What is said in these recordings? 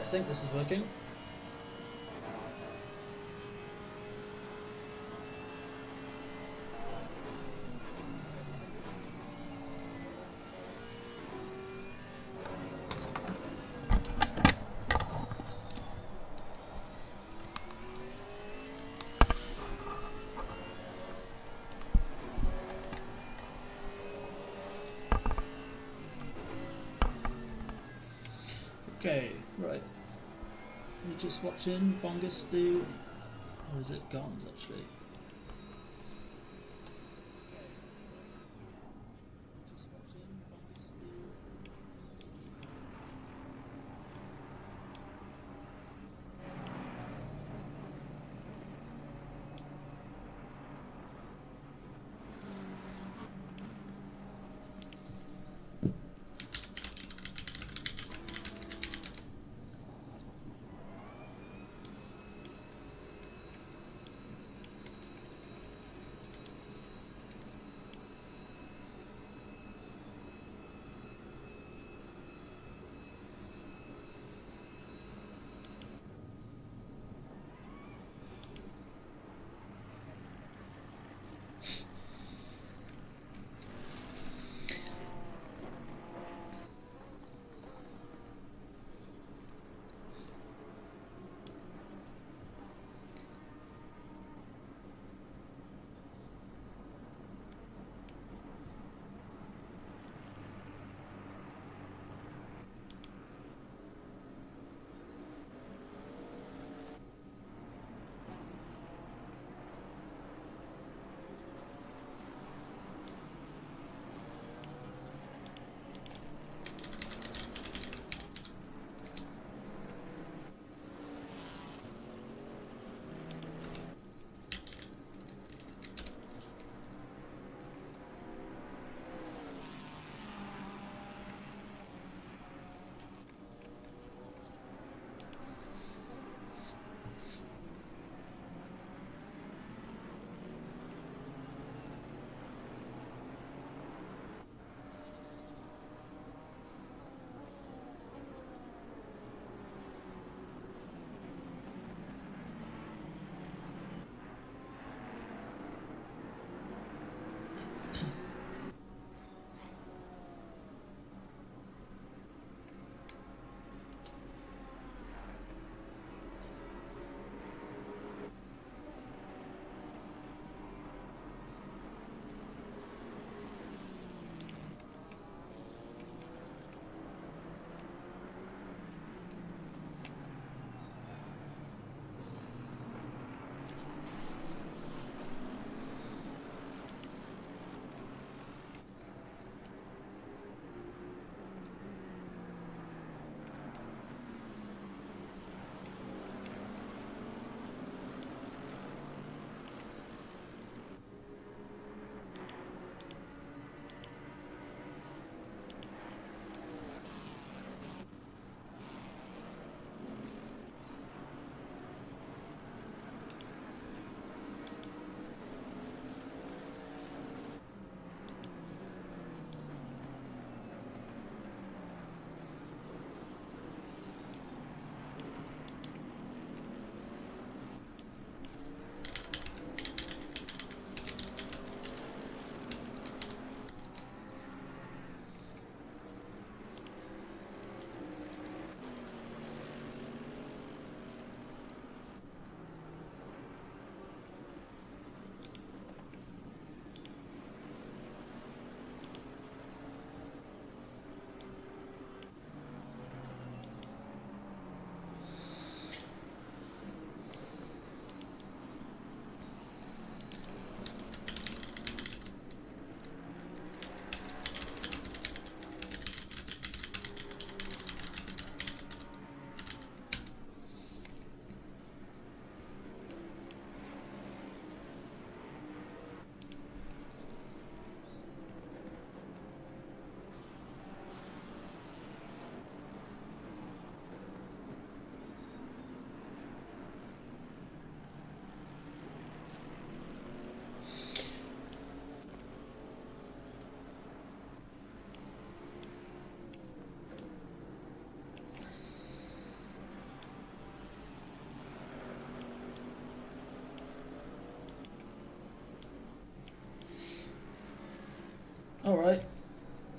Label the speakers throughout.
Speaker 1: I think this is working. Okay, right. We're just watching Bongus do, or is it Gons actually?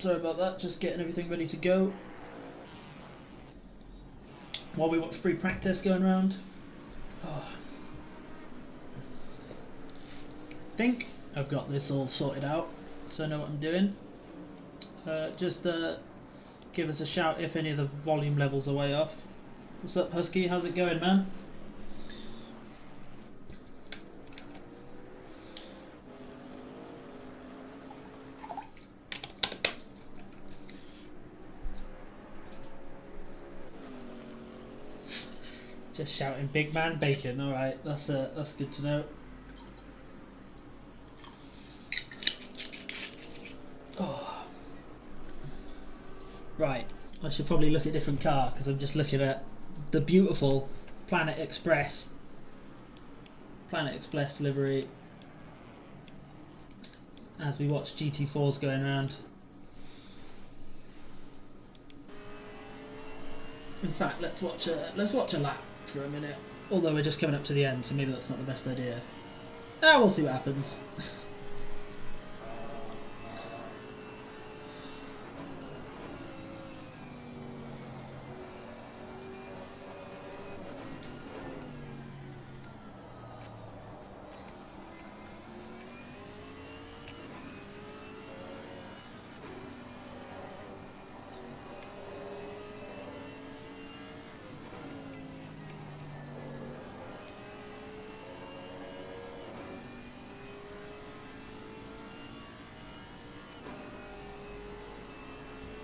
Speaker 1: Sorry about that, just getting everything ready to go. While we watch free practice going around. Oh. I think I've got this all sorted out, so I know what I'm doing. Just give us a shout if any of the volume levels are way off. What's up, Husky? How's it going, man? Just shouting, big man bacon. All right, that's good to know. Oh. Right, I should probably look at a different car because I'm just looking at the beautiful Planet Express livery as we watch GT4s going around. In fact, let's watch a lap for a minute. Although we're just coming up to the end, so maybe that's not the best idea. We'll see what happens.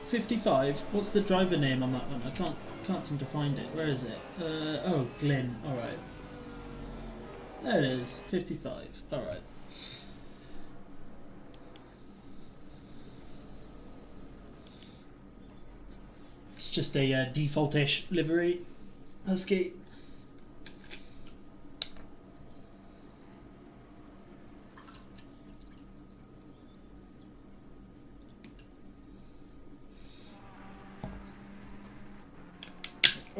Speaker 1: 55. What's the driver name on that one? I can't seem to find it. Where is it? Oh, Glyn. All right. There it is. 55. All right. It's just a default-ish livery. Husky.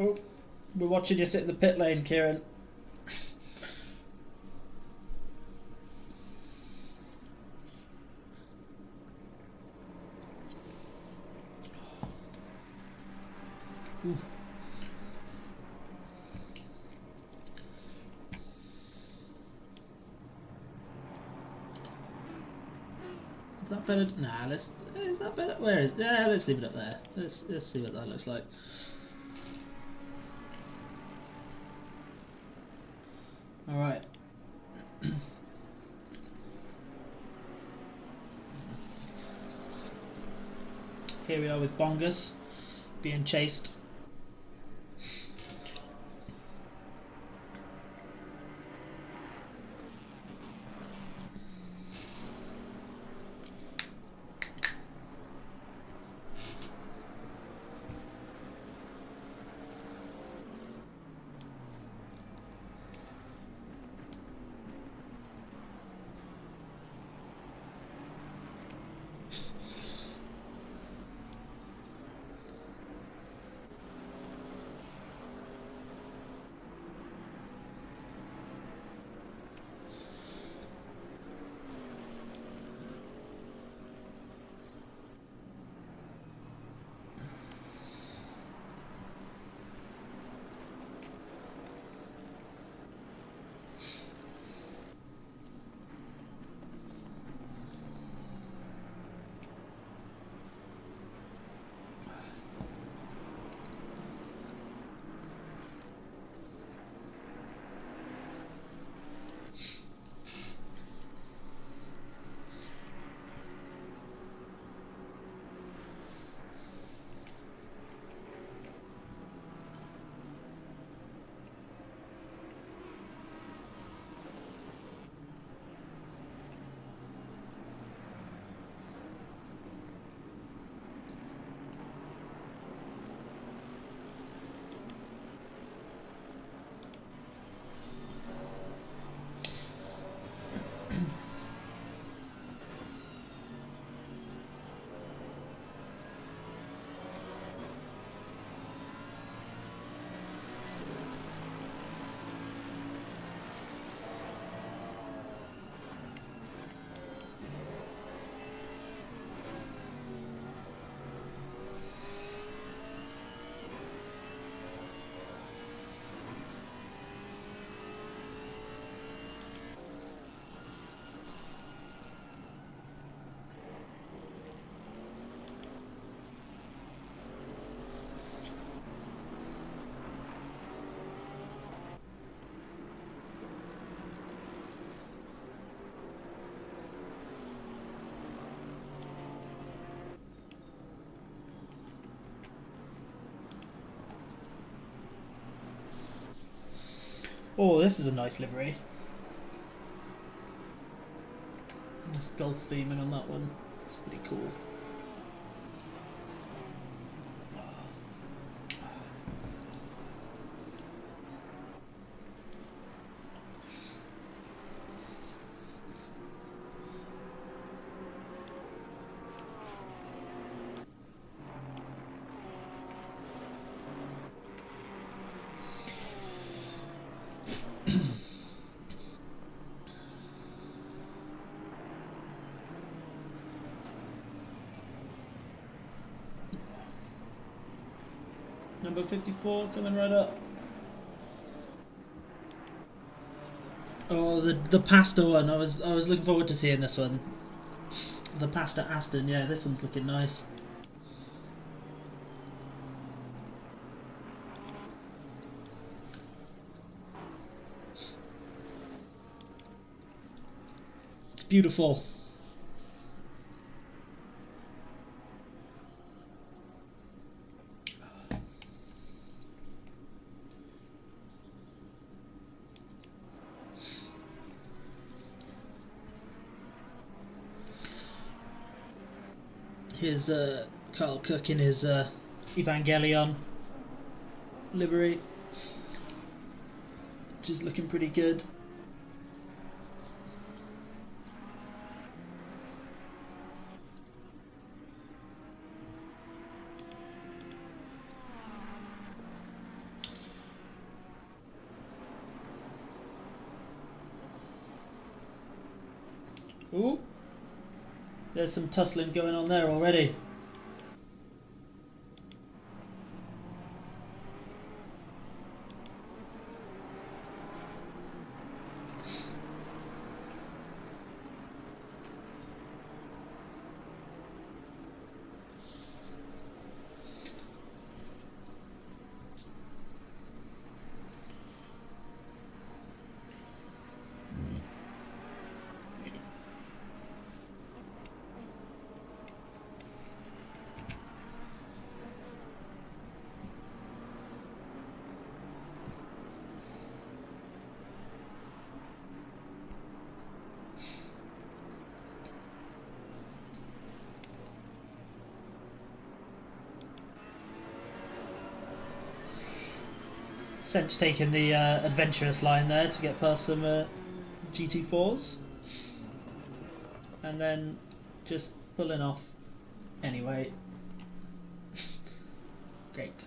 Speaker 1: Oh, we're watching you sit in the pit lane, Kieran. Ooh. Is that better? Nah, is that better? Where is? Yeah, let's leave it up there. Let's see what that looks like. All right. Here we are with Bongus being chased. Oh, this is a nice livery. Nice golf theming on that one. It's pretty cool. Number 54 coming right up. Oh, the pasta one. I was looking forward to seeing this one. The pasta Aston. Yeah, this one's looking nice. It's beautiful. Here's Carl Cook in his Evangelion livery, which is looking pretty good. Ooh, there's some tussling going on there already. Sense taking the adventurous line there to get past some GT4s, and then just pulling off anyway. Great.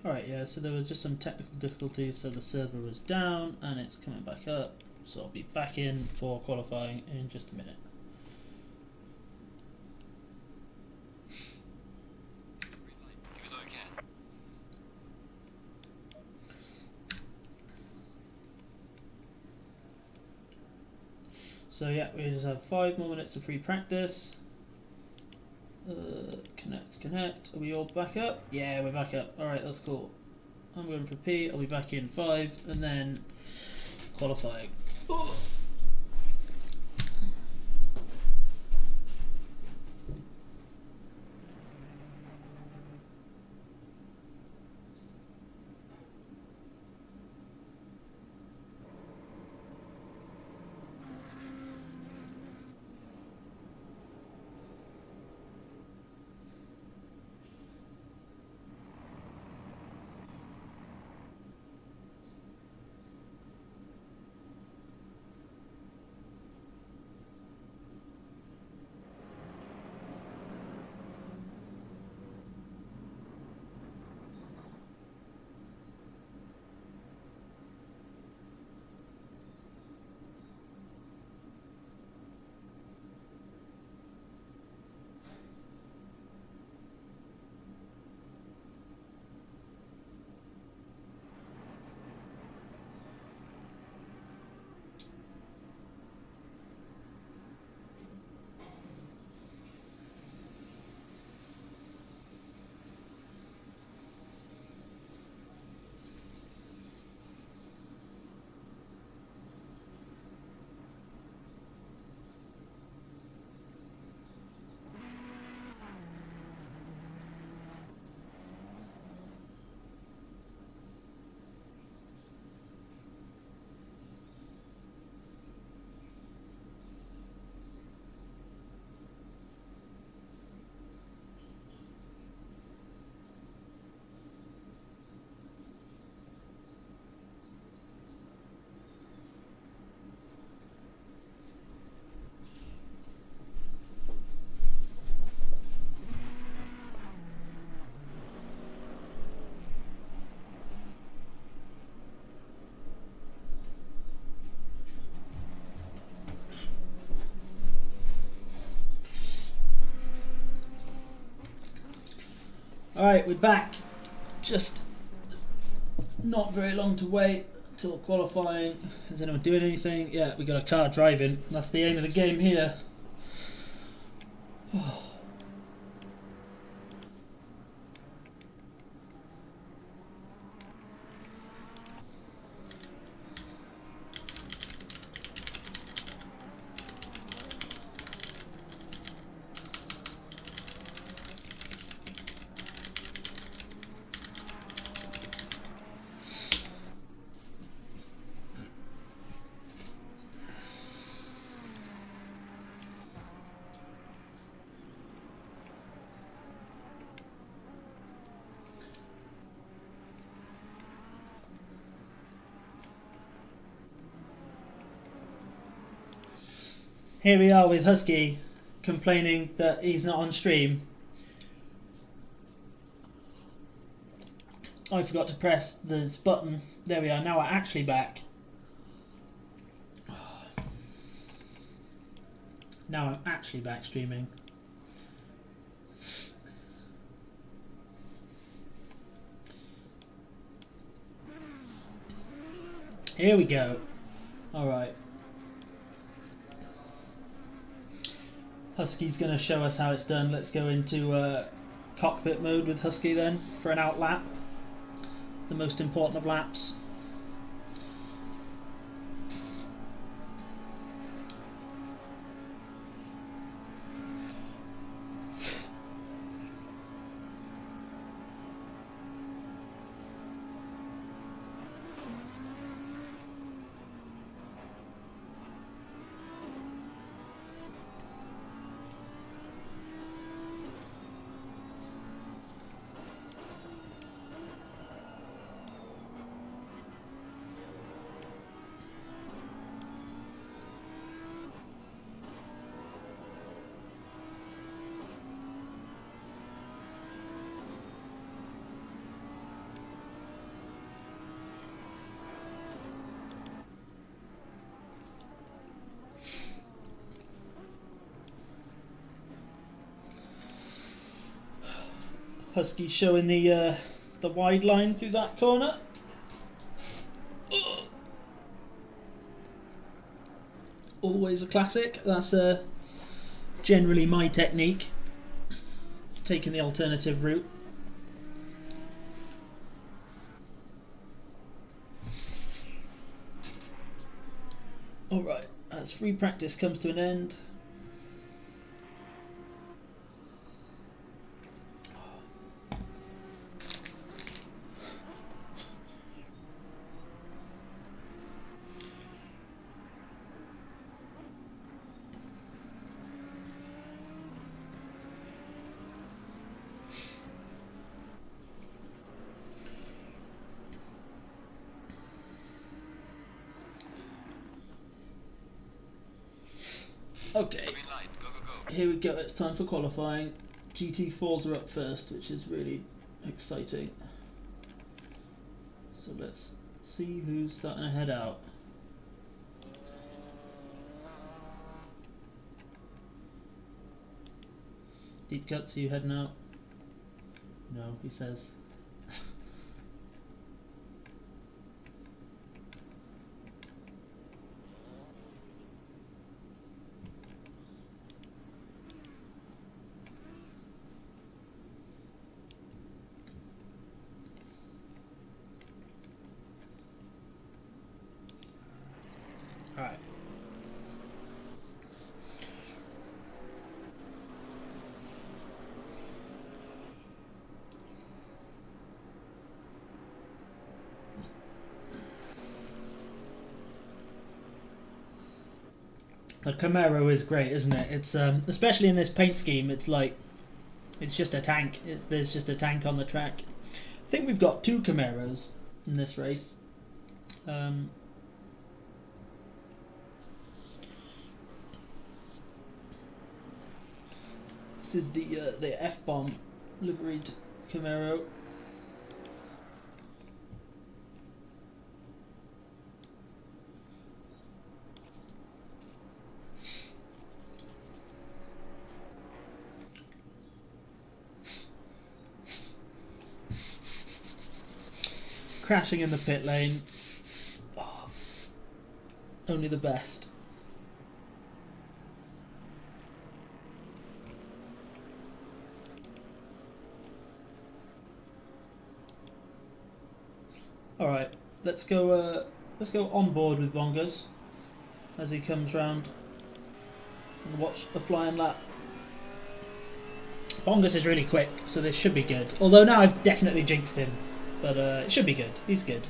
Speaker 1: Alright, yeah, so there were just some technical difficulties, so the server was down and it's coming back up, so I'll be back in for qualifying in just a minute. So yeah, we just have 5 more minutes of free practice. Connect. Are we all back up? Yeah, we're back up. Alright, that's cool. I'm going for P. I'll be back in 5 and then qualifying. Oh. Alright, we're back. Just not very long to wait until qualifying. Is anyone doing anything? Yeah, we got a car driving. That's the aim of the game here. Here we are with Husky complaining that he's not on stream. I forgot to press this button. There we are, now we're actually back. Now I'm actually back streaming. Here we go. Alright. Husky's going to show us how it's done. Let's go into cockpit mode with Husky then for an out lap. The most important of laps. Husky showing the wide line through that corner. Always a classic. That's generally my technique, taking the alternative route. Alright, as free practice comes to an end, okay, here we go, it's time for qualifying. GT4s are up first, which is really exciting. So let's see who's starting to head out. Deep cuts, are you heading out? No, he says. Alright. The Camaro is great, isn't it? It's especially in this paint scheme, it's like it's just a tank. There's just a tank on the track. I think we've got 2 Camaros in this race. This is the F-bomb liveried Camaro. Crashing in the pit lane. Oh, only the best. All right, let's go on board with Bongos as he comes round and watch a flying lap. Bongos is really quick, so this should be good. Although now I've definitely jinxed him, but it should be good. He's good.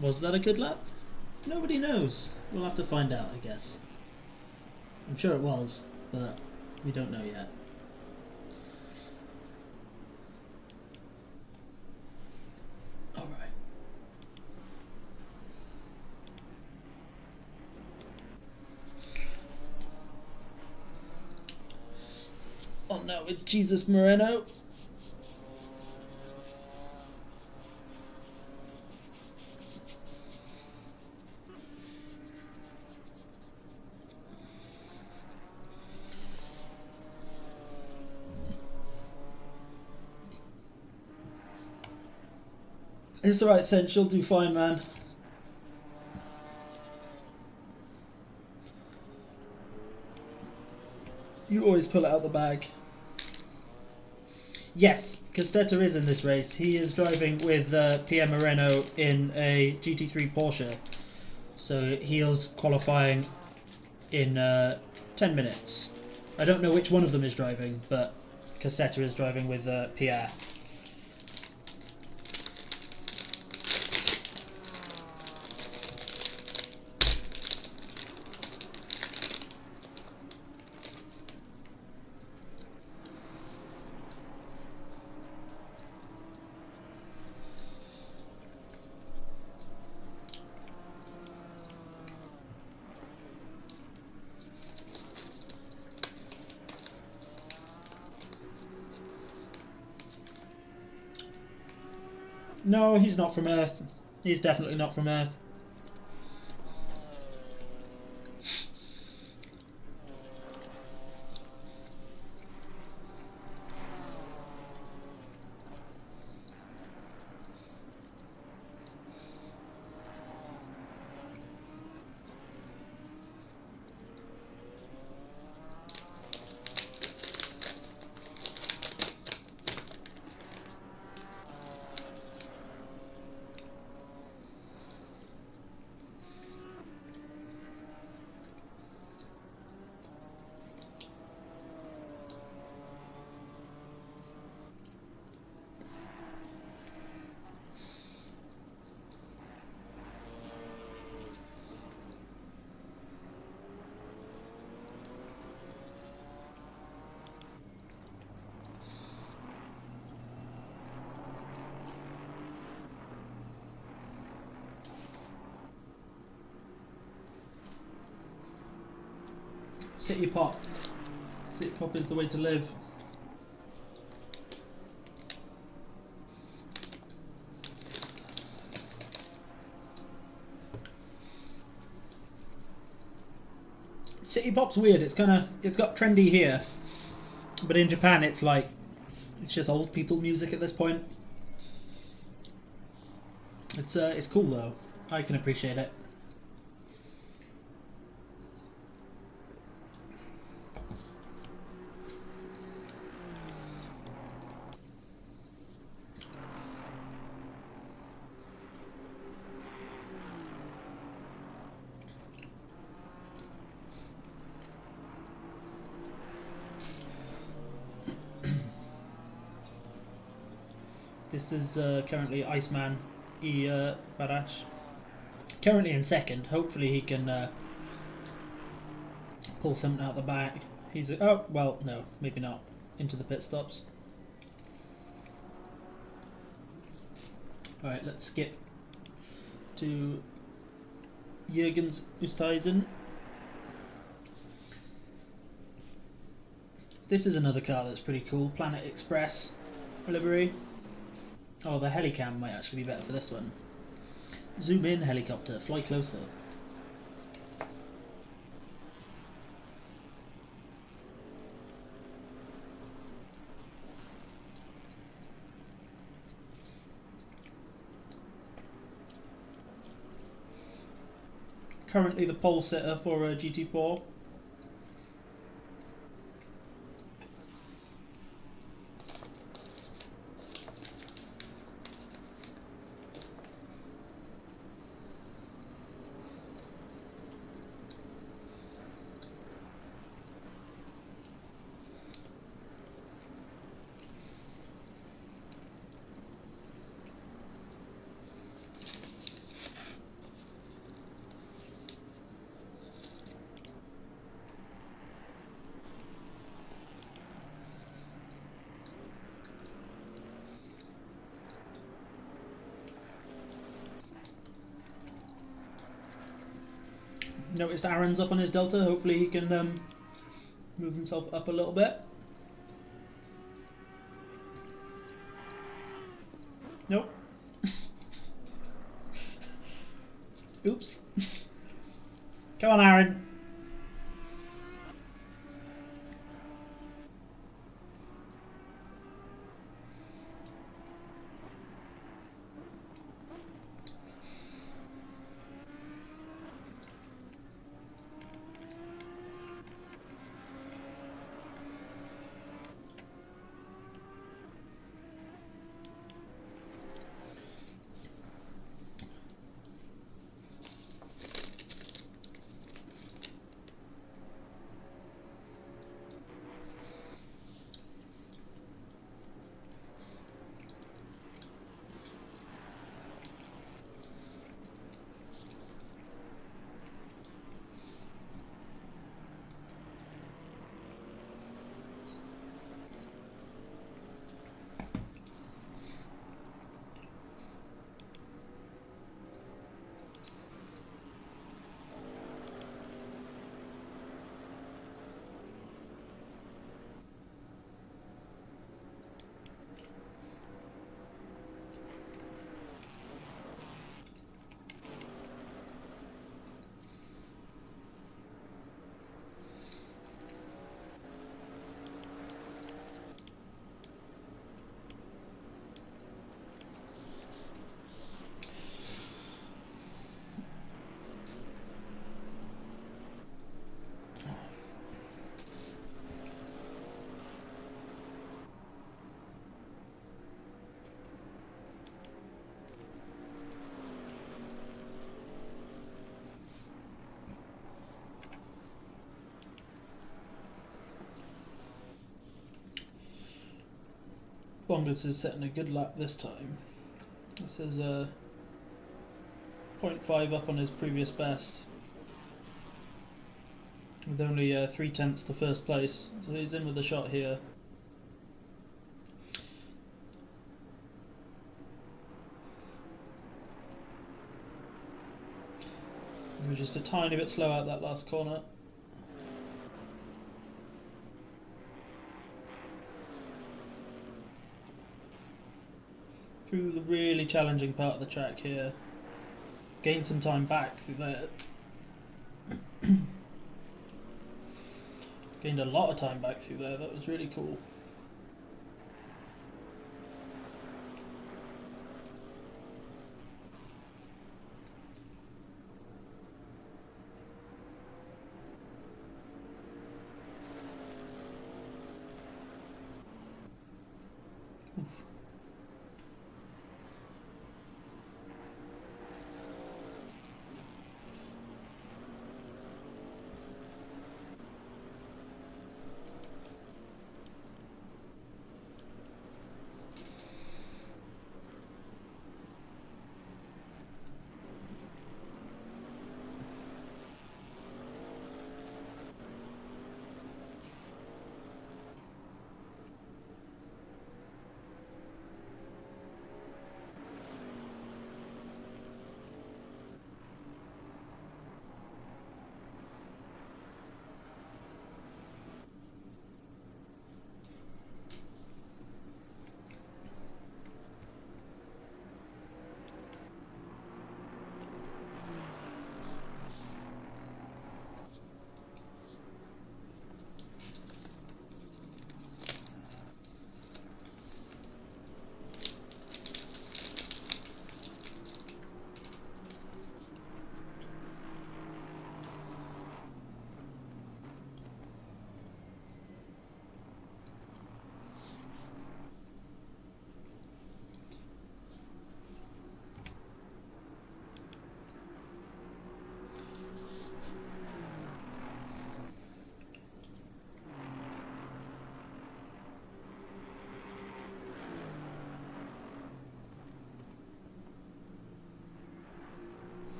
Speaker 1: Was that a good lap? Nobody knows. We'll have to find out, I guess. I'm sure it was, but we don't know yet. with Jesus Moreno. It's alright, Sense, you'll do fine, man. You always pull it out the bag. Yes, Costetta is in this race. He is driving with Pierre Moreno in a GT3 Porsche. So he's qualifying in 10 minutes. I don't know which one of them is driving, but Costetta is driving with Pierre. No, he's not from Earth. He's definitely not from Earth. City Pop. City Pop is the way to live. City Pop's weird. It's got trendy here, but in Japan it's like it's just old people music at this point. It's cool though. I can appreciate it. This is currently Iceman E. Barach. Currently in second. Hopefully he can pull something out the back. He's oh well, no, maybe not. Into the pit stops. All right, let's skip to Jürgens Oosthuizen. This is another car that's pretty cool. Planet Express livery. Oh, the helicam might actually be better for this one. Zoom in, helicopter, fly closer. Currently the pole sitter for a GT4. Noticed Aaron's up on his Delta. Hopefully he can move himself up a little bit. Nope. Oops. Come on, Aaron. Bongus is setting a good lap this time. This is 0.5 up on his previous best, with only 3/10 to first place, so he's in with a shot here. He was just a tiny bit slow out that last corner. Through the really challenging part of the track here. Gained some time back through there. Gained a lot of time back through there, that was really cool.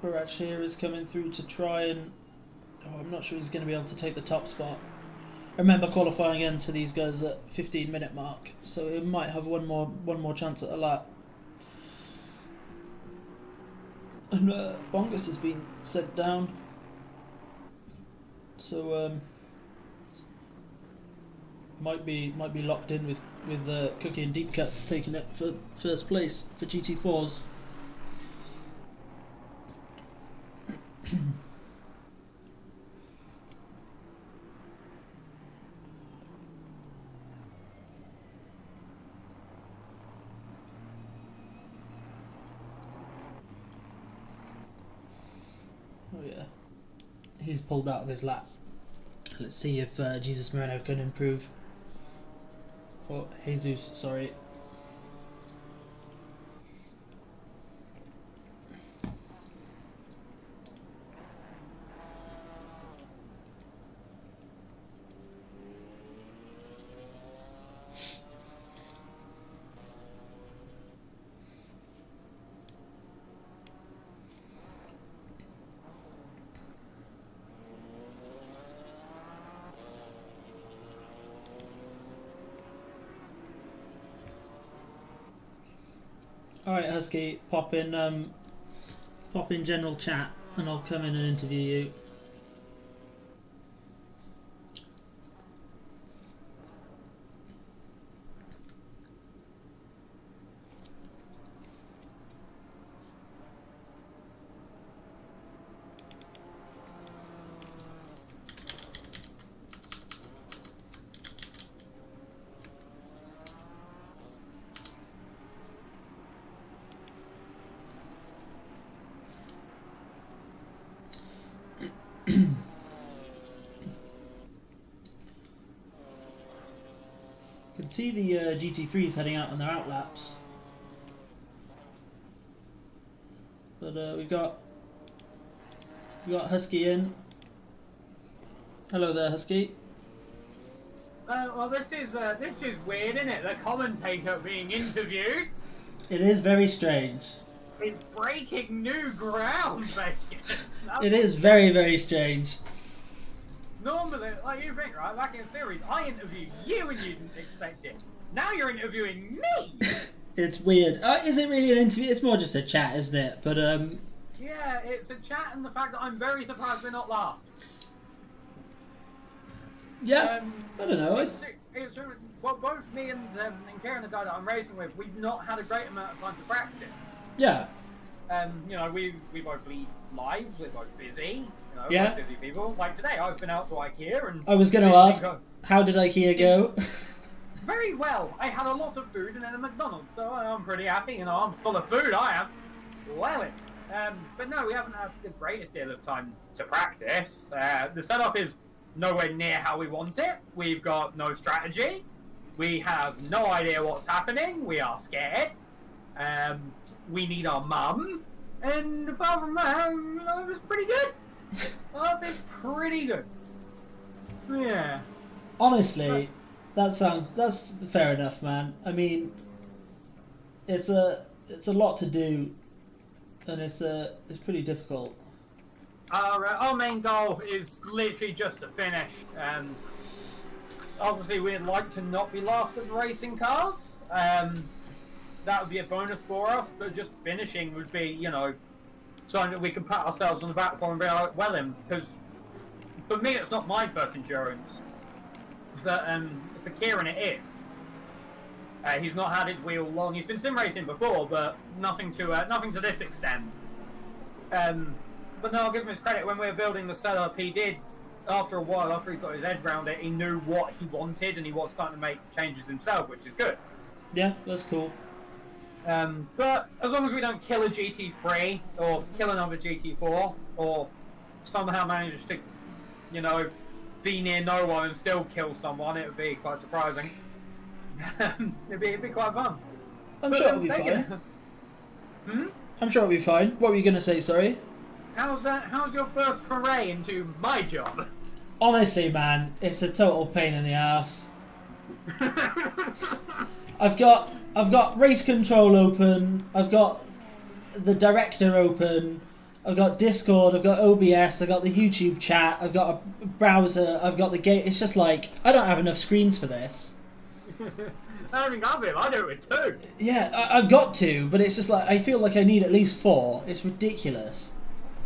Speaker 1: Barach here is coming through to try and... Oh, I'm not sure he's going to be able to take the top spot. I remember qualifying ends for these guys at 15-minute mark, so he might have one more chance at a lap. And Bongus has been sent down, so Might be locked in with Cookie and Deep Cuts taking it for first place for GT4s. Oh yeah, he's pulled out of his lap. Let's see if Jesus Moreno can improve. Oh, Jesus, sorry. Alright, Husky, pop in general chat and I'll come in and interview you. Can see the GT3s heading out on their outlaps, but we've got Husky in. Hello there, Husky.
Speaker 2: Well, this is weird, isn't it? The commentator being interviewed.
Speaker 1: It is very strange.
Speaker 2: It's breaking new ground, mate.
Speaker 1: It is very, very strange.
Speaker 2: Normally, like you think, right? Back in series, I interviewed you and you didn't expect it. Now you're interviewing me.
Speaker 1: It's weird. Is it really an interview? It's more just a chat, isn't it? But
Speaker 2: yeah, it's a chat, and the fact that I'm very surprised we're not last.
Speaker 1: Yeah, I don't know.
Speaker 2: It's well, both me and Kieran, the guy that I'm racing with, we've not had a great amount of time to practice.
Speaker 1: Yeah.
Speaker 2: You know, we both lead lives. We're both busy. You know,
Speaker 1: Yeah.
Speaker 2: both busy people. Like today, I've been out to IKEA and.
Speaker 1: I was going to ask, how did IKEA go?
Speaker 2: Very well. I had a lot of food and then a McDonald's, so I'm pretty happy. You know, I'm full of food. I am. Well, but no, we haven't had the greatest deal of time to practice. The setup is nowhere near how we want it. We've got no strategy. We have no idea what's happening. We are scared. We need our mum. And apart from that, it was pretty good. It's pretty good. Yeah.
Speaker 1: Honestly, that's fair enough, man. I mean, it's a lot to do, and it's pretty difficult.
Speaker 2: Our main goal is literally just to finish. Obviously, we'd like to not be last at the racing cars. That would be a bonus for us, but just finishing would be, you know, something that we can pat ourselves on the back for and be like, well, because for me, it's not my first endurance, but for Kieran, it is. He's not had his wheel long. He's been sim racing before, but nothing to this extent. But no, I'll give him his credit. When we were building the setup, he did, after a while, after he got his head round it, he knew what he wanted, and he was starting to make changes himself, which is good.
Speaker 1: Yeah, that's cool.
Speaker 2: But as long as we don't kill a GT3 or kill another GT4 or somehow manage to, you know, be near no one and still kill someone, it would be quite surprising. it'd be quite fun.
Speaker 1: I'm sure it'll be fine. I'm sure it'll be fine. What were you going to say, sorry?
Speaker 2: How's your first foray into my job?
Speaker 1: Honestly, man, it's a total pain in the ass. I've got race control open, I've got the director open, I've got Discord, I've got OBS, I've got the YouTube chat, I've got a browser, I've got the gate. It's just like, I don't have enough screens for this.
Speaker 2: I don't think I have it, I do it too.
Speaker 1: Yeah, I've got to, but it's just like, I feel like I need at least 4. It's ridiculous.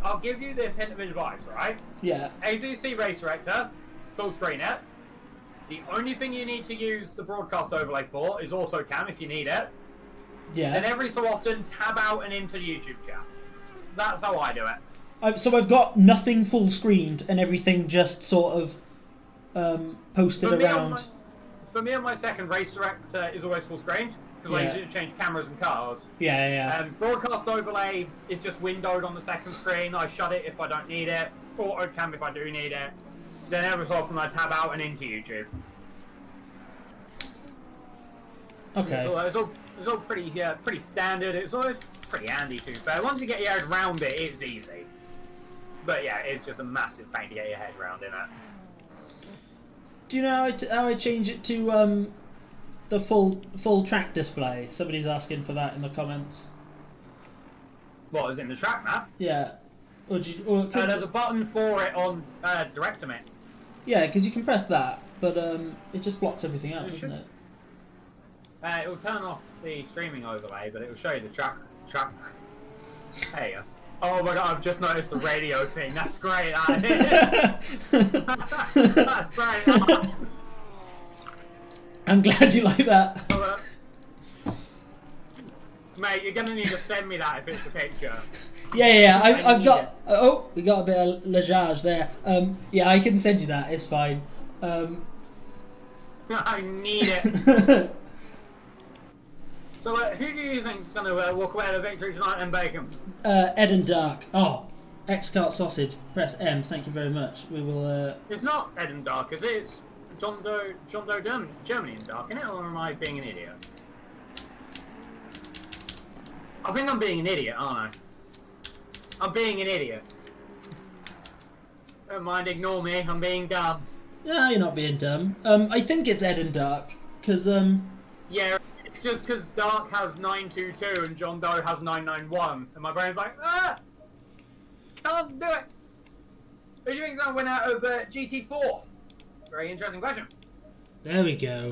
Speaker 2: I'll give you this hint of advice, right?
Speaker 1: Yeah.
Speaker 2: AZC Race Director, full screen it. The only thing you need to use the broadcast overlay for is autocam if you need it.
Speaker 1: Yeah.
Speaker 2: And every so often, tab out and into YouTube chat. That's how I do it.
Speaker 1: So I've got nothing full screened and everything just sort of posted around.
Speaker 2: For me, on my second, race director is always full screened because I use it to change cameras and cars.
Speaker 1: Yeah.
Speaker 2: Broadcast overlay is just windowed on the second screen. I shut it if I don't need it. Autocam if I do need it. Then every so often I tab out and into YouTube.
Speaker 1: Okay.
Speaker 2: It's all pretty standard. It's always pretty handy to be fair. Once you get your head around it, it's easy. But yeah, it's just a massive pain to get your head around in it.
Speaker 1: Do you know how I change it to the full track display? Somebody's asking for that in the comments.
Speaker 2: What, is in the track map?
Speaker 1: Yeah.
Speaker 2: There's a button for it on Director Mate.
Speaker 1: Yeah, because you can press that, but it just blocks everything out, doesn't it?
Speaker 2: It will turn off the streaming overlay, but it will show you the track. Hey. Oh my god! I've just noticed the radio thing. That's great. That's great.
Speaker 1: I'm glad you like that.
Speaker 2: So, mate, you're gonna need to send me that if it's a picture.
Speaker 1: Yeah. I've got. Oh, we got a bit of lejage there. Yeah, I can send you that. It's fine.
Speaker 2: I need it. So, who do you think is going to walk away with a victory tonight in Bacon?
Speaker 1: Ed and Dark. Oh, X-Cart Sausage. Press M. Thank you very much. We will.
Speaker 2: It's not Ed and Dark, is it? It's John Doe, Germany and Dark, isn't it? Or am I being an idiot? I think I'm being an idiot, aren't I? I'm being an idiot. Don't mind, ignore me. I'm being dumb.
Speaker 1: No, you're not being dumb. I think it's Ed and Dark, because
Speaker 2: Yeah. Just because Dark has 922 and John Doe has 991, and my brain's like, can't do it. Who do you think's going to win out of GT4? Very interesting question.
Speaker 1: There we go.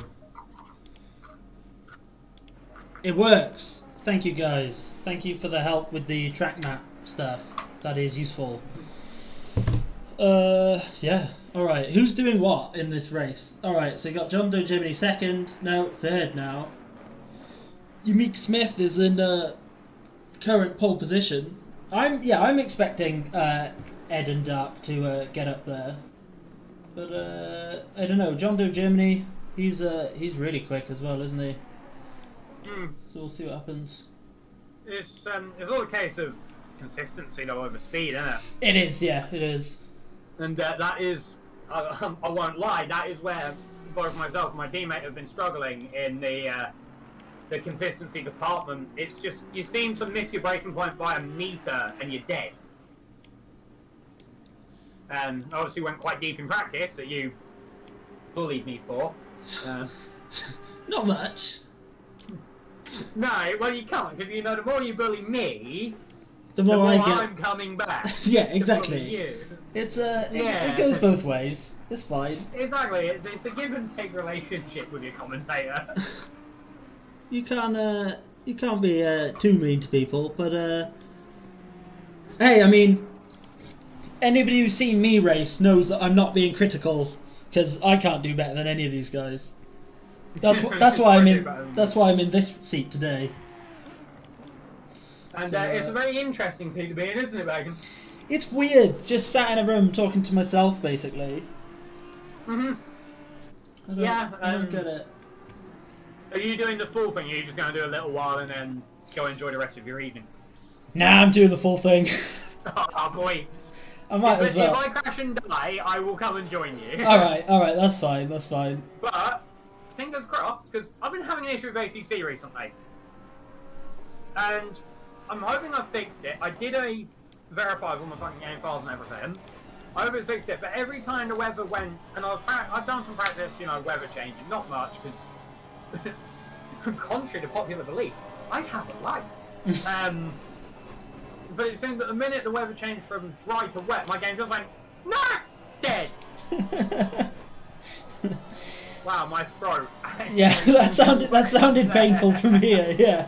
Speaker 1: It works. Thank you, guys. Thank you for the help with the track map stuff. That is useful. Yeah. Alright, who's doing what in this race? Alright, so you got John Doe Germany second, no, third now. Unique Smith is in current pole position. I'm expecting Ed and Dark to get up there, but I don't know. John Doe Germany, he's really quick as well, isn't he? So we'll see what happens.
Speaker 2: It's all a case of consistency though over speed, isn't it?
Speaker 1: It is, yeah, it is.
Speaker 2: And that is, I won't lie, that is where both myself and my teammate have been struggling in the consistency department. It's just, you seem to miss your braking point by a meter and you're dead. And obviously went quite deep in practice that you bullied me for.
Speaker 1: Not much.
Speaker 2: No, well you can't, because you know the more you bully me,
Speaker 1: the more I get.
Speaker 2: I'm coming back.
Speaker 1: Yeah, exactly.
Speaker 2: You.
Speaker 1: It's it goes both ways. It's fine.
Speaker 2: Exactly, it's a give and take relationship with your commentator.
Speaker 1: You can't be too mean to people, but hey, I mean, anybody who's seen me race knows that I'm not being critical, because I can't do better than any of these guys. That's why I'm in this seat today.
Speaker 2: And
Speaker 1: So,
Speaker 2: it's a very interesting seat to be in, isn't it, Bacon?
Speaker 1: It's weird, just sat in a room talking to myself, basically.
Speaker 2: I
Speaker 1: don't get it.
Speaker 2: Are you doing the full thing? Or are you just going to do a little while and then go enjoy the rest of your evening?
Speaker 1: Nah, I'm doing the full thing.
Speaker 2: Oh boy.
Speaker 1: I might as well.
Speaker 2: If I crash and die, I will come and join you.
Speaker 1: Alright, that's fine.
Speaker 2: But, fingers crossed, because I've been having an issue with ACC recently. And I'm hoping I've fixed it. I did a verify with all my fucking game files and everything. I hope it's fixed it, but every time the weather went, and I've done some practice, weather changing, not much, because contrary to popular belief, I have a life. But it seemed that the minute the weather changed from dry to wet, my game just went, no, dead. Wow, my throat.
Speaker 1: Yeah, that sounded painful from here. Yeah.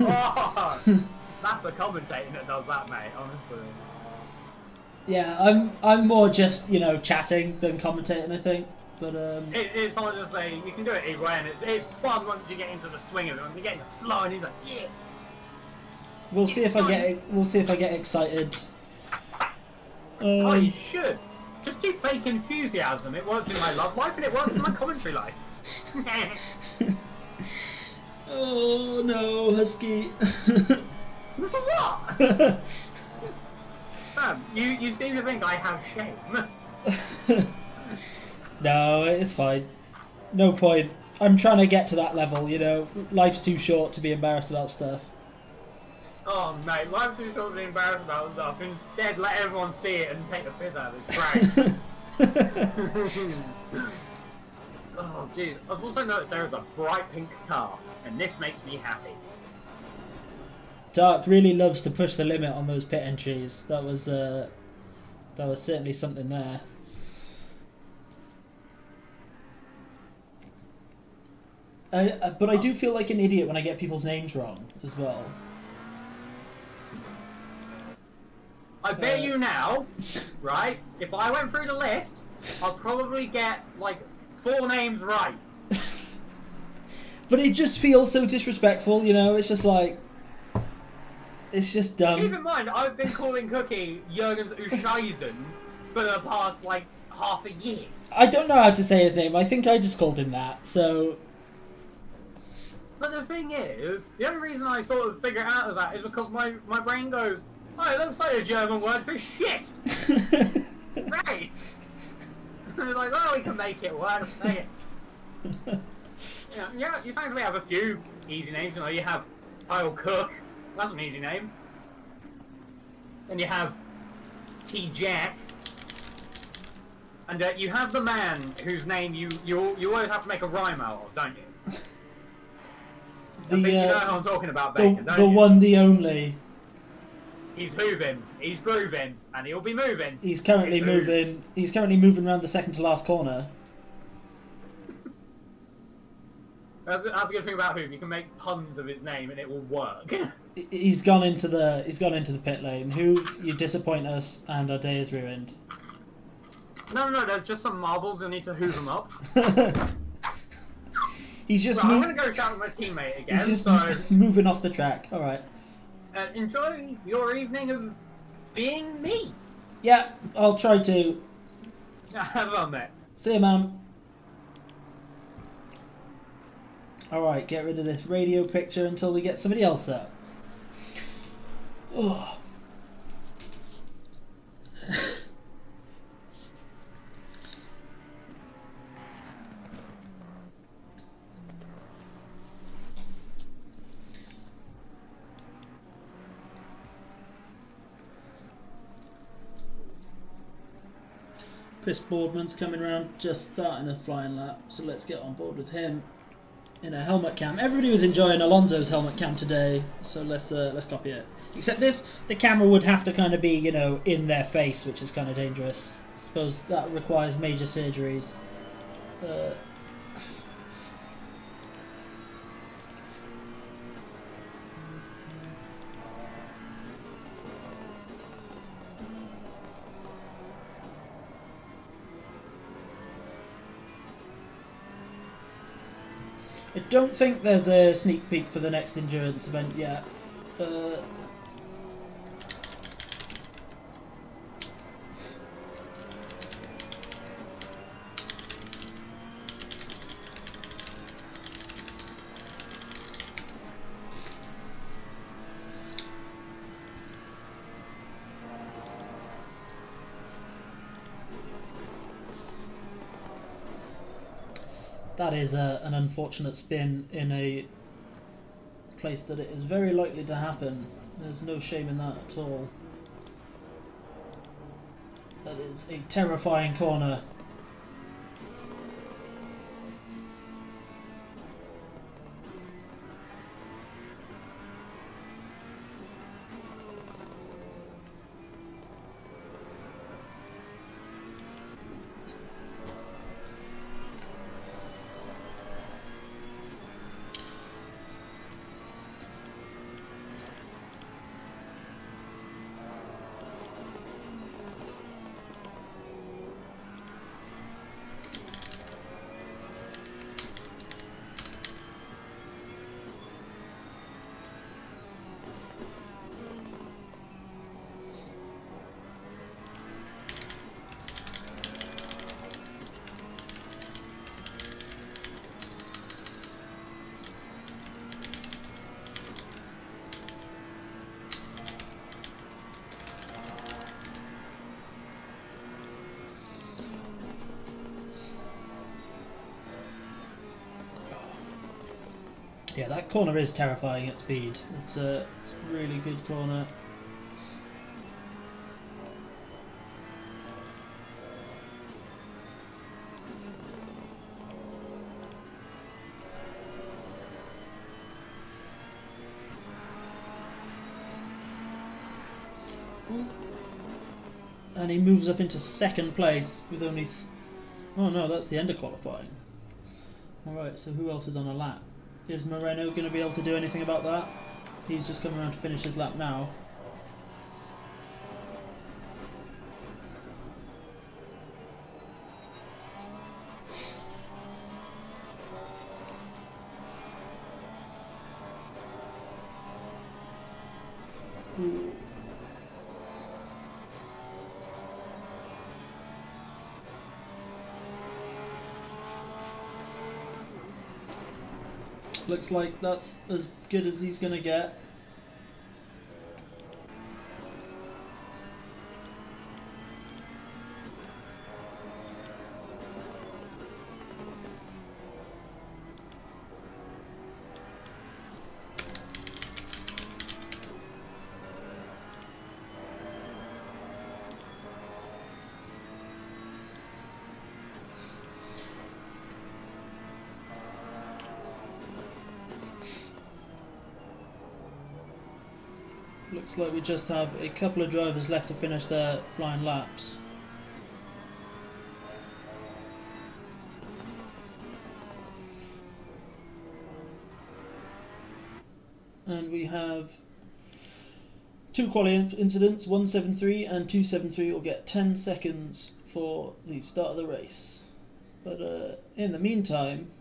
Speaker 2: Oh, that's the commentating that does that, mate. Honestly.
Speaker 1: Yeah, I'm more just chatting than commentating, I think. But
Speaker 2: It's honestly, you can do it either way, and it's fun once you get into the swing of it. Once you get into the flow, and he's like, yeah.
Speaker 1: we'll see if I get excited.
Speaker 2: Oh, you should. Just do fake enthusiasm. It works in my love life, and it works in my commentary life.
Speaker 1: Oh no, Husky.
Speaker 2: What? You seem to think I have shame.
Speaker 1: No, it's fine. No point. I'm trying to get to that level, you know. Life's too short to be embarrassed about stuff.
Speaker 2: Oh, mate, life's too short to be embarrassed about stuff. Instead, let everyone see it and take the piss out of this prank. Oh, jeez. I've also noticed there is a bright pink car, and this makes me happy.
Speaker 1: Dark really loves to push the limit on those pit entries. That was certainly something there. But I do feel like an idiot when I get people's names wrong as well.
Speaker 2: I bet you now, right? If I went through the list, I'll probably get like 4 names right.
Speaker 1: But it just feels so disrespectful, you know. It's just like, it's just dumb.
Speaker 2: Keep in mind, I've been calling Cookie Jürgens Uscheisen for the past like half a year.
Speaker 1: I don't know how to say his name. I think I just called him that. So.
Speaker 2: But the thing is, the only reason I sort of figure it out as that is because my brain goes, oh, it looks like a German word for shit. Right. It's like, well, we can make it work. Make it. Yeah, you thankfully have a few easy names. You know, you have Kyle Cook. That's an easy name. Then you have T. Jack. And you have the man whose name you always have to make a rhyme out of, don't you? I think you know what I'm talking about, Bacon, don't you?
Speaker 1: The one, the only.
Speaker 2: He's moving, he's grooving, and he'll be moving.
Speaker 1: He's currently moving. He's currently moving around the second to last corner.
Speaker 2: That's the good thing about Hoove. You can make puns of his name, and it will work.
Speaker 1: He's gone into the pit lane. Hoove, you disappoint us, and our day is ruined.
Speaker 2: No, there's just some marbles. You'll need to Hoove them up.
Speaker 1: He's just.
Speaker 2: Well, I'm gonna go chat with my teammate again.
Speaker 1: He's just
Speaker 2: so
Speaker 1: moving off the track. All right.
Speaker 2: Enjoy your evening of being me.
Speaker 1: Yeah, I'll try to.
Speaker 2: Have fun, mate.
Speaker 1: See you, man. All right, get rid of this radio picture until we get somebody else up. Oh. Chris Boardman's coming around, just starting a flying lap, so let's get on board with him in a helmet cam. Everybody was enjoying Alonso's helmet cam today, so let's copy it. Except the camera would have to kind of be, you know, in their face, which is kind of dangerous. I suppose that requires major surgeries. I don't think there's a sneak peek for the next endurance event yet. That is an unfortunate spin in a place that it is very likely to happen. There's no shame in that at all. That is a terrifying corner. Yeah, that corner is terrifying at speed. It's a really good corner. And he moves up into second place with only... oh no, that's the end of qualifying. Alright, so who else is on a lap? Is Moreno going to be able to do anything about that? He's just coming around to finish his lap now. Ooh. Looks like that's as good as he's going to get. Looks like we just have a couple of drivers left to finish their flying laps. And we have two qualifying incidents, 173 and 273 will get 10 seconds for the start of the race. But in the meantime,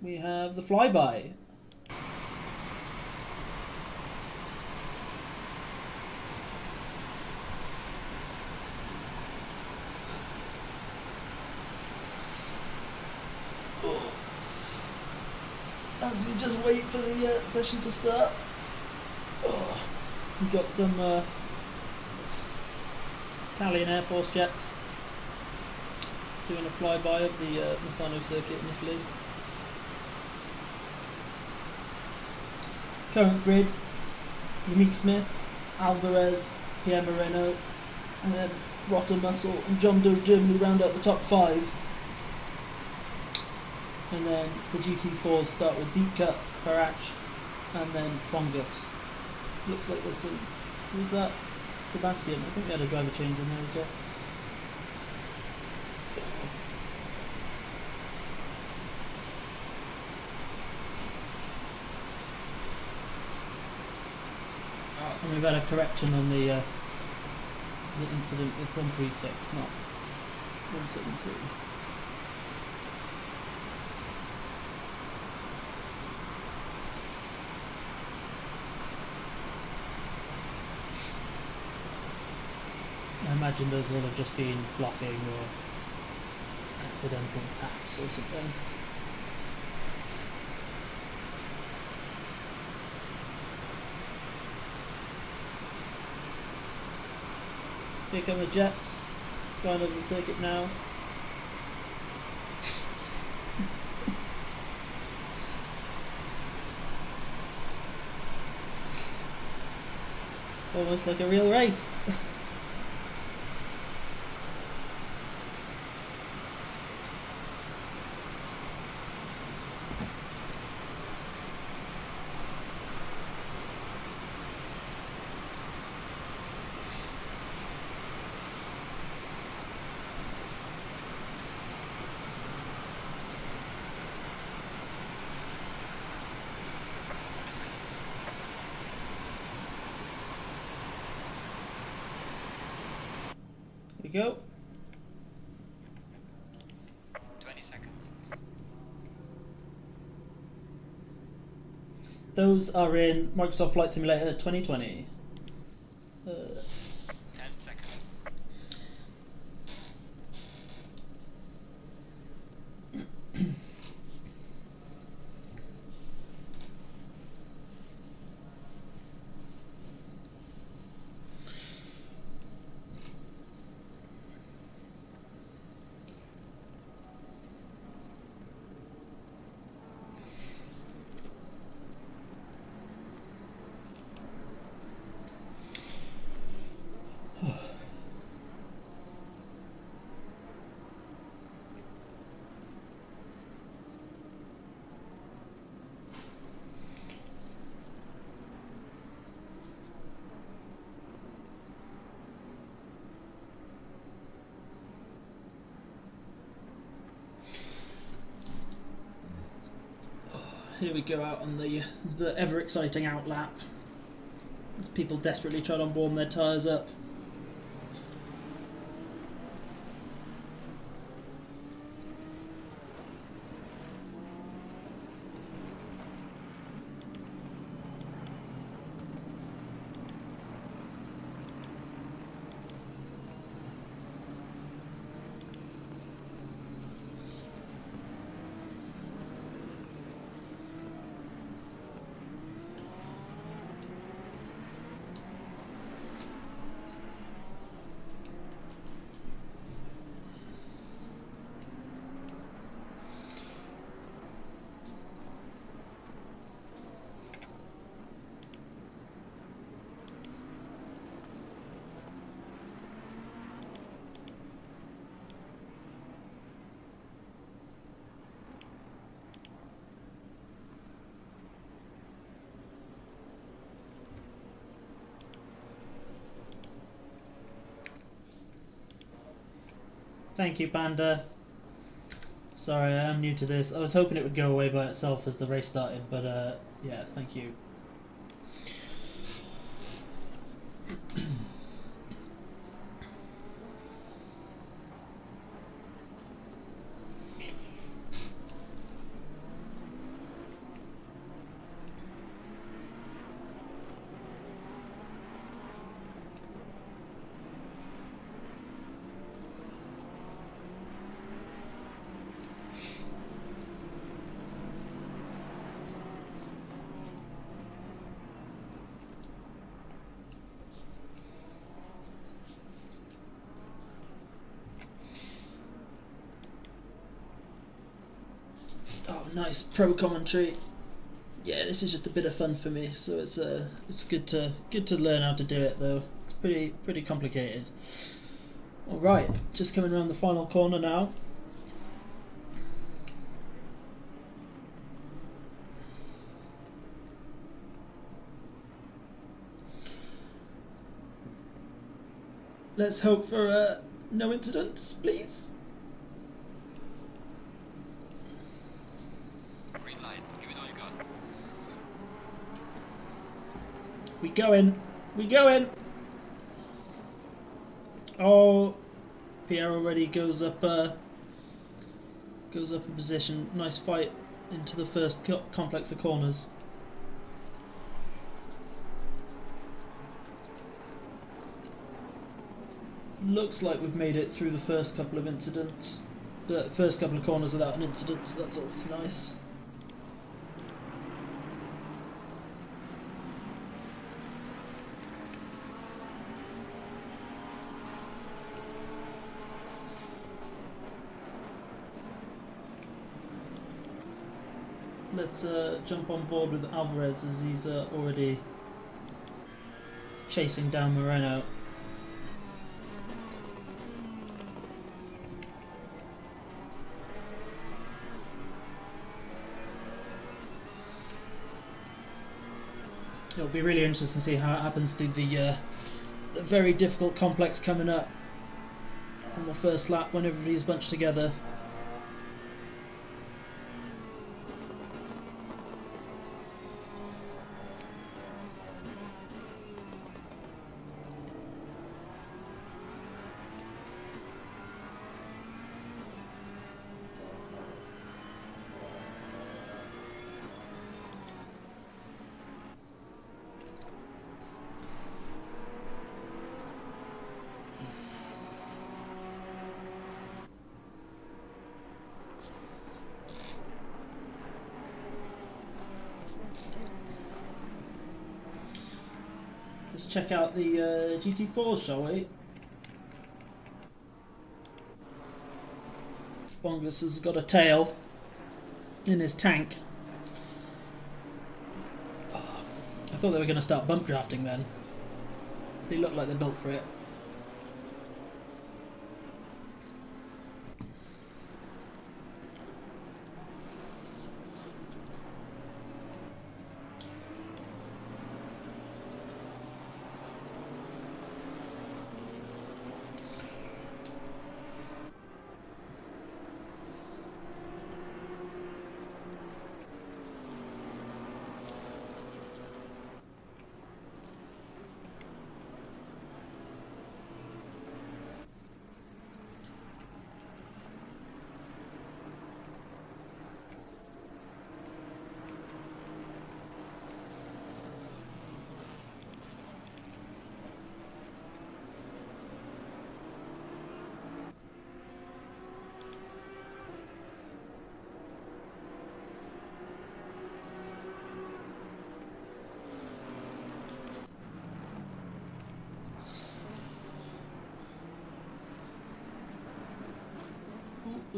Speaker 1: we have the flyby. As we just wait for the session to start, we've got some Italian Air Force jets doing a flyby of the Misano Circuit in Italy. Current grid: Unique Smith, Alvarez, Pierre Moreno, and then Rotter Muscle and John Doe of Germany round out the top 5. And then the GT4s start with Deep Cuts, Parach, and then Bongus. Looks like there's some... who's that? Sebastian. I think we had a driver change in there as well. And we've had a correction on the incident with 136, not 173. I imagine those will have just been blocking or accidental taps or something. Here come the jets, going over the circuit now. It's almost like a real race. Go.
Speaker 3: 20 seconds.
Speaker 1: Those are in Microsoft Flight Simulator 2020.
Speaker 3: 10 seconds.
Speaker 1: here we go out on the ever exciting out lap. As people desperately try to warm their tyres up. Thank you, Panda. Sorry, I am new to this. I was hoping it would go away by itself as the race started, but yeah, thank you. Oh, nice pro commentary. Yeah, this is just a bit of fun for me, so it's good to learn how to do it though. It's pretty complicated. All right, just coming around the final corner now. Let's hope for no incidents, please.
Speaker 3: Green line. Give it all you got.
Speaker 1: We going. Oh, Pierre already goes up a position. Nice fight into the first complex of corners. Looks like we've made it through the first couple of incidents. The first couple of corners without an incident, so that's always nice. Let's jump on board with Alvarez as he's already chasing down Moreno. It'll be really interesting to see how it happens through the very difficult complex coming up on the first lap when everybody's bunched together. Let's check out the GT4s, shall we? Bongus has got a tail in his tank. Oh, I thought they were going to start bump drafting then. They look like they're built for it.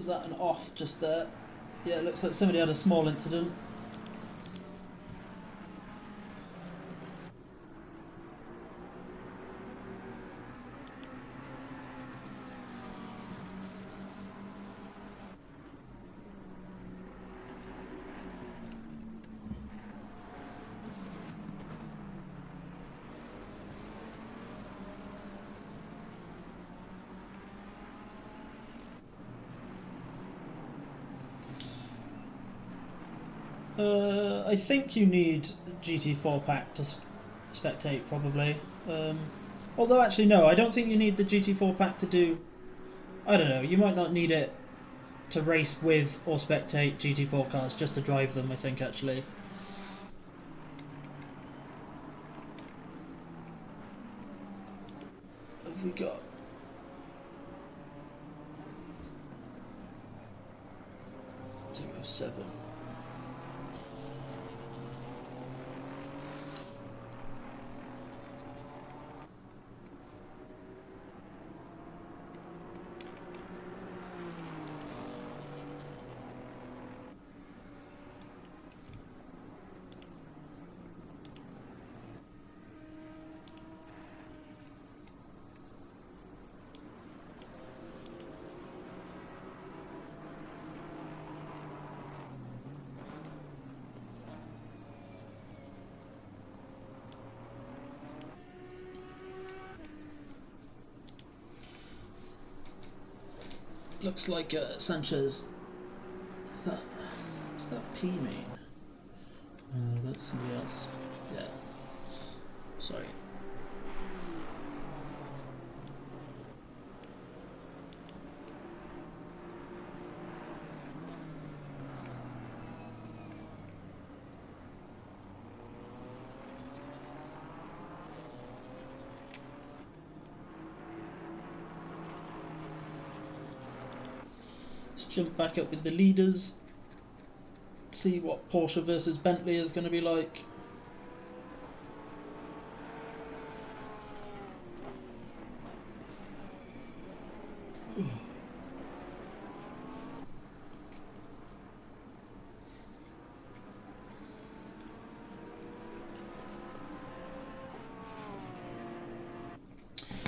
Speaker 1: Was that an off just there? Yeah, it looks like somebody had a small incident. I think you need GT4 pack to spectate, probably. Although, actually, no, I don't think you need the GT4 pack to do... I don't know, you might not need it to race with or spectate GT4 cars, just to drive them, I think, actually. What have we got? Seven. Looks like Sanchez. What's that P mean? That's somebody else. Yeah. Sorry. Let's jump back up with the leaders. See what Porsche versus Bentley is going to be like.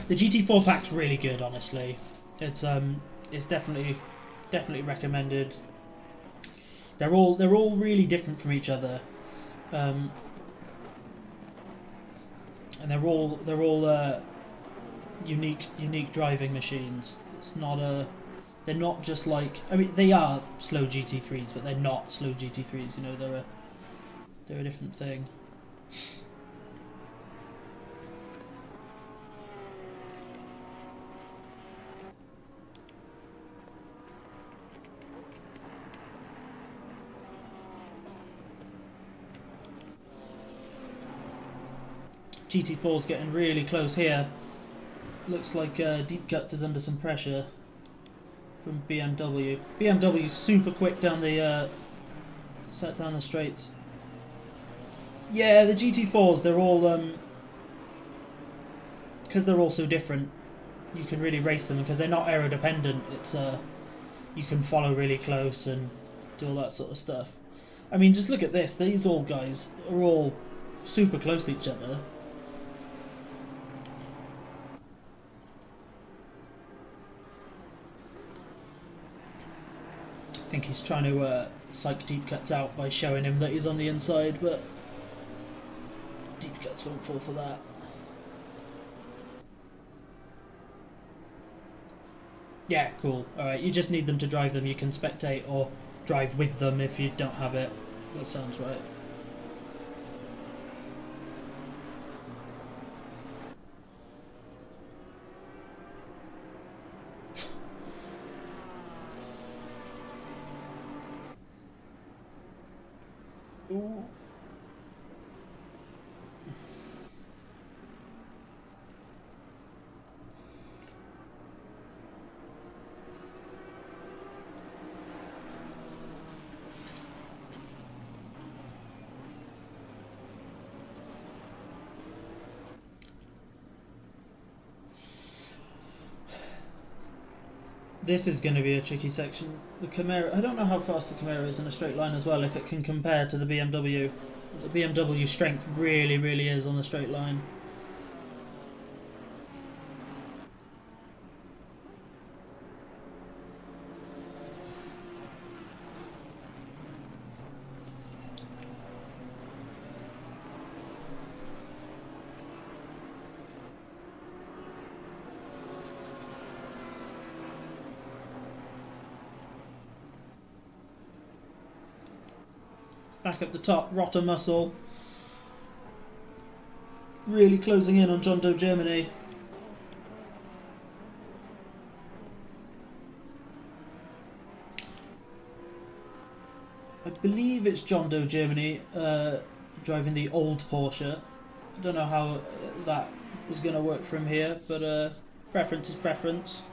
Speaker 1: The GT4 pack's really good, honestly. It's definitely recommended. They're all really different from each other, and they're all unique driving machines. It's not they're not just like, I mean, they are slow GT3s, but they're not slow GT3s. You know, they're a different thing. GT4's getting really close here. Looks like Deep Cuts is under some pressure from BMW. BMW's super quick down the straights. Yeah, the GT4s, they're all because they're all so different. You can really race them because they're not aero dependent. It's you can follow really close and do all that sort of stuff. I mean, just look at this. These all guys are all super close to each other. I think he's trying to psych Deep Cuts out by showing him that he's on the inside, but Deep Cuts won't fall for that. Yeah, cool. Alright, you just need them to drive them. You can spectate or drive with them if you don't have it. That sounds right. Ooh. This is going to be a tricky section. The Camaro, I don't know how fast the Camaro is in a straight line as well, if it can compare to the BMW. The BMW strength really, really is on a straight line. Back up the top, Rotter Muscle. Really closing in on John Doe Germany. I believe it's John Doe Germany driving the old Porsche. I don't know how that was going to work from here, but preference is preference.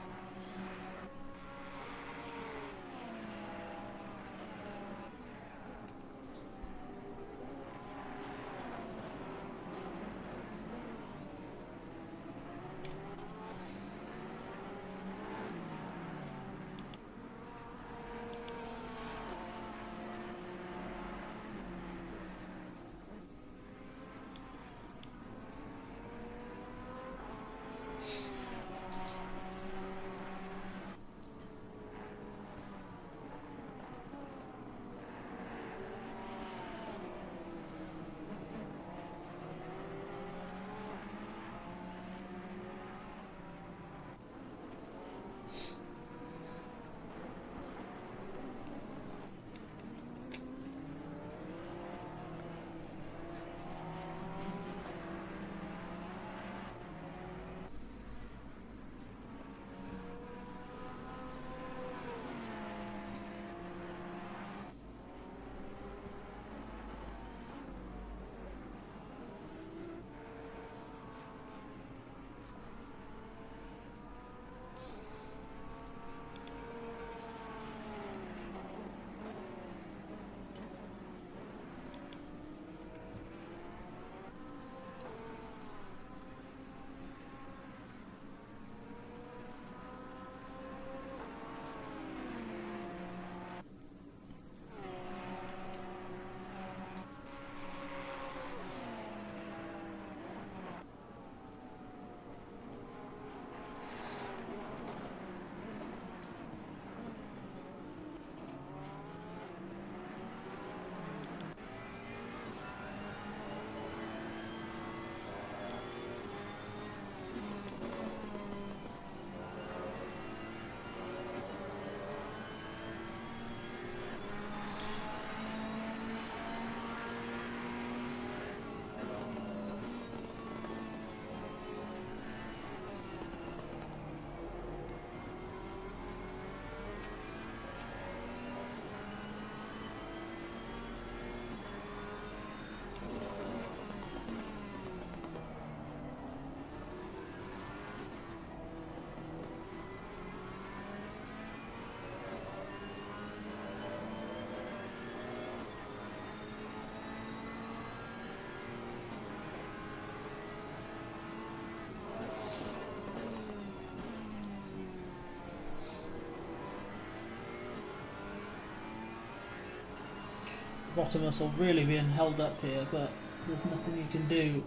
Speaker 1: Rotter Muscle really being held up here, but there's nothing you can do,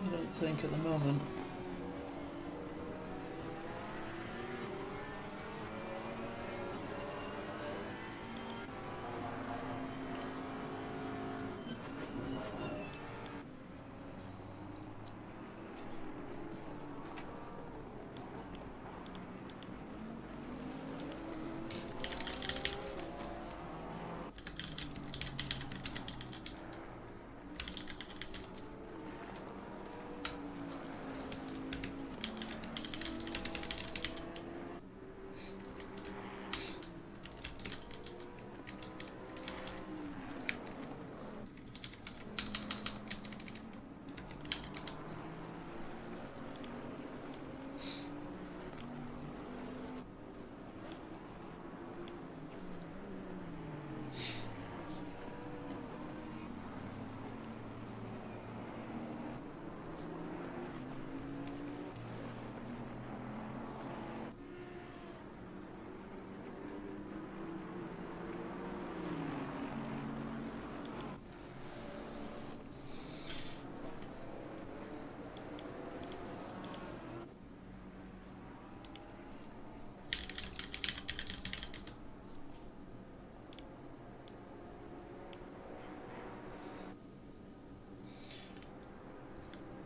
Speaker 1: I don't think, at the moment.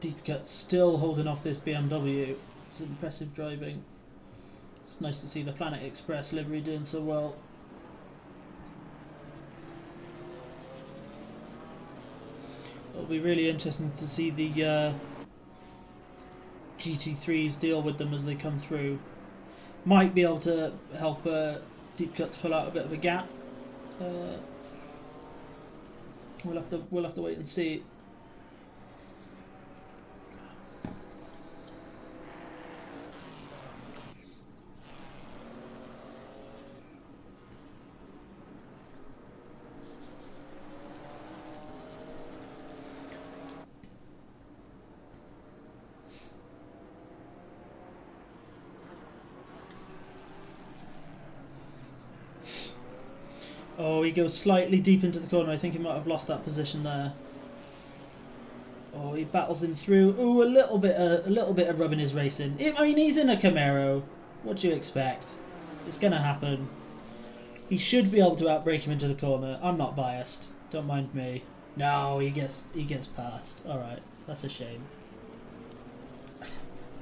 Speaker 1: deep cut still holding off this BMW. It's impressive driving. It's nice to see the Planet Express livery doing so well. It'll be really interesting to see the GT3s deal with them as they come through. Might be able to help deep cuts pull out a bit of a gap. We'll have to wait and see. Oh, he goes slightly deep into the corner. I think he might have lost that position there. Oh, he battles him through. Oh, a little bit of rubbing his racing. I mean, he's in a Camaro. What do you expect? It's gonna happen. He should be able to outbrake him into the corner. I'm not biased. Don't mind me. No, he gets past. All right, that's a shame.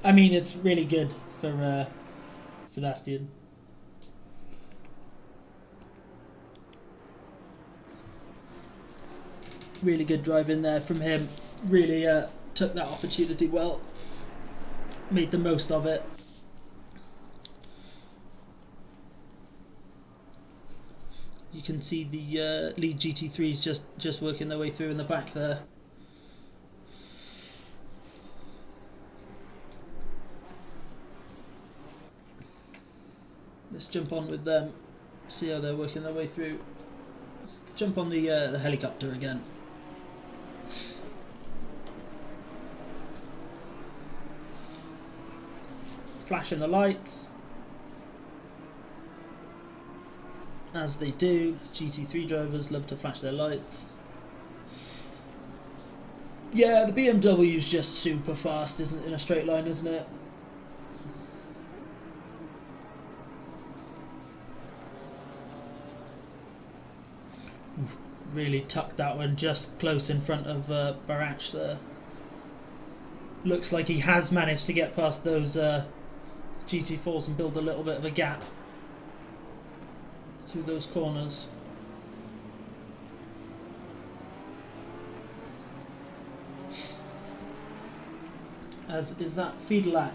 Speaker 1: I mean, it's really good for Sebastian. Really good drive in there from him. Really took that opportunity well. Made the most of it. You can see the lead GT3s just working their way through in the back there. Let's jump on with them. See how they're working their way through. Let's jump on the helicopter again. Flashing the lights, as they do. GT3 drivers love to flash their lights. Yeah, the BMW's just super fast, isn't it, in a straight line, isn't it? Really tucked that one just close in front of Barach there. Looks like he has managed to get past those GT4s and build a little bit of a gap through those corners. As is that Fiedlak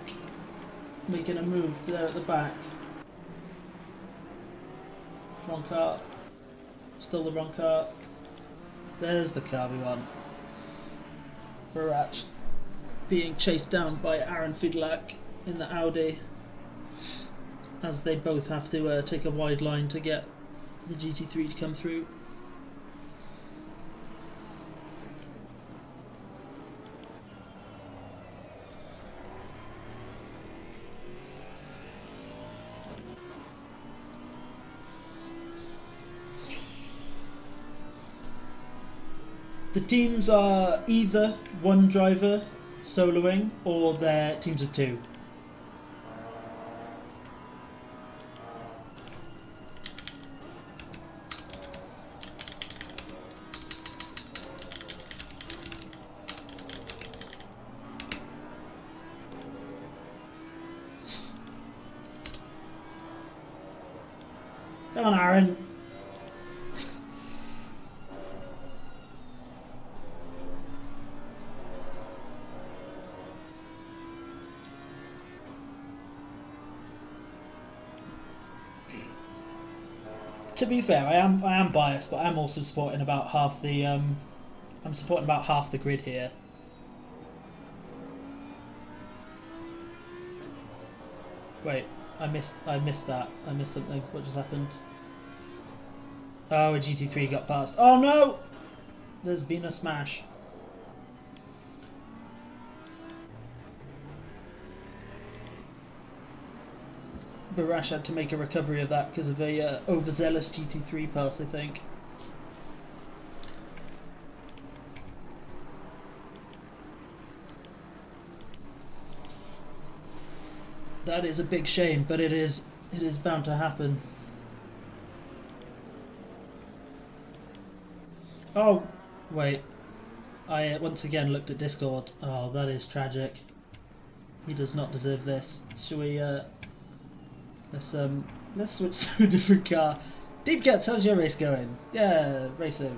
Speaker 1: making a move there at the back. Wrong car. Still the wrong car. There's the car we want. Barach being chased down by Aaron Fiedlak in the Audi, as they both have to take a wide line to get the GT3 to come through. The teams are either one driver soloing or they're teams of two. Come on, Aaron. To be fair, I am biased, but I'm also supporting about half the I'm supporting about half the grid here. Wait, I missed that. I missed something. What just happened? Oh, a GT3 got past. Oh no! There's been a smash. Barach had to make a recovery of that because of a overzealous GT3 pass, I think. That is a big shame, but it is bound to happen. Oh, wait. I once again looked at Discord. Oh, that is tragic. He does not deserve this. Shall we let's switch to a different car. Deep Guts, how's your race going? Yeah, racing.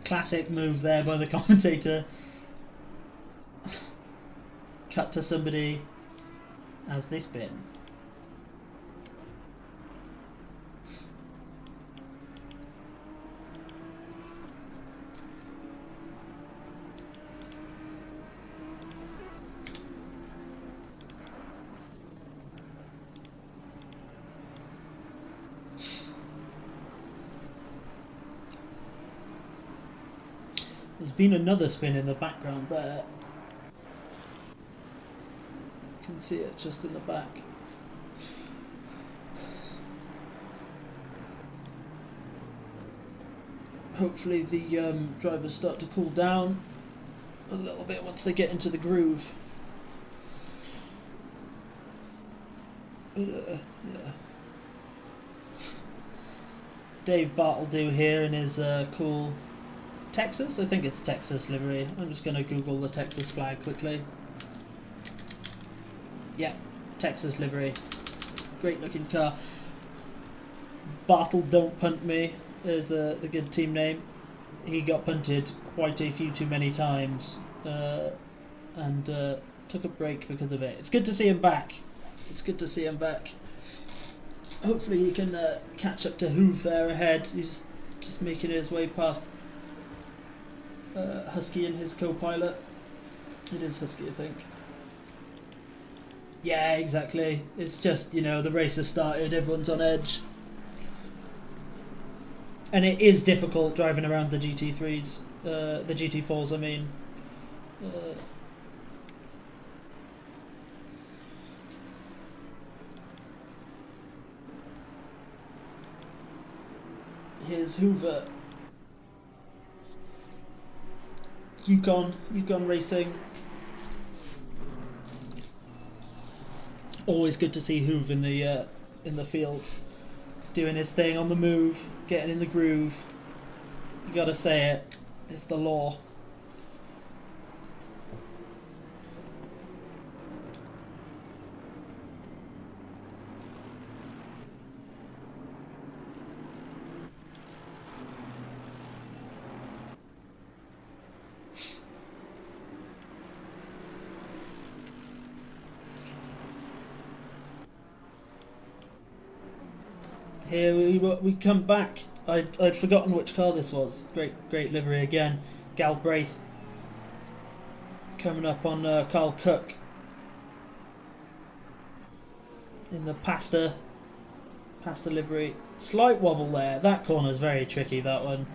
Speaker 1: Classic move there by the commentator. Cut to somebody as they spin. There's been another spin in the background there. You can see it just in the back. Hopefully the drivers start to cool down a little bit once they get into the groove. But, yeah. Dave Bartledew here in his cool Texas? I think it's Texas livery. I'm just going to Google the Texas flag quickly. Yeah, Texas livery. Great looking car. Bartle Don't Punt Me is the good team name. He got punted quite a few too many times and took a break because of it. It's good to see him back. It's good to see him back. Hopefully he can catch up to Hoove there ahead. He's just making his way past Husky and his co-pilot. It is Husky, I think. Yeah, exactly. It's just, you know, the race has started, everyone's on edge. And it is difficult driving around the GT3s, the GT4s, I mean. Here's Hoover. Yukon Racing. Always good to see Hoove in the field, doing his thing on the move, getting in the groove. You gotta say it. It's the law. Here we come back. I'd forgotten which car this was. Great livery again. Galbraith coming up on Carl Cook in the pasta livery. Slight wobble there. That corner's very tricky, that one.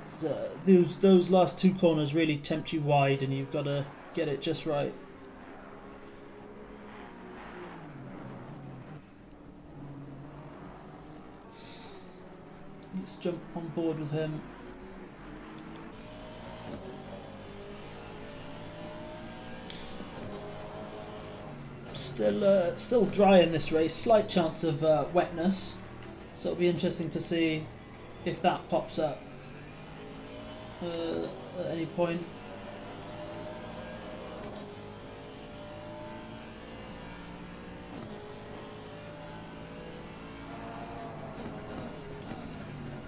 Speaker 1: So those last two corners really tempt you wide, and you've got to get it just right. Let's jump on board with him. Still dry in this race. Slight chance of wetness, so it'll be interesting to see if that pops up at any point.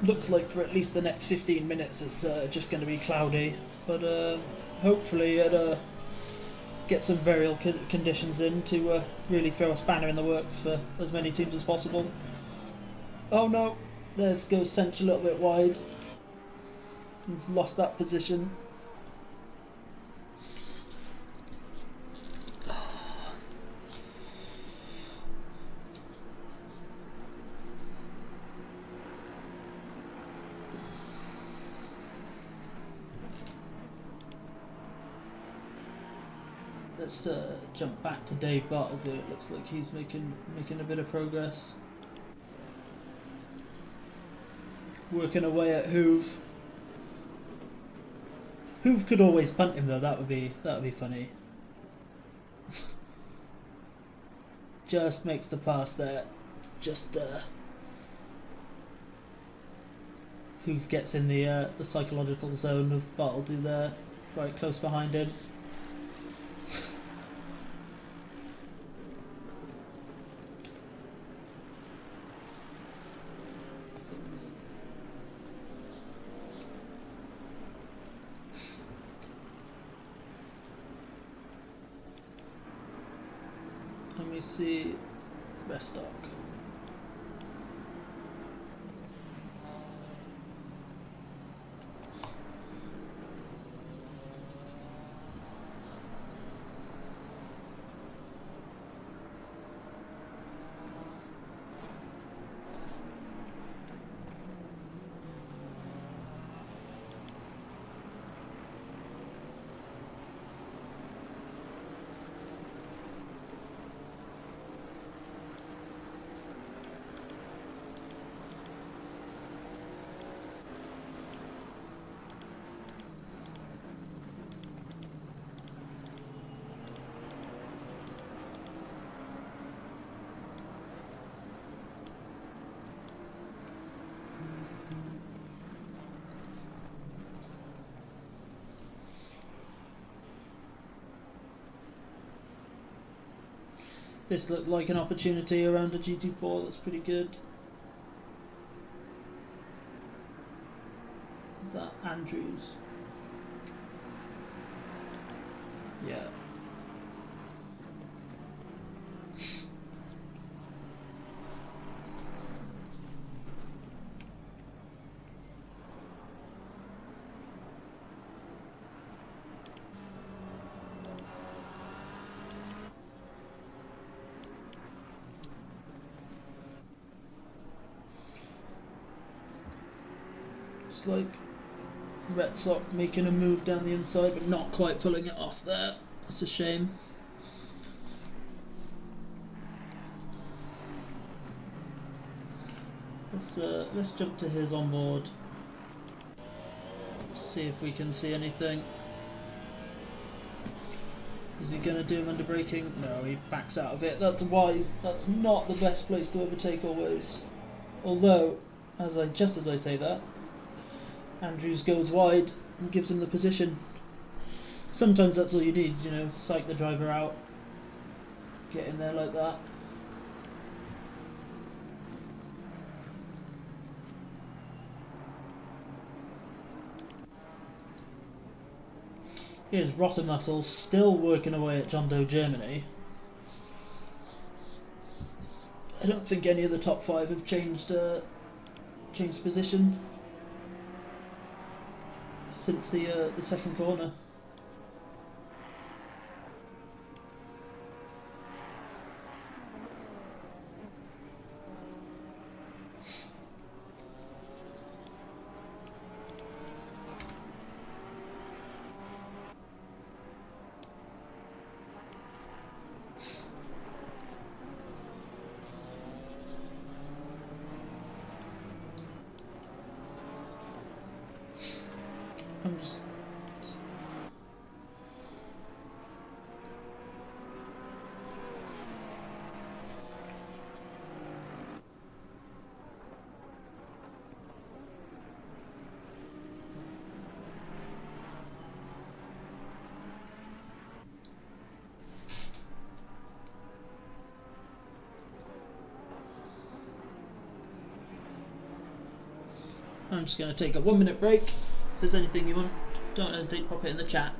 Speaker 1: Looks like for at least the next 15 minutes it's just going to be cloudy, but hopefully it get some variable conditions in to really throw a spanner in the works for as many teams as possible. Oh no, there goes Sench a little bit wide. He's lost that position. let's jump back to Dave Bartleby. It looks like he's making a bit of progress. Working away at Hoove. Hoove could always punt him though. That would be funny. Just makes the pass there. Just Hoove gets in the psychological zone of Bartleby there, right close behind him. Let me see Restock. This looked like an opportunity around a GT4 that's pretty good. Is that Andrews? Yeah. It's like Retsock making a move down the inside but not quite pulling it off there. That's a shame. Let's jump to his onboard. See if we can see anything. Is he gonna do him under braking? No, he backs out of it. That's wise. That's not the best place to overtake always. Although, just as I say that, Andrews goes wide and gives him the position. Sometimes that's all you need, you know, psych the driver out, get in there like that. Here's Rottermuscle still working away at John Doe Germany. I don't think any of the top 5 have changed position since the second corner. I'm just... I'm just going to take a 1-minute break. If there's anything you want, don't hesitate to pop it in the chat.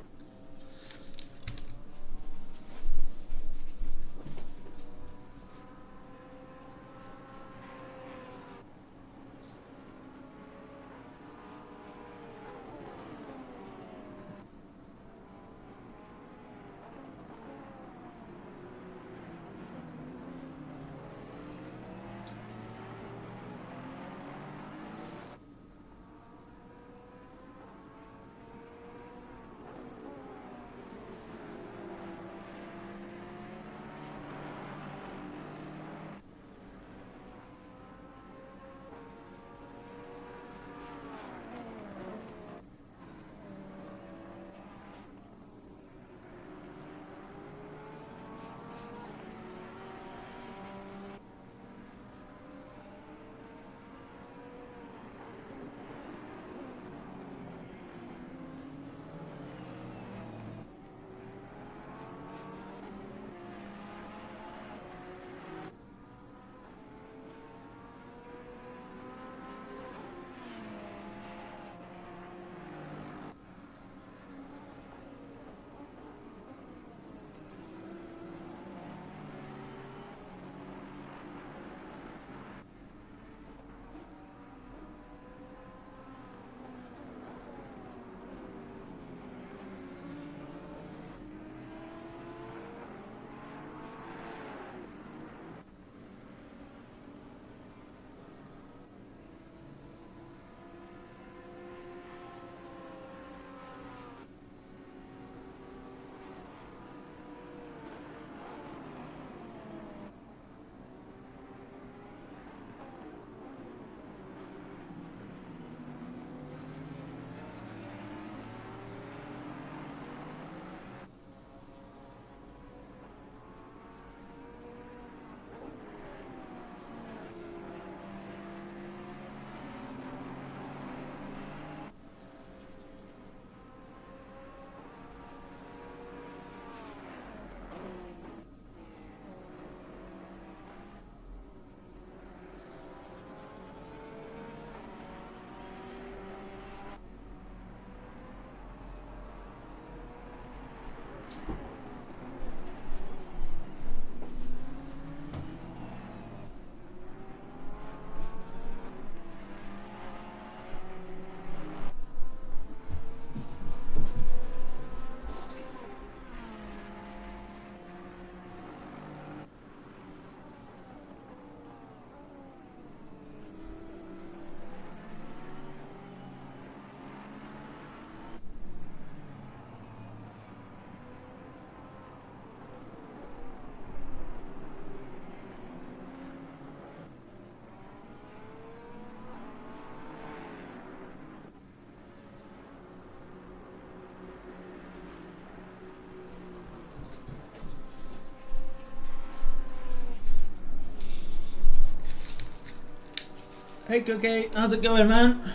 Speaker 1: Hey Cookie, how's it going, man?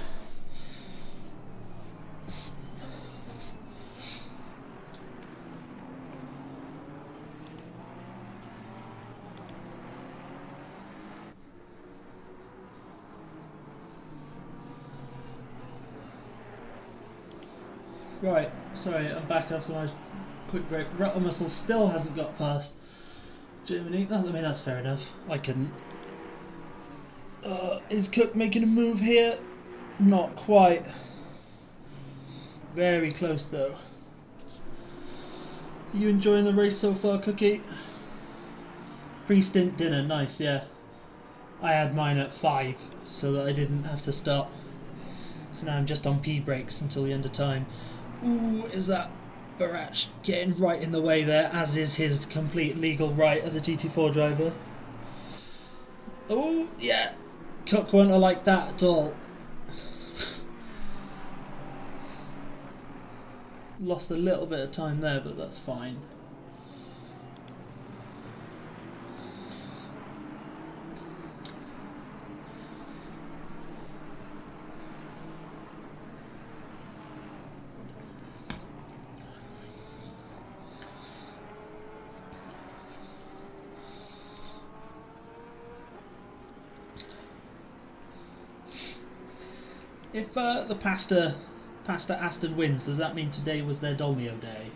Speaker 1: Right, sorry, I'm back after my quick break. Rattle Muscle still hasn't got past Germany. I mean, that's fair enough. I couldn't. Is Cook making a move here? Not quite. Very close though. Are you enjoying the race so far, Cookie? Pre-stint dinner, nice, yeah. I had mine at 5 so that I didn't have to stop. So now I'm just on P breaks until the end of time. Ooh, is that Barach getting right in the way there, as is his complete legal right as a GT4 driver. Oh, yeah. Cook won't have liked that at all. Lost a little bit of time there, but that's fine. If the pasta Aston wins, does that mean today was their Dolmio day?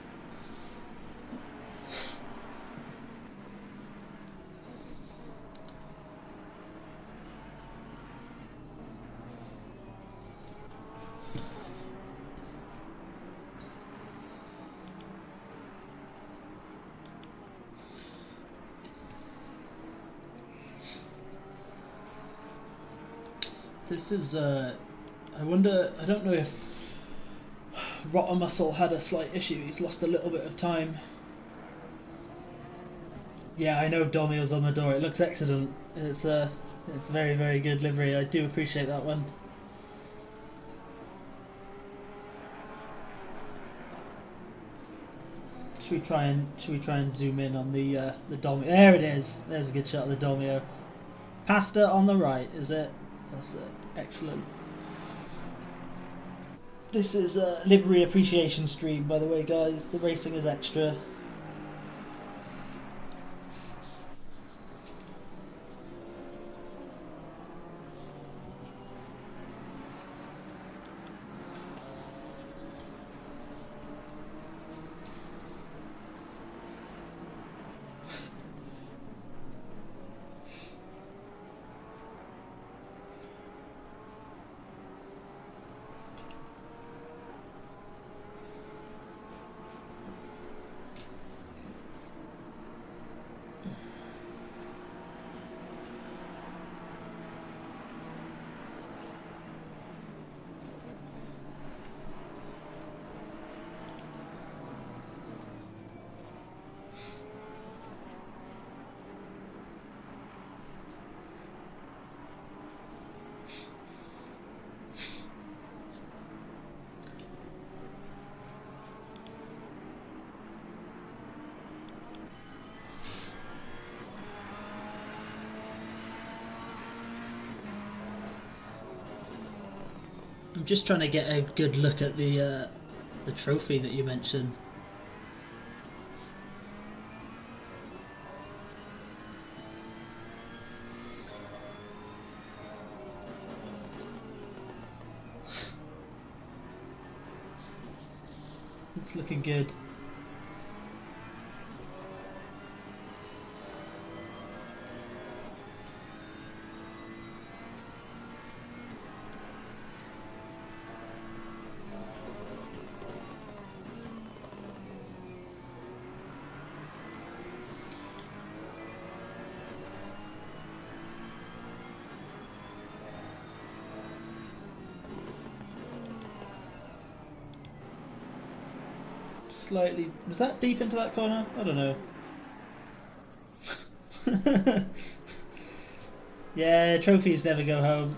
Speaker 1: This is I wonder, I don't know if Rotter Muscle had a slight issue. He's lost a little bit of time. Yeah, I know Domio's on the door. It looks excellent. It's very, very good livery. I do appreciate that one. Should we try and zoom in on the Domio? There it is. There's a good shot of the Domio. Pasta on the right, is it? That's excellent. This is a livery appreciation stream, by the way, guys. The racing is extra. I'm just trying to get a good look at the trophy that you mentioned. It's looking good. Slightly. Was that deep into that corner? I don't know. Yeah, trophies never go home.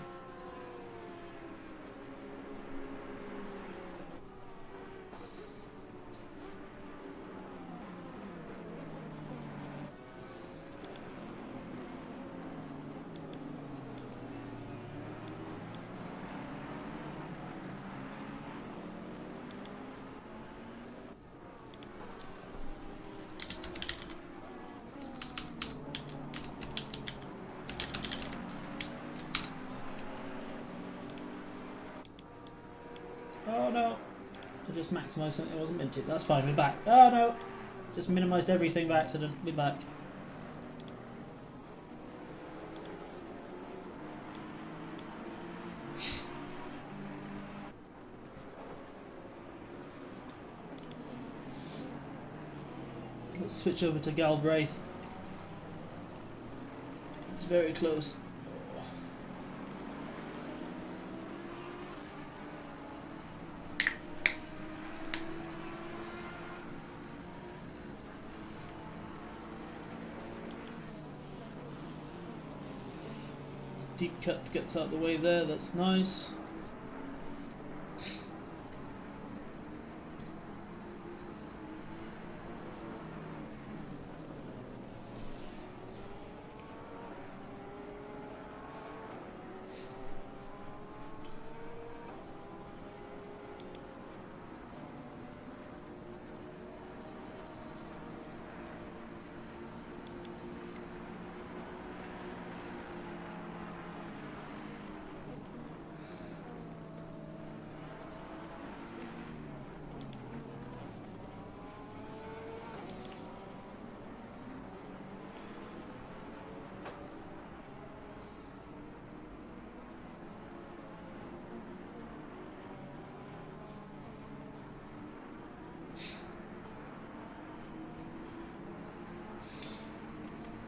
Speaker 1: no! I just maximised something that wasn't meant to. That's fine, we're back. Oh no! Just minimised everything by accident. We're back. Let's switch over to Galbraith. It's very close. Deep cuts gets out the way there, that's nice.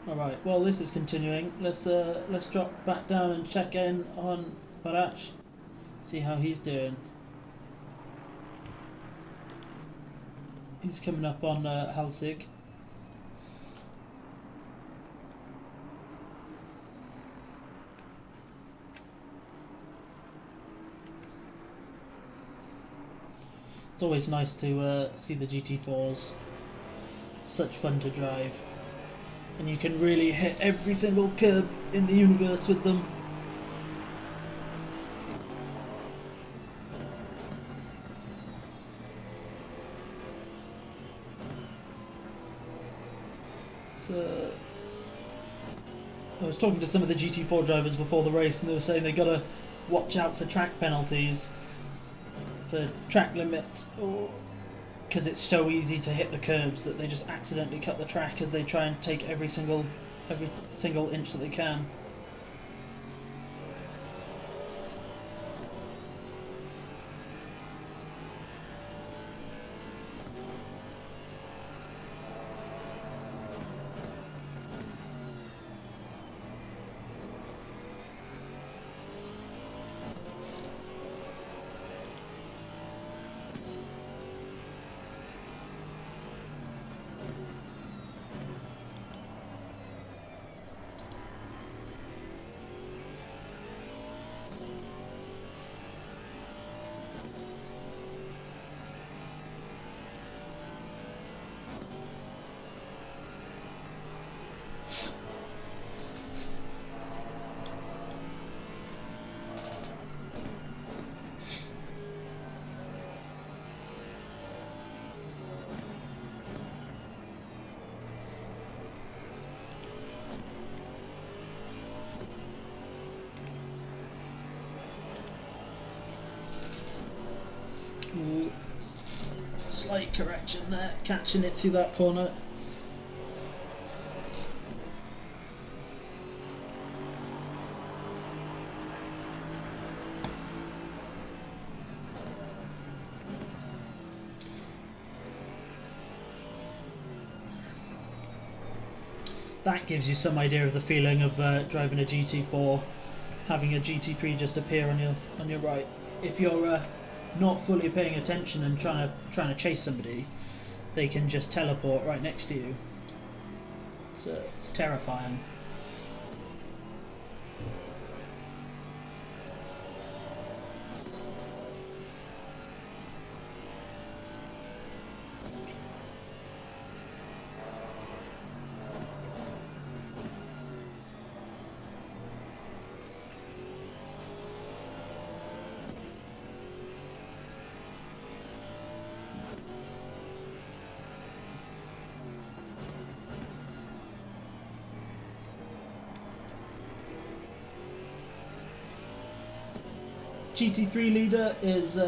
Speaker 1: Alright, well this is continuing. Let's drop back down and check in on Barach. See how he's doing. He's coming up on Halsig. It's always nice to see the GT4s. Such fun to drive. And you can really hit every single curb in the universe with them. So I was talking to some of the GT4 drivers before the race, and they were saying they gotta watch out for track penalties, for track limits, or because it's so easy to hit the curbs that they just accidentally cut the track as they try and take every single inch that they can. Ooh. Slight correction there, catching it through that corner. That gives you some idea of the feeling of driving a GT4, having a GT3 just appear on your right. If you're not fully paying attention and trying to chase somebody, they can just teleport right next to you. So it's terrifying. GT3 leader is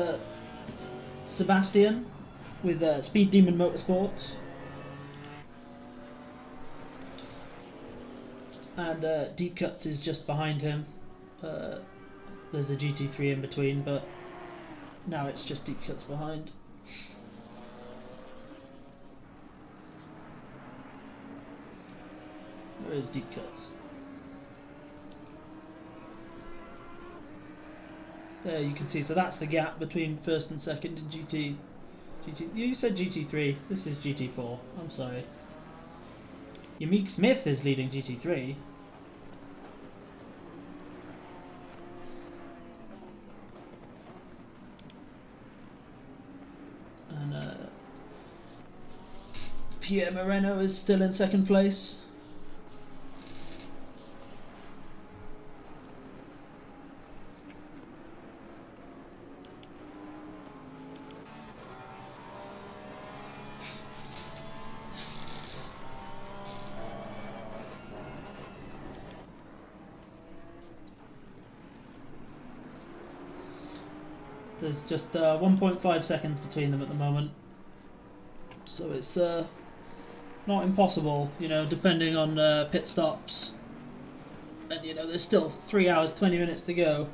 Speaker 1: Sebastian with Speed Demon Motorsports. And Deep Cuts is just behind him. There's a GT3 in between, but now it's just Deep Cuts behind. Where is Deep Cuts? There you can see, so that's the gap between first and second in GT. You said GT3, this is GT4, I'm sorry. Yamik Smith is leading GT3. And Pierre Moreno is still in second place. There's just 1.5 seconds between them at the moment, so it's not impossible, you know, depending on pit stops, and you know there's still 3 hours 20 minutes to go.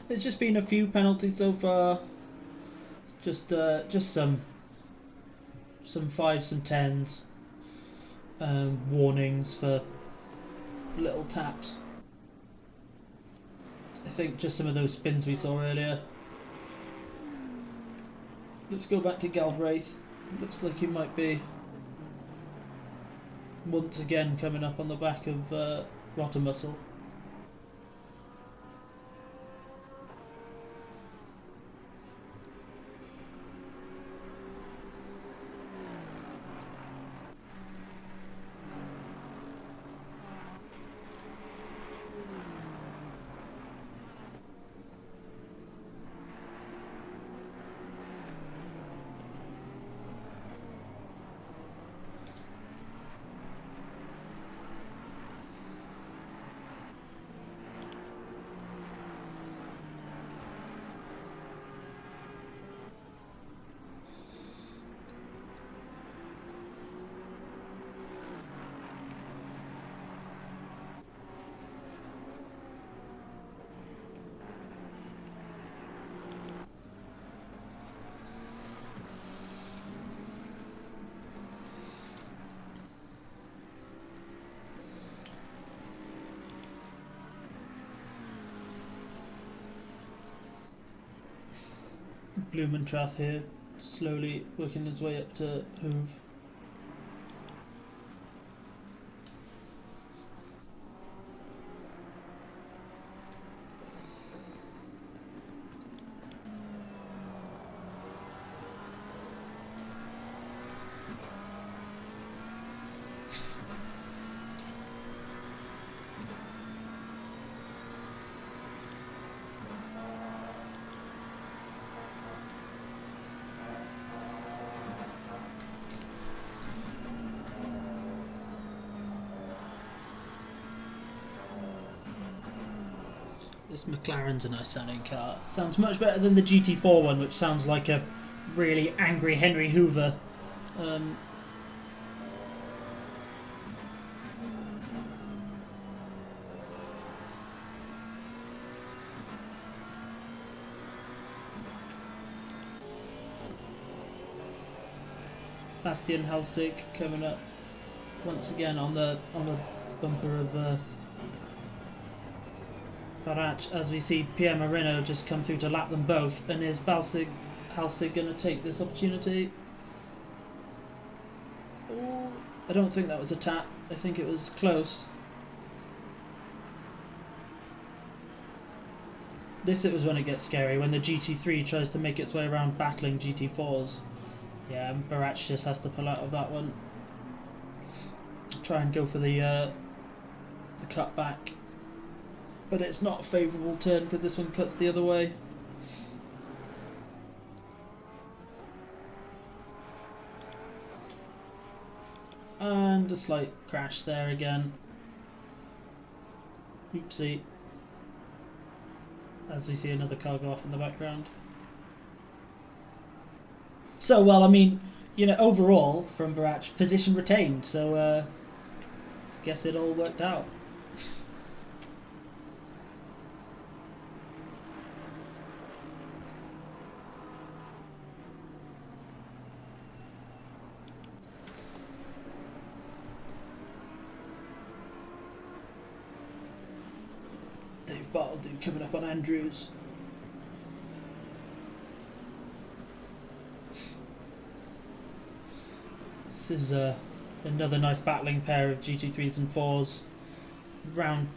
Speaker 1: There's just been a few penalties so far. Just some 5s and 10s. Warnings for little taps. I think just some of those spins we saw earlier. Let's go back to Galbraith. Looks like he might be once again coming up on the back of Rottermuscle. Blumentrath here, slowly working his way up to Hoove. This McLaren's a nice sounding car. Sounds much better than the GT4 one, which sounds like a really angry Henry Hoover. Bastian Halsig coming up once again on the bumper of Barach, as we see Pierre Marino just come through to lap them both. And is Halsig going to take this opportunity? Ooh, I don't think that was a tap. I think it was close. This it was when it gets scary, when the GT3 tries to make its way around battling GT4s. Yeah, Barach just has to pull out of that one. Try and go for the cut back, but it's not a favourable turn because this one cuts the other way. And a slight crash there again. Oopsie. As we see another car go off in the background. So, well, I mean, you know, overall, from Barach, position retained, so guess it all worked out. Dave Bartledy coming up on Andrews. This is another nice battling pair of GT3s and 4s.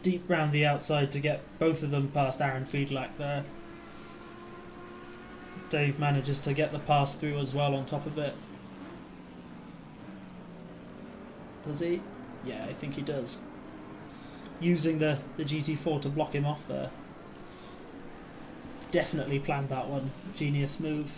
Speaker 1: Deep round the outside to get both of them past Aaron Fiedlach there. Dave manages to get the pass through as well on top of it. Does he? Yeah, I think he does. Using the GT4 to block him off there. Definitely planned that one. Genius move.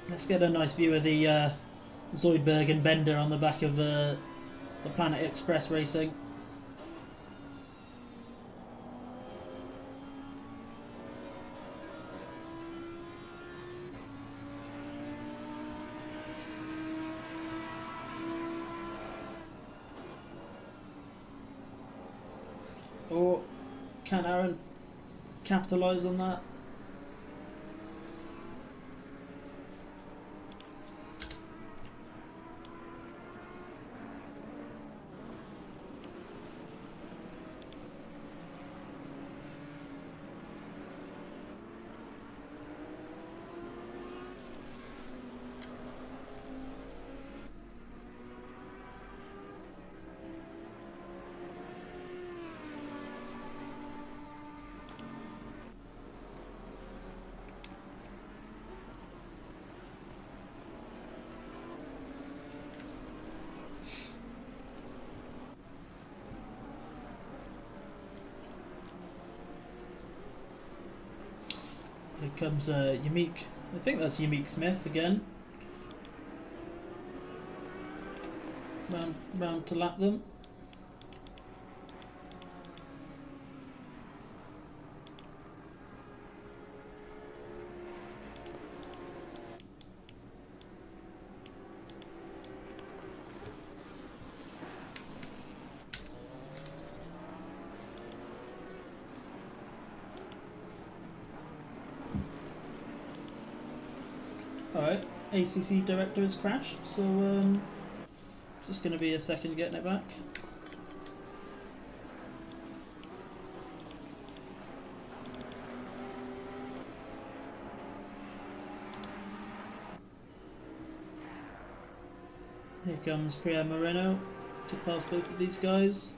Speaker 1: Let's get a nice view of the Zoidberg and Bender on the back of the Planet Express racing. Or can Aaron capitalise on that? Here comes Yamik. I think that's Yamik Smith again. Round to lap them. Alright, ACC director has crashed, so just going to be a second getting it back. Here comes Priya Moreno to pass both of these guys.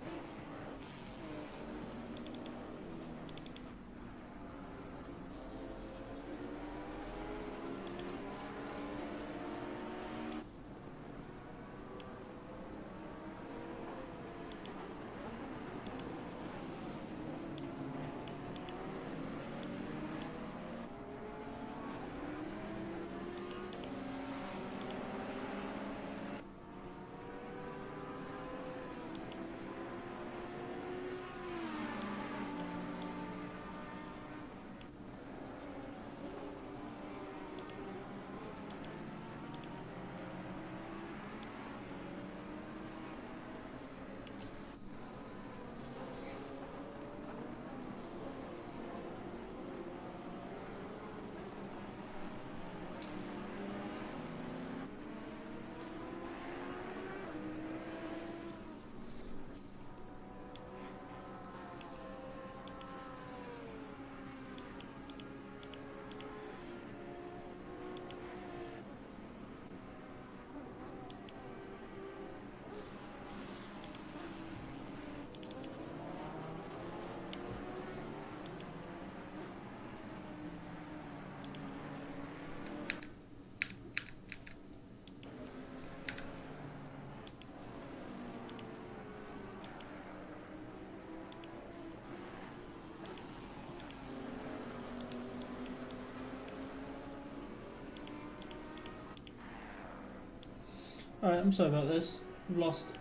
Speaker 1: Alright, I'm sorry about this. I've lost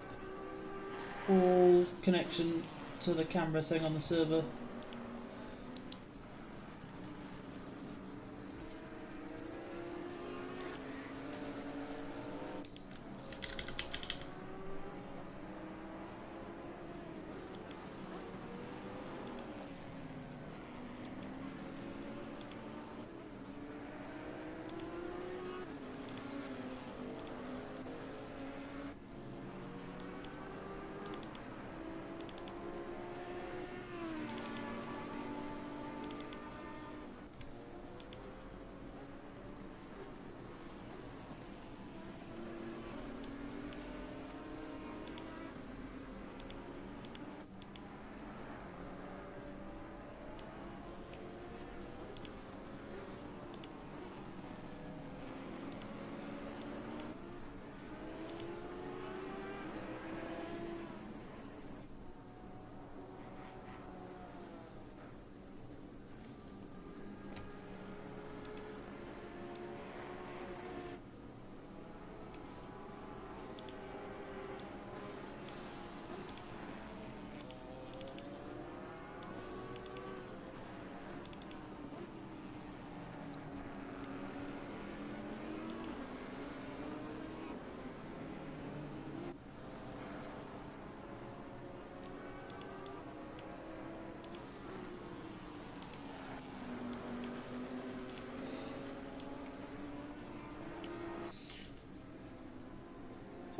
Speaker 1: all connection to the camera thing on the server.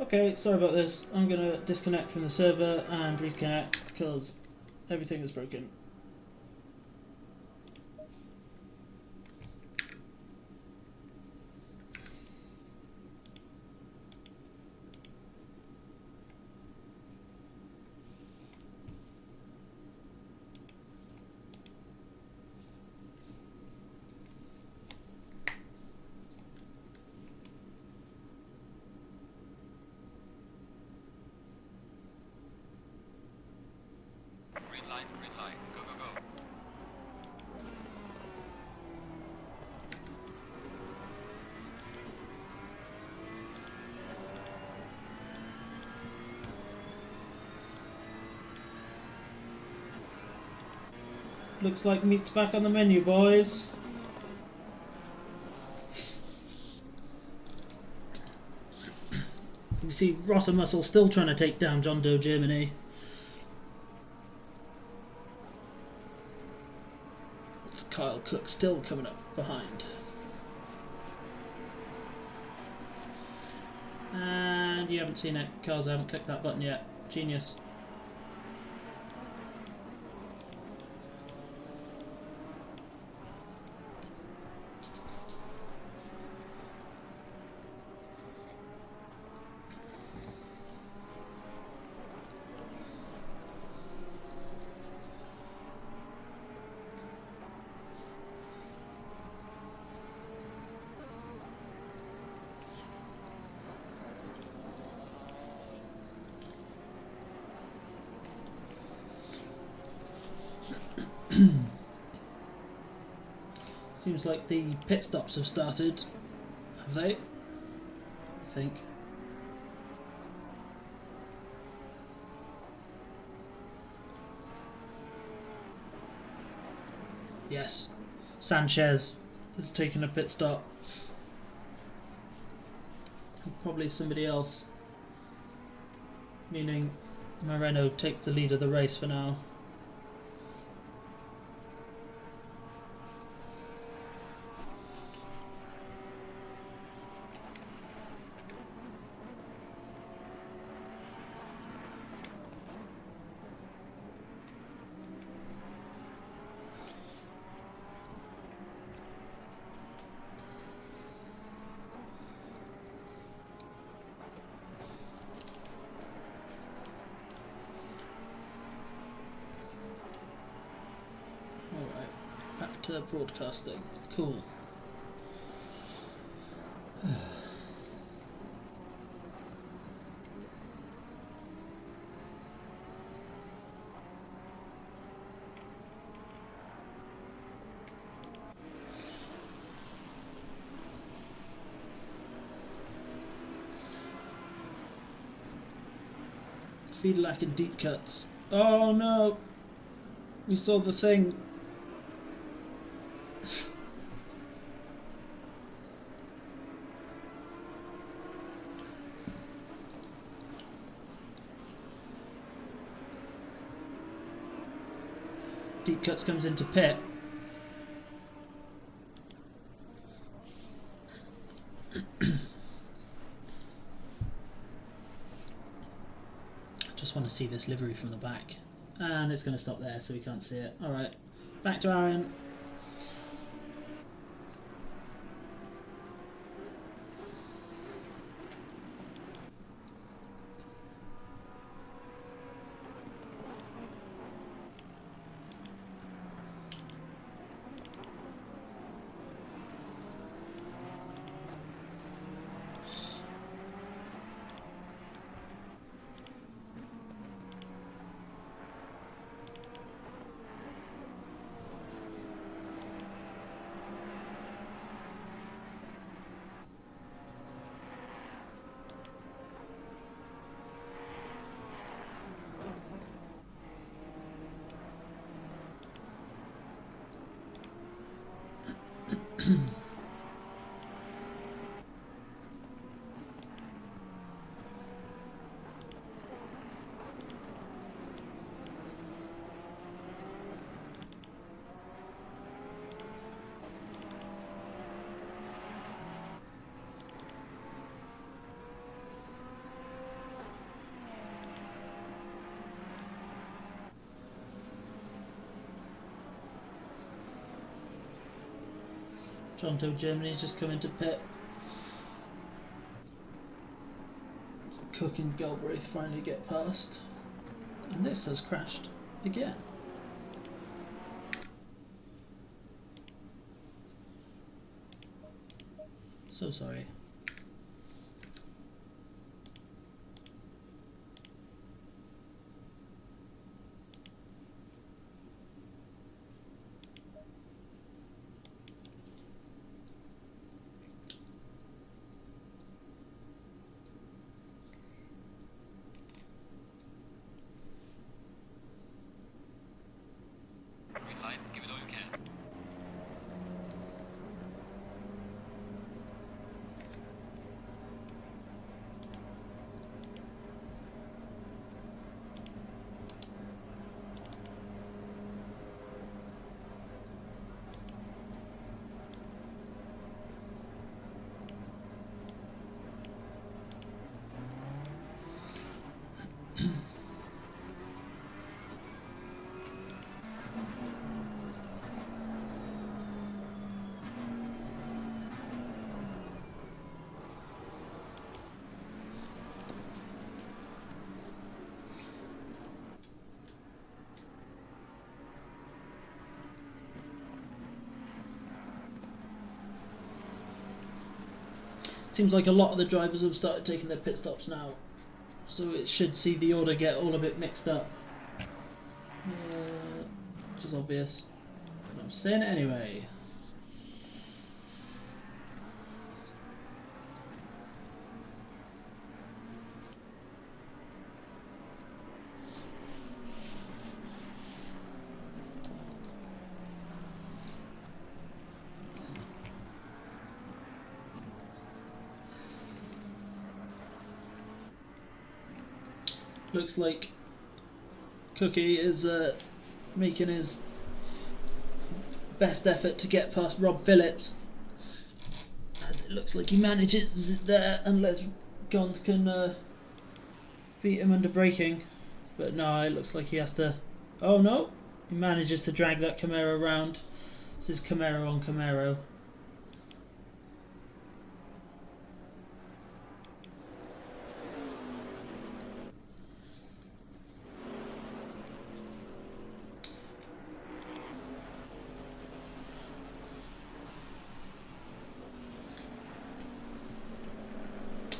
Speaker 1: Okay, sorry about this. I'm gonna disconnect from the server and reconnect because everything is broken.
Speaker 3: Green light, go, go, go.
Speaker 1: Looks like meat's back on the menu, boys. You see Rotter Muscle still trying to take down John Doe Germany. It's Kyle Cook still coming up behind. And you haven't seen it, cars haven't clicked that button yet. Genius. Seems like the pit stops have started. Have they? I think. Yes. Sanchez has taken a pit stop. Probably somebody else. Meaning Moreno takes the lead of the race for now. Back to broadcasting. Cool. Feedlack and deep cuts. Oh no! We saw the thing. Deep cuts comes into pit. Just want to see this livery from the back. And it's going to stop there so we can't see it. Alright, back to Aaron. Toronto, Germany's just come into pit. Cook and Galbraith finally get past. And this has crashed again. So sorry.
Speaker 3: Green light, give it all you can.
Speaker 1: Seems like a lot of the drivers have started taking their pit stops now, so it should see the order get all a bit mixed up, which is obvious, but I'm saying it anyway. Looks like Cookie is making his best effort to get past Rob Phillips, as it looks like he manages it there unless Gons can beat him under braking, but no, it looks like he has to. Oh no, he manages to drag that Camaro around. This is Camaro on Camaro.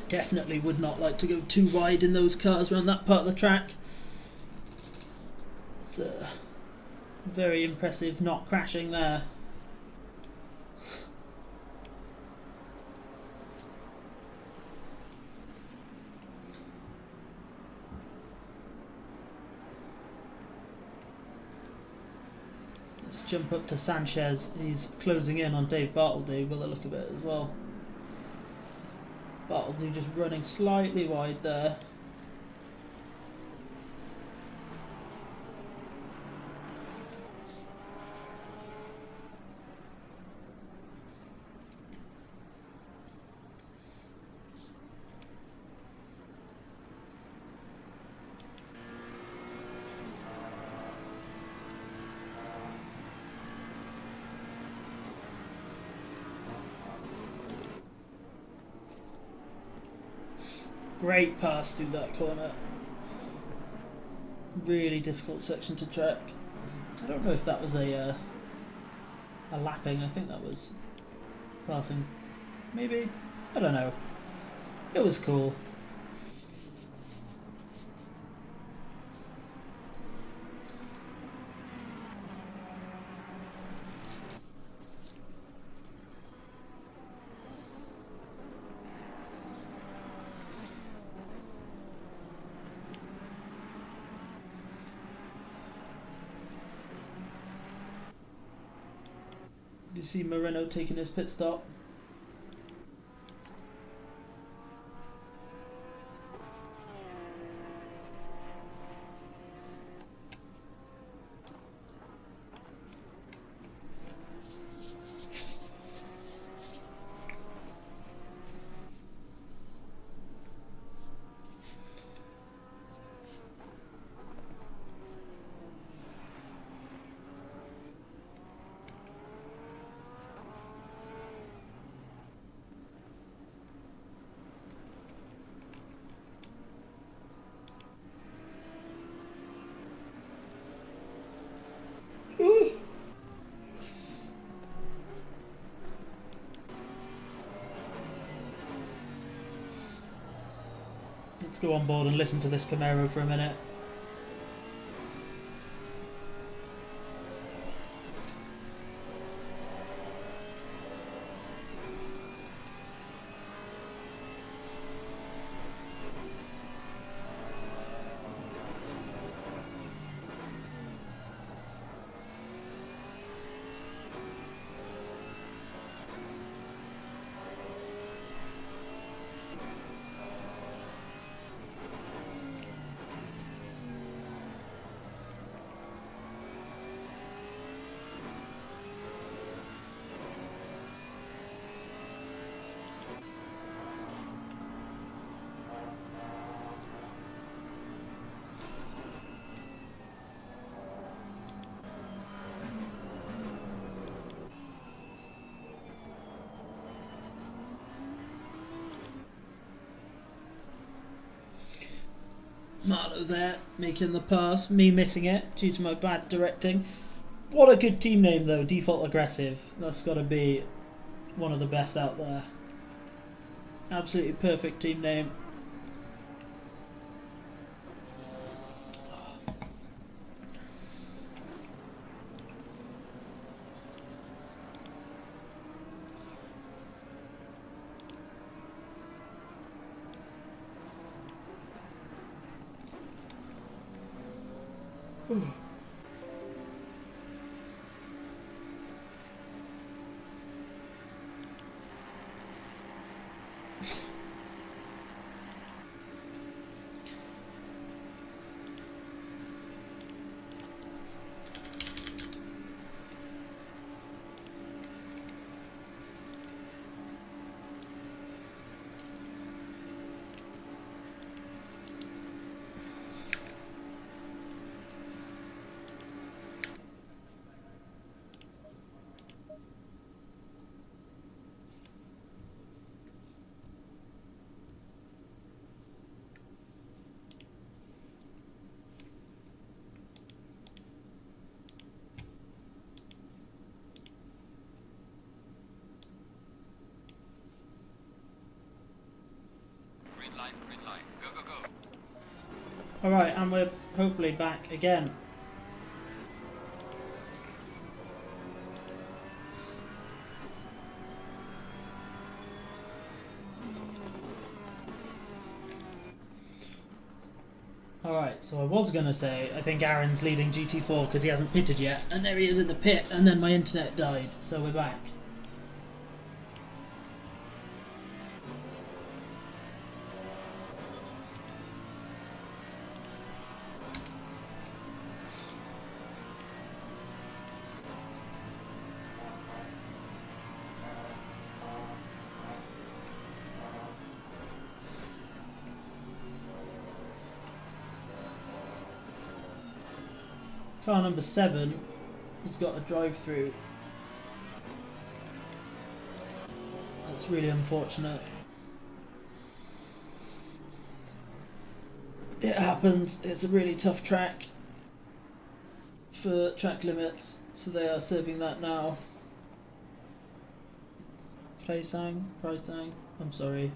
Speaker 1: Definitely would not like to go too wide in those cars around that part of the track. It's very impressive not crashing there. Let's jump up to Sanchez. He's closing in on Dave Bartleby by the look of it as well. Bartleby just running slightly wide there. Great pass through that corner. Really difficult section to track. I don't know if that was a lapping. I think that was passing. Maybe. I don't know. It was cool. You see Moreno taking his pit stop. Let's go on board and listen to this Camaro for a minute. Marlowe there, making the pass, me missing it due to my bad directing. What a good team name though, Default Aggressive. That's got to be one of the best out there. Absolutely perfect team name.
Speaker 3: Green light. Go, go, go.
Speaker 1: Alright, and we're hopefully back again. Alright, so I was going to say, I think Aaron's leading GT4 because he hasn't pitted yet, and there he is in the pit, and then my internet died, so we're back. Car number 7 has got a drive-through. That's really unfortunate. It happens, it's a really tough track for track limits, so they are serving that now. Price sang, I'm sorry.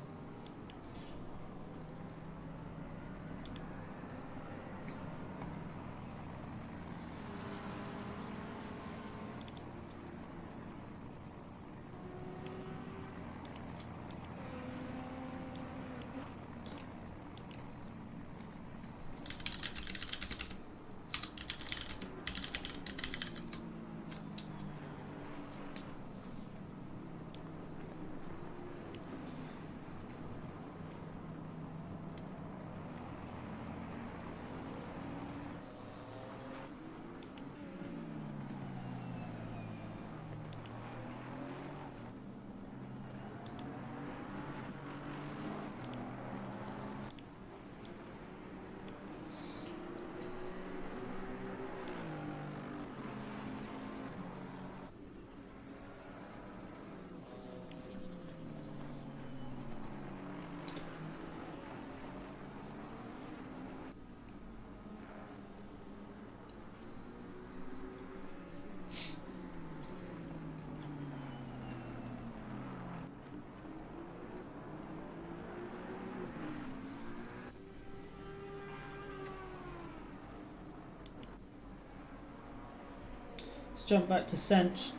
Speaker 1: Let's jump back to Sench,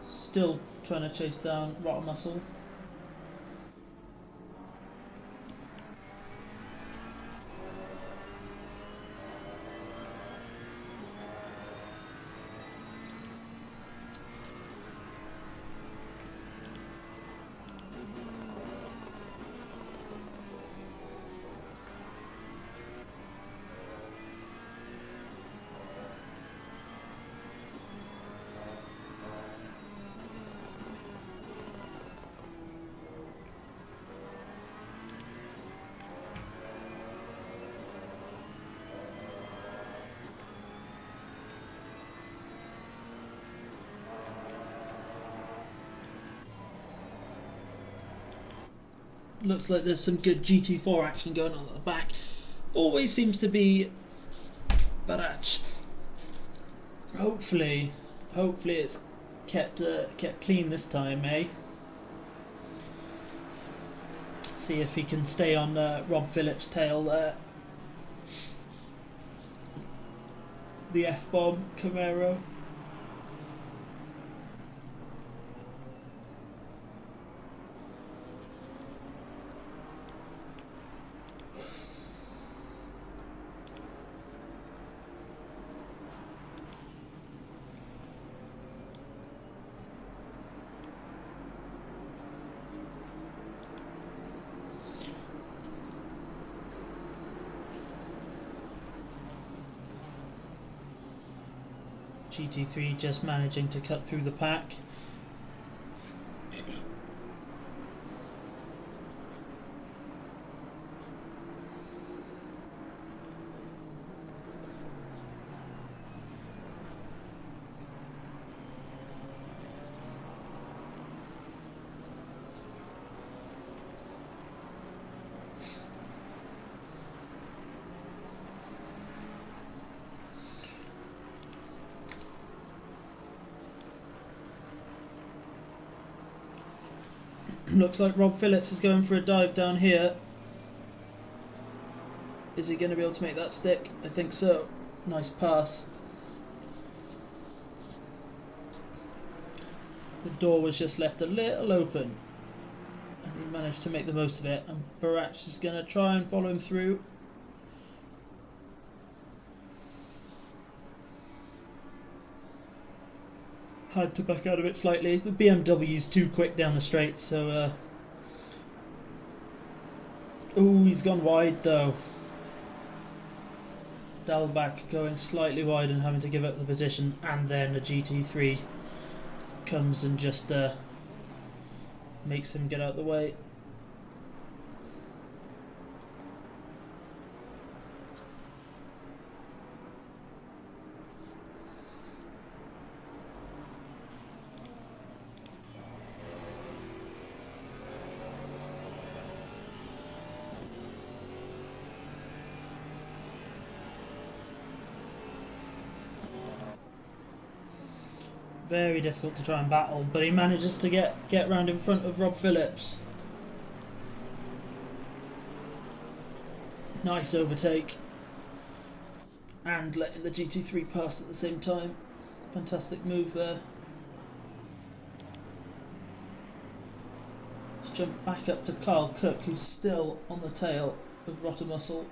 Speaker 1: still trying to chase down Rotter Muscle. Looks like there's some good GT4 action going on at the back. Always seems to be Barach. Hopefully it's kept clean this time, eh? See if he can stay on Rob Phillips' tail there. The F-bomb Camaro. GT3 just managing to cut through the pack. Looks like Rob Phillips is going for a dive down here. Is he going to be able to make that stick? I think so. Nice pass. The door was just left a little open, and he managed to make the most of it. And Barach is going to try and follow him through. Had to back out of it slightly. The BMW's too quick down the straight, so oh, he's gone wide though. Dalback going slightly wide and having to give up the position, and then a GT3 comes and just makes him get out of the way. Very difficult to try and battle, but he manages to get round in front of Rob Phillips. Nice overtake, and letting the GT3 pass at the same time. Fantastic move there. Let's jump back up to Carl Cook, who's still on the tail of Rottermuscle.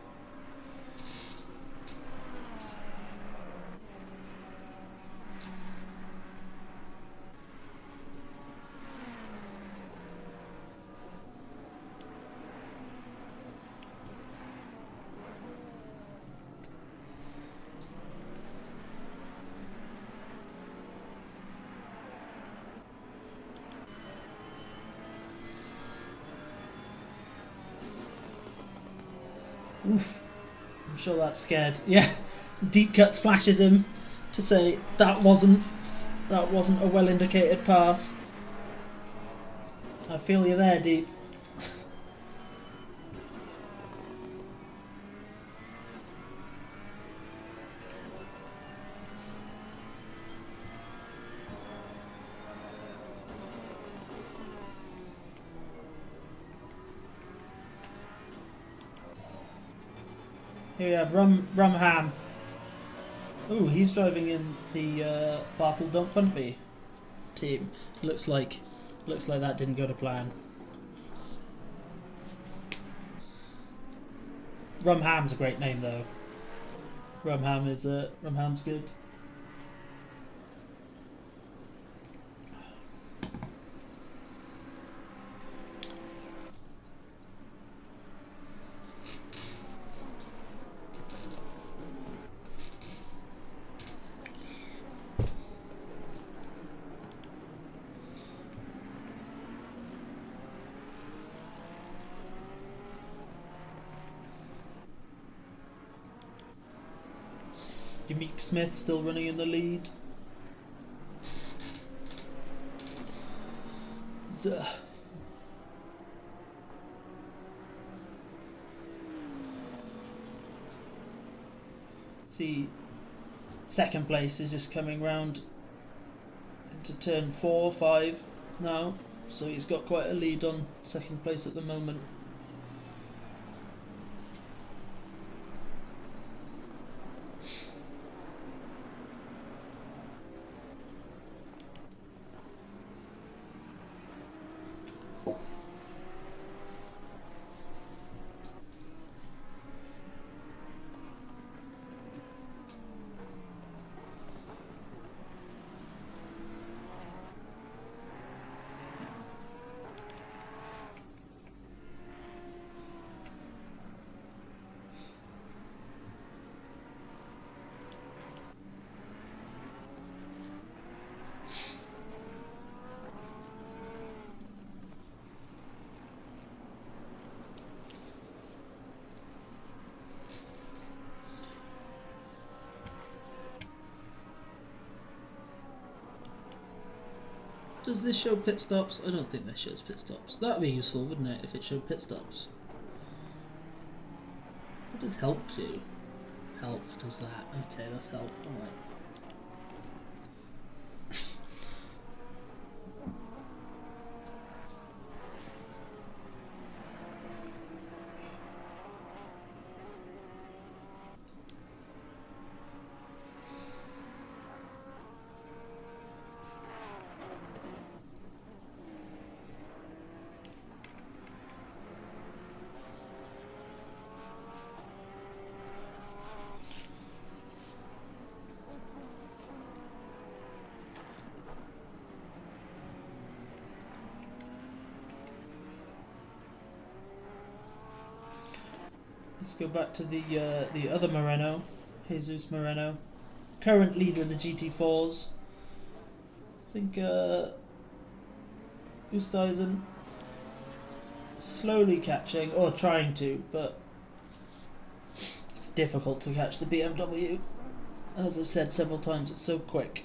Speaker 1: Oof, I'm sure that's scared. Yeah, Deep Cuts flashes him to say that wasn't a well indicated pass. I feel you there, Deep. Here we have Rumham. Ooh, he's driving in the Bartle Dump Bumpy team. Looks like that didn't go to plan. Rumham's a great name though. Rumham's good. Meek Smith still running in the lead. See, second place is just coming round into turn 4, 5 now, so he's got quite a lead on second place at the moment. Does this show pit stops? I don't think this shows pit stops. That would be useful, wouldn't it, if it showed pit stops? What does help do? Help does that. Okay, that's help. Alright. Let's go back to the other Moreno, Jesus Moreno, current leader in the GT4s. I think Oosthuizen slowly catching, or trying to, but it's difficult to catch the BMW. As I've said several times, it's so quick.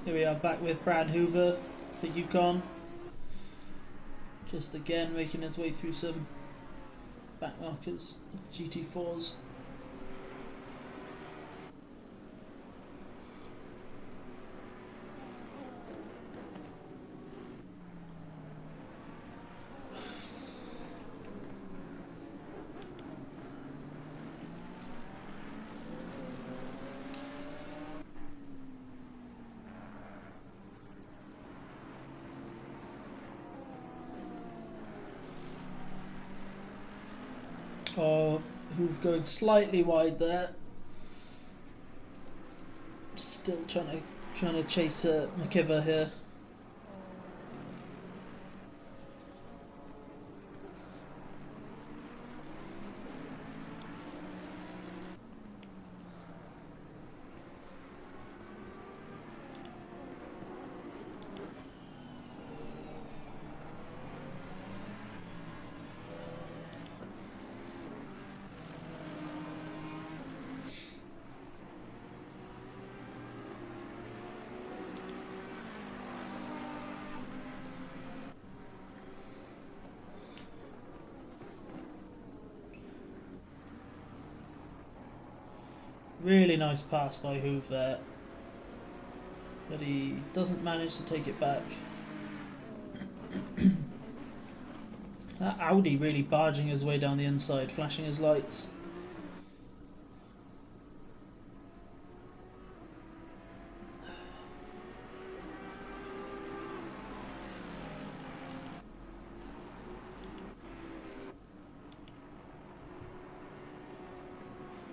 Speaker 1: Here we are back with Brad Hoover for Yukon. Just again making his way through some back markers, GT4s. Oh, Hoover going slightly wide there. Still trying to chase McKiver here. Really nice pass by Hoover there, but he doesn't manage to take it back. That Audi really barging his way down the inside, flashing his lights.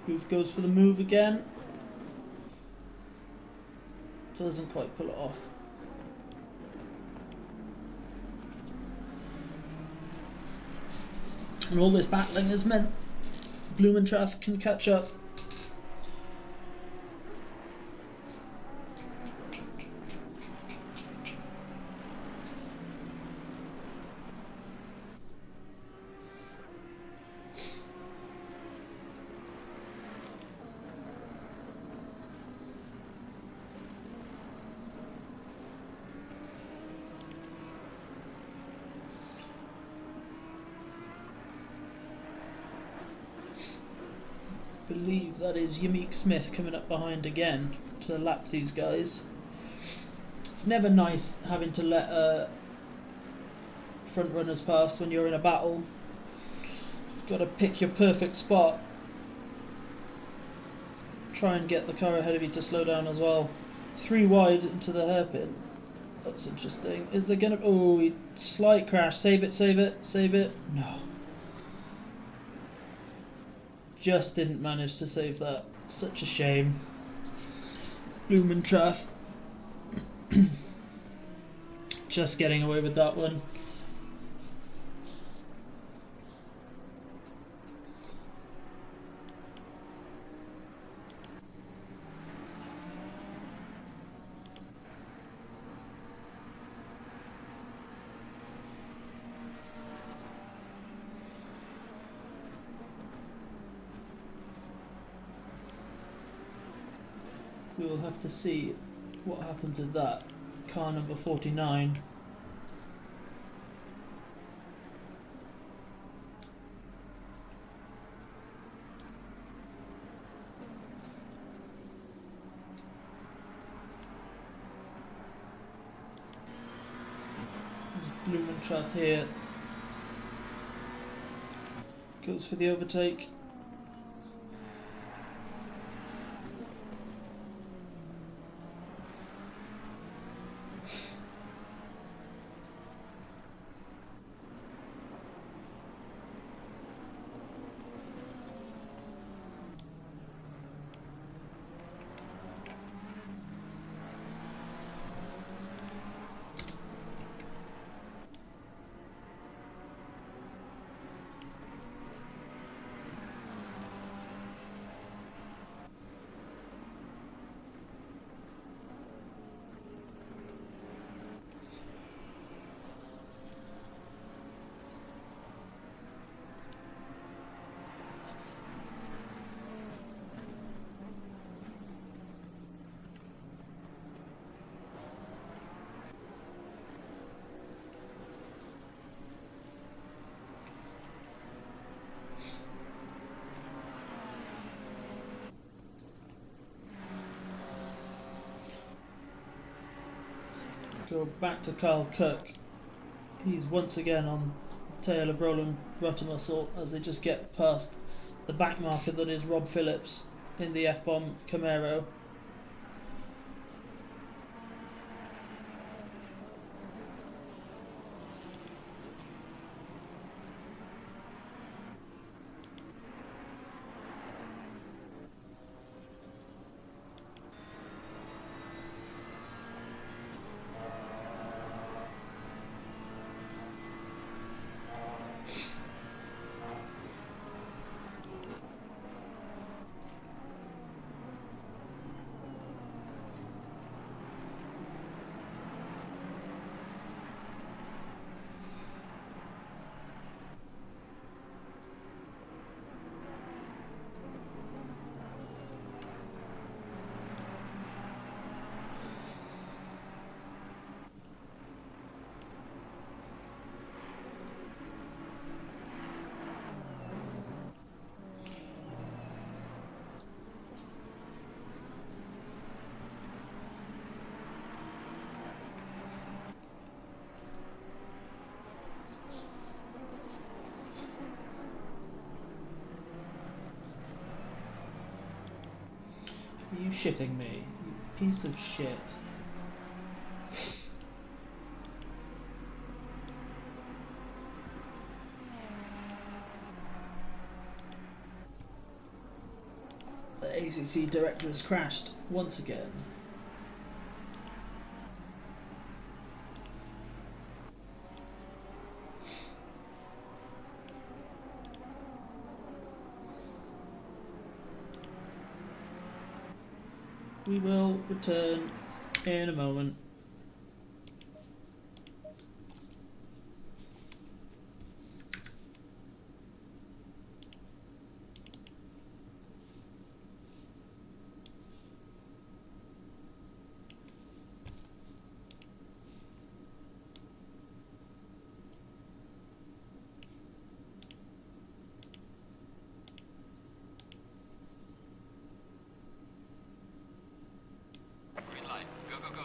Speaker 1: Hoover goes for the move again. Doesn't quite pull it off. And all this battling has meant Blumentrath can catch up. I believe that is Yamik Smith coming up behind again to lap these guys. It's never nice having to let front runners pass when you're in a battle. You've got to pick your perfect spot. Try and get the car ahead of you to slow down as well. 3 wide into the hairpin. That's interesting. Is there gonna... Oh, slight crash. Save it, save it, save it. No. Just didn't manage to save that. Such a shame. Blumentrath just getting away with that one. We will have to see what happens with that. Car number 49. Blumentrath here. Goes for the overtake. Go back to Carl Cook. He's once again on the tail of Roland Ruttermuscle as they just get past the back marker that is Rob Phillips in the F-Bomb Camaro. Are you shitting me? You piece of shit. The ACC director has crashed once again. We will return in a moment.
Speaker 3: Green light. Go, go, go.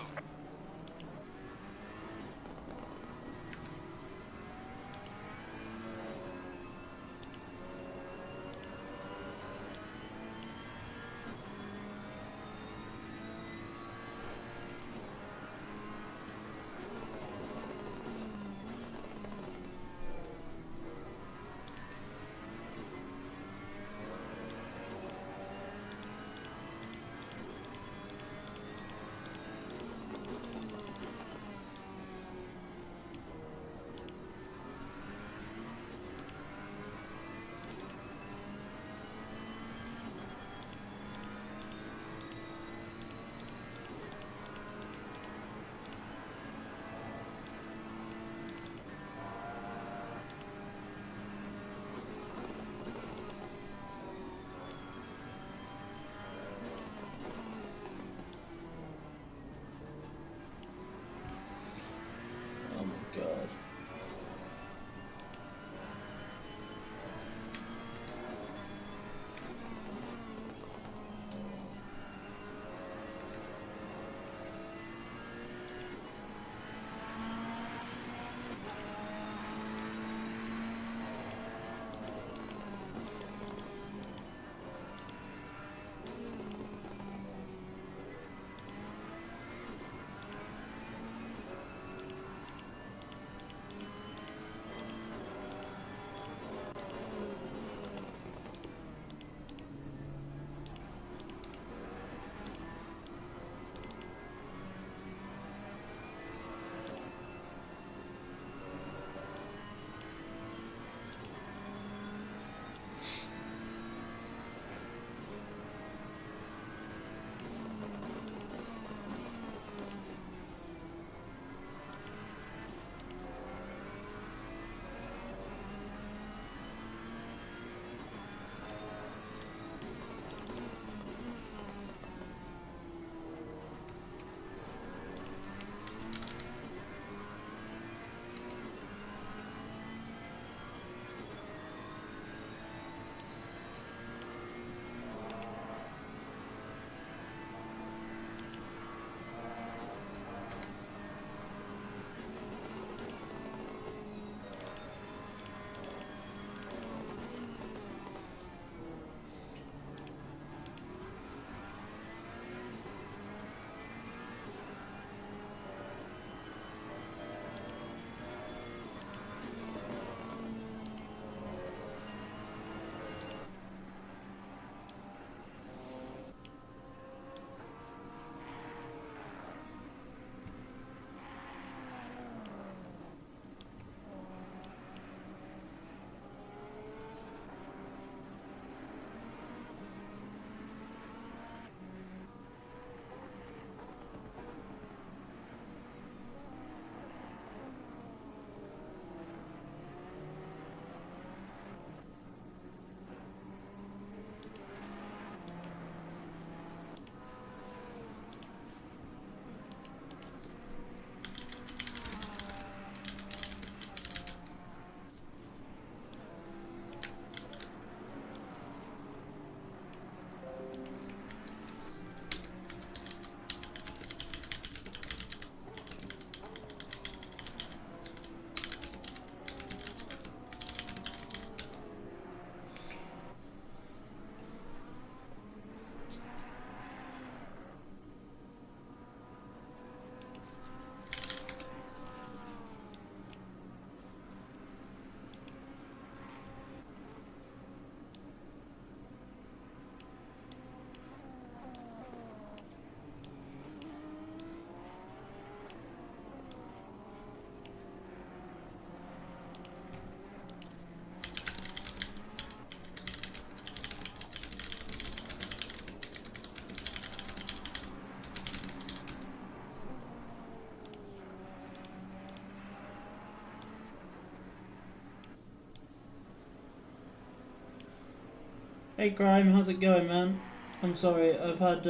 Speaker 1: Hey Grime, how's it going, man? I'm sorry, I've had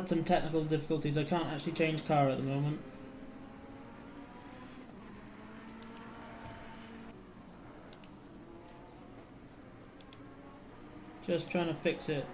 Speaker 1: some technical difficulties. I can't actually change car at the moment. Just trying to fix it.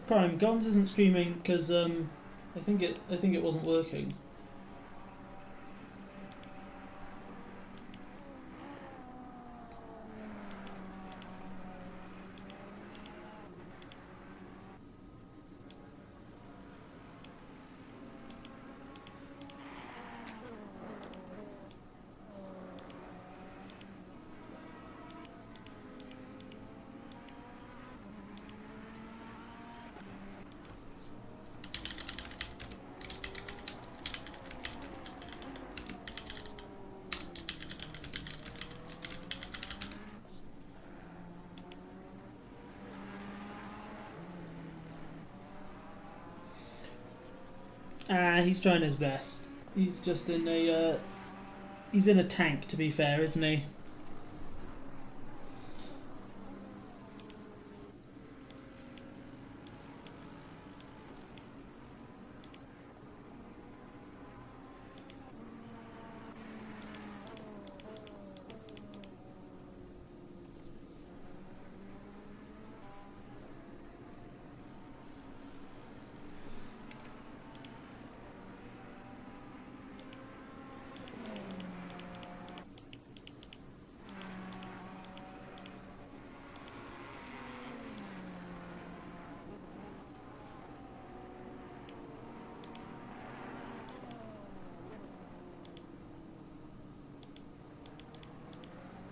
Speaker 1: Crime, Gons isn't streaming because I think it wasn't working. He's trying his best. He's just in a he's in a tank, to be fair, isn't he?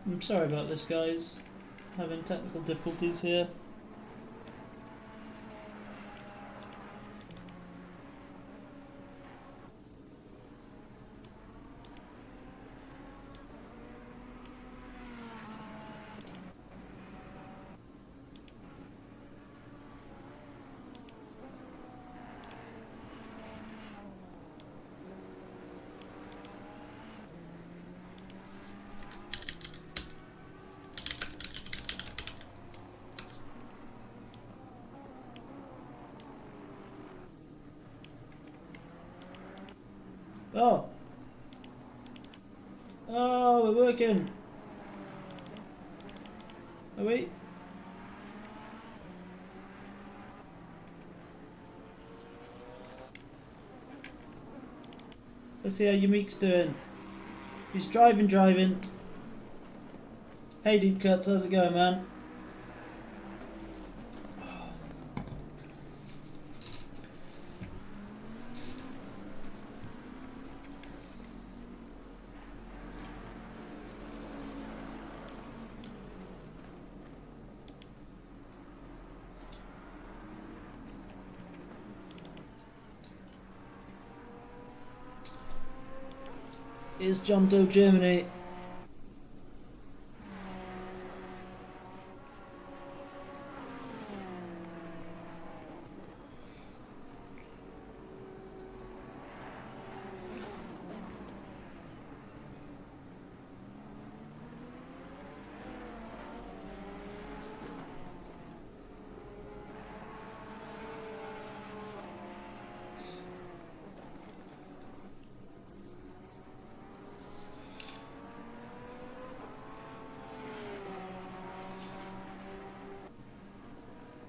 Speaker 1: I'm sorry about this, guys. Having technical difficulties here. Oh! Oh, we're working! Oh, wait. Let's see how Yamik's doing. He's driving. Hey, Deep Cuts, how's it going, man? It's John Doe, Germany.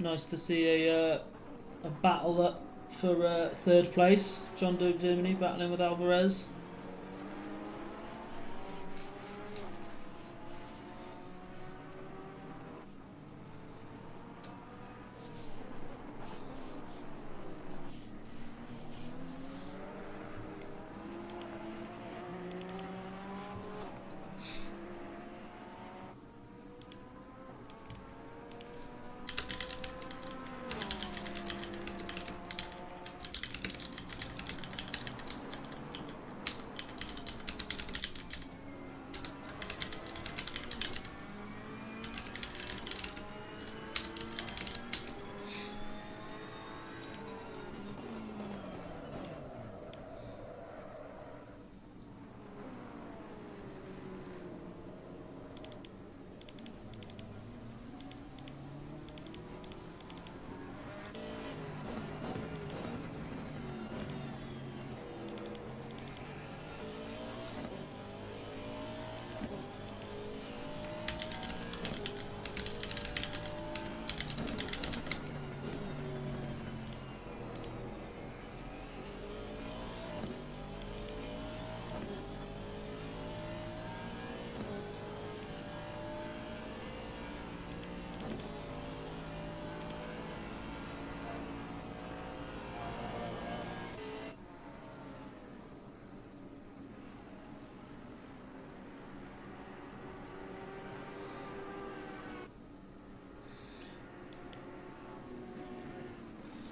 Speaker 1: Nice to see a battle up for third place. John Doe Germany battling with Alvarez.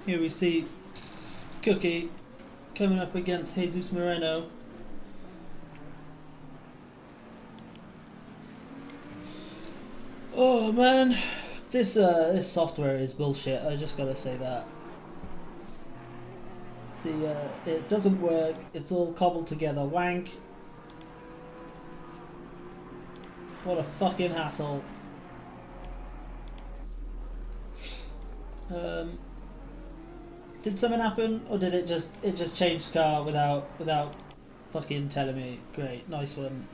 Speaker 1: Here we see Cookie coming up against Jesus Moreno. Oh man, this software is bullshit. I just gotta say that. It doesn't work. It's all cobbled together wank. What a fucking hassle. Did something happen, or did it just change car without fucking telling me? Great, nice one.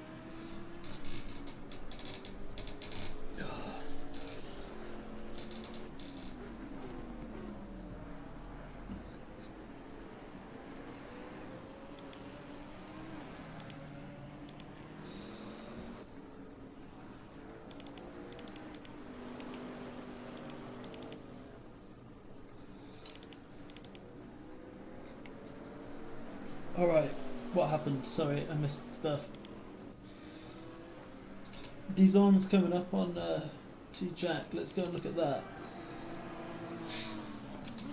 Speaker 1: Alright, what happened? Sorry, I missed stuff. Dizon's coming up on T-Jack. Let's go and look at that.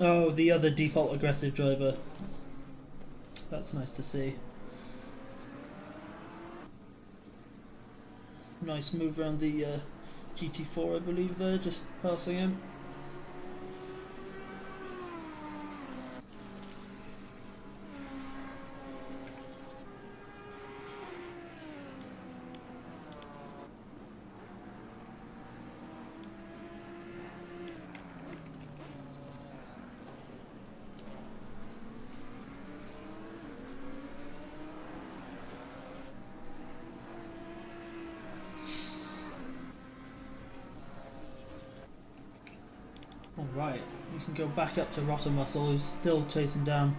Speaker 1: Oh, the other default aggressive driver. That's nice to see. Nice move around the GT4, I believe there, just passing him. Alright, we can go back up to Rottermuscle, who's still chasing down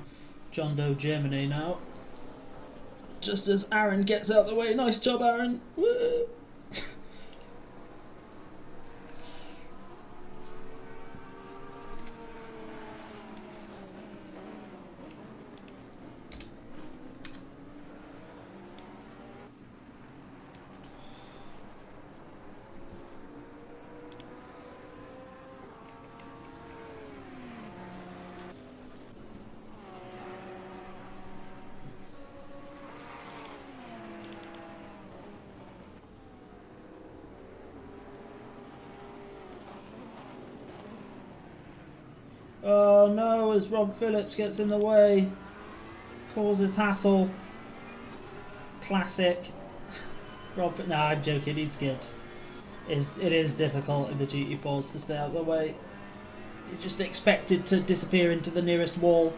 Speaker 1: John Doe Germany now. Just as Aaron gets out of the way. Nice job, Aaron! Woo! Oh no, as Rob Phillips gets in the way, causes hassle. Classic. Nah, I'm joking, he's good. It is difficult in the GT4s to stay out of the way. You're just expected to disappear into the nearest wall.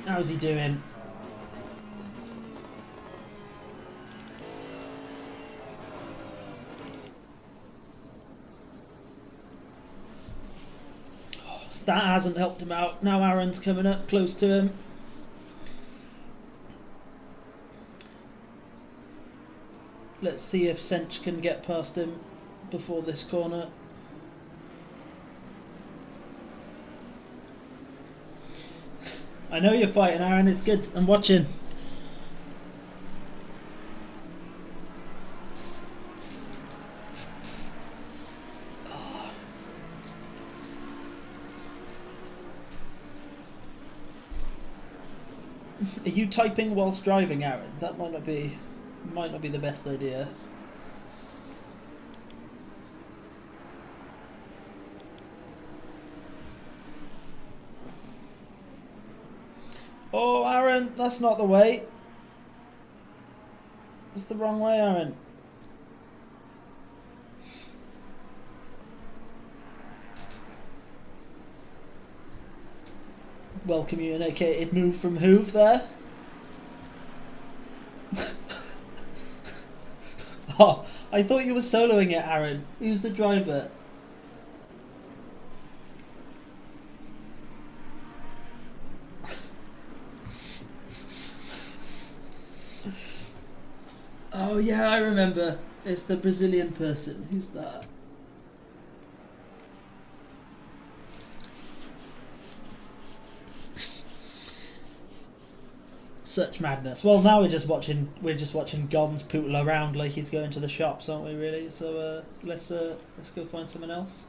Speaker 1: How's he doing? That hasn't helped him out. Now Aaron's coming up close to him. Let's see if Sench can get past him before this corner. I know you're fighting, Aaron. It's good. I'm watching. Are you typing whilst driving, Aaron? That might not be the best idea. Oh, Aaron, that's not the way. That's the wrong way, Aaron. Well communicated move from Hoove there. Oh, I thought you were soloing it, Aaron. Who's the driver? Oh yeah, I remember. It's the Brazilian person. Who's that? Such madness. Well, now we're just watching Gons pootle around like he's going to the shops, aren't we? Really. So let's go find someone else.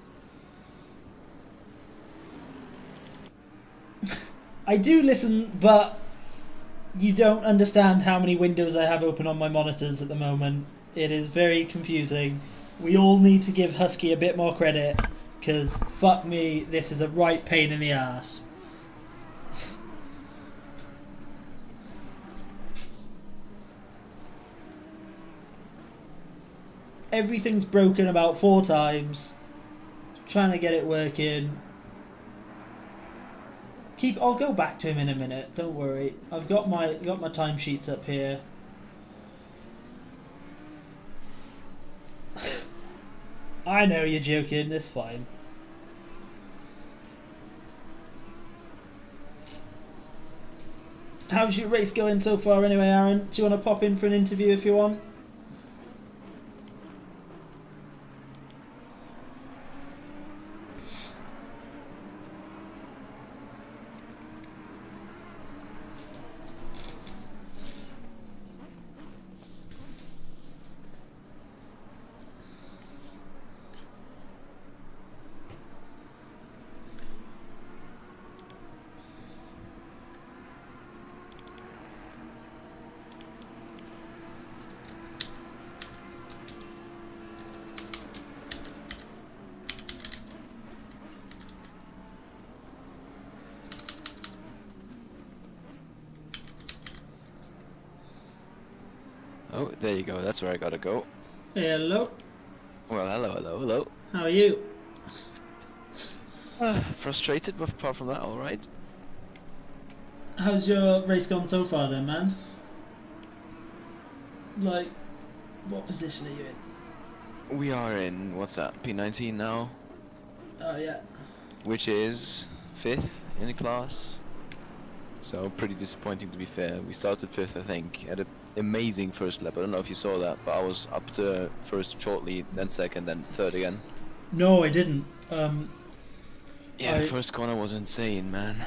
Speaker 1: I do listen, but you don't understand how many windows I have open on my monitors at the moment. It is very confusing. We all need to give Husky a bit more credit, because fuck me, this is a right pain in the ass. Everything's broken about 4 times. Trying to get it working. I'll go back to him in a minute. Don't worry. I've got my timesheets up here. I know you're joking. It's fine. How's your race going so far, anyway, Aaron? Do you want to pop in for an interview if you want?
Speaker 4: Oh, there you go. That's where I gotta go.
Speaker 1: Hello.
Speaker 4: Well, hello.
Speaker 1: How are you?
Speaker 4: Frustrated, but apart from that, all right.
Speaker 1: How's your race gone so far, then, man? Like, what position are you in?
Speaker 4: We are in what's that? P19 now,
Speaker 1: Oh yeah.
Speaker 4: which is 5th in the class. So pretty disappointing, to be fair. We started 5th, I think, at an amazing first lap. I don't know if you saw that, but I was up to first shortly, then second, then third again.
Speaker 1: No, I didn't.
Speaker 4: Yeah, the first corner was insane, man.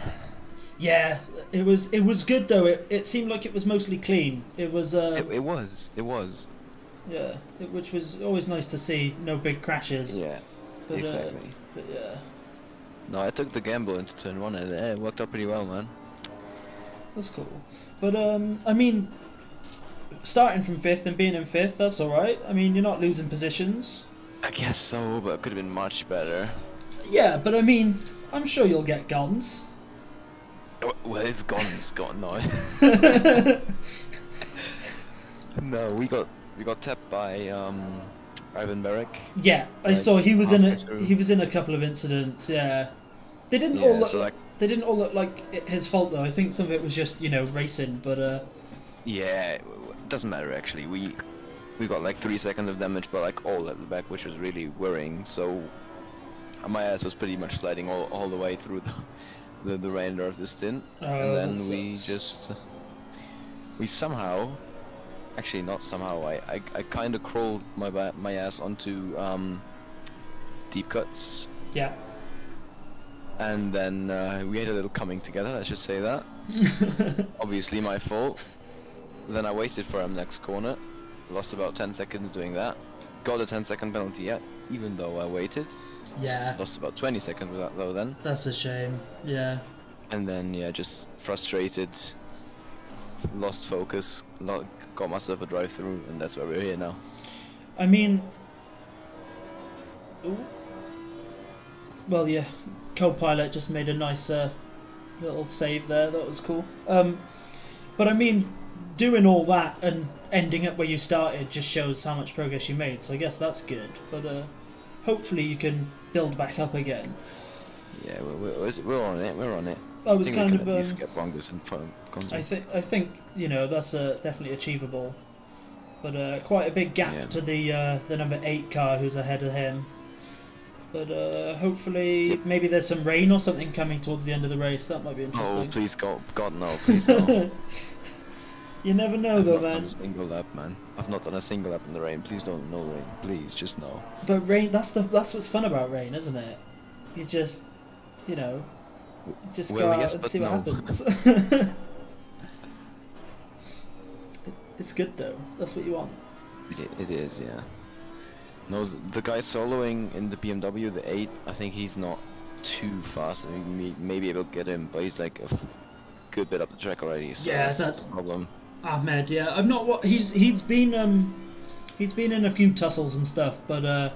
Speaker 1: Yeah, it was good though. It seemed like it was mostly clean. It was.
Speaker 4: It was.
Speaker 1: Yeah, which was always nice to see. No big crashes.
Speaker 4: Yeah,
Speaker 1: But,
Speaker 4: exactly.
Speaker 1: But yeah,
Speaker 4: No, I took the gamble into turn 1 and it worked out pretty well, man.
Speaker 1: that's cool. But I mean, starting from 5th and being in 5th, that's all right. I mean, you're not losing positions.
Speaker 4: I guess so, but it could have been much better.
Speaker 1: Yeah, but I mean, I'm sure you'll get guns.
Speaker 4: Well, it's gone now. No, we got tapped by Ivan Berek.
Speaker 1: Yeah, I
Speaker 4: Like,
Speaker 1: saw he was
Speaker 4: halfway through.
Speaker 1: he was in a couple of incidents. Yeah, they didn't
Speaker 4: Yeah,
Speaker 1: all look
Speaker 4: so, like-
Speaker 1: they didn't all look like his fault though. I think some of it was just racing, but
Speaker 4: Yeah, it doesn't matter actually. We got like 3 seconds of damage, but like all at the back, which was really worrying. So my ass was pretty much sliding all the way through the remainder of the stint,
Speaker 1: Oh,
Speaker 4: and then
Speaker 1: that
Speaker 4: we
Speaker 1: sucks.
Speaker 4: just we somehow, actually not somehow, I kind of crawled my ass onto deep cuts,
Speaker 1: Yeah.
Speaker 4: and then we had a little coming together. Let's just say that. Obviously my fault. Then I waited for him next corner, lost about 10 seconds doing that, got a 10-second penalty, yeah, even though I waited.
Speaker 1: Yeah.
Speaker 4: Lost about 20 seconds with that though then.
Speaker 1: That's a shame. Yeah.
Speaker 4: And then yeah, just frustrated, lost focus, got myself a drive through, and that's why we're here now.
Speaker 1: I mean, ooh. Well, yeah, co-pilot just made a nice little save there. That was cool. But I mean, doing all that and ending up where you started just shows how much progress you made. So I guess that's good. But hopefully you can build back up again.
Speaker 4: Yeah, we're on it. We're on it.
Speaker 1: I was
Speaker 4: think
Speaker 1: kind
Speaker 4: we
Speaker 1: of.
Speaker 4: can at least get Bongos in front.
Speaker 1: I think that's definitely achievable. But quite a big gap
Speaker 4: Yeah.
Speaker 1: to the number 8 car who's ahead of him. But hopefully, maybe there's some rain or something coming towards the end of the race. That might be
Speaker 4: Oh,
Speaker 1: interesting.
Speaker 4: please God, no, please no.
Speaker 1: You never know,
Speaker 4: I've
Speaker 1: though,
Speaker 4: not done
Speaker 1: man.
Speaker 4: a single lap, man. I've not done a single lap in the rain. Please don't, no rain. Please, just no.
Speaker 1: But rain—that's what's fun about rain, isn't it? You just, just
Speaker 4: Well,
Speaker 1: go out
Speaker 4: yes,
Speaker 1: and
Speaker 4: but
Speaker 1: see what
Speaker 4: no.
Speaker 1: happens. It's good though. That's what you want.
Speaker 4: It is, yeah. No, the guy soloing in the BMW, the 8, I think he's not too fast. I mean, we may be able to get him, but he's like a good bit up the track already. So
Speaker 1: Yeah,
Speaker 4: that's
Speaker 1: that's-
Speaker 4: the problem.
Speaker 1: Ahmed, yeah, I've not. He's been in a few tussles and stuff, but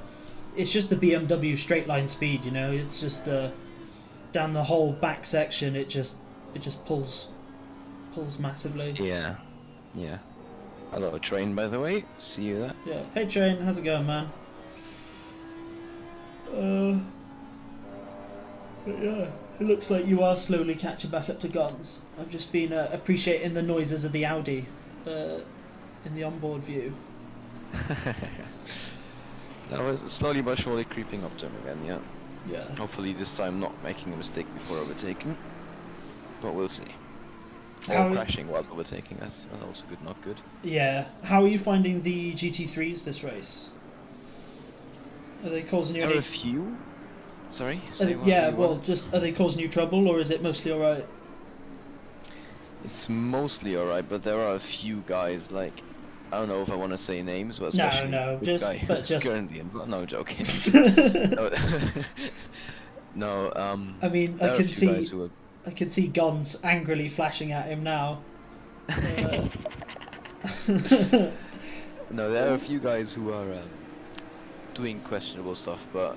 Speaker 1: it's just the BMW straight line speed. It's just down the whole back section. It just pulls massively.
Speaker 4: Yeah, yeah. Hello, train, by the way. See you there.
Speaker 1: Yeah. Hey, Train, how's it going, man? But yeah, it looks like you are slowly catching back up to guns. I've just been appreciating the noises of the Audi in the onboard view.
Speaker 4: No, it's slowly but surely creeping up to him again, yeah.
Speaker 1: Yeah.
Speaker 4: Hopefully this time not making a mistake before overtaking. But we'll see. Or
Speaker 1: How-
Speaker 4: crashing while overtaking, that's also good, not good.
Speaker 1: Yeah. How are you finding the GT3s this race? Are they causing you
Speaker 4: There are
Speaker 1: any?
Speaker 4: a few? Sorry?
Speaker 1: Are
Speaker 4: Say
Speaker 1: they-
Speaker 4: what
Speaker 1: yeah.
Speaker 4: you
Speaker 1: Well,
Speaker 4: want?
Speaker 1: just are they causing you trouble, or is it mostly all right?
Speaker 4: It's mostly alright, but there are a few guys, like, I don't know if I want to say names, but
Speaker 1: No,
Speaker 4: especially
Speaker 1: no,
Speaker 4: the
Speaker 1: just-
Speaker 4: guy
Speaker 1: but
Speaker 4: who's
Speaker 1: just-
Speaker 4: currently in... No, joking. No,
Speaker 1: I mean,
Speaker 4: there
Speaker 1: I
Speaker 4: are a
Speaker 1: can
Speaker 4: few
Speaker 1: see.
Speaker 4: guys who are...
Speaker 1: I can see Gons angrily flashing at him now.
Speaker 4: No, there are a few guys who are doing questionable stuff, but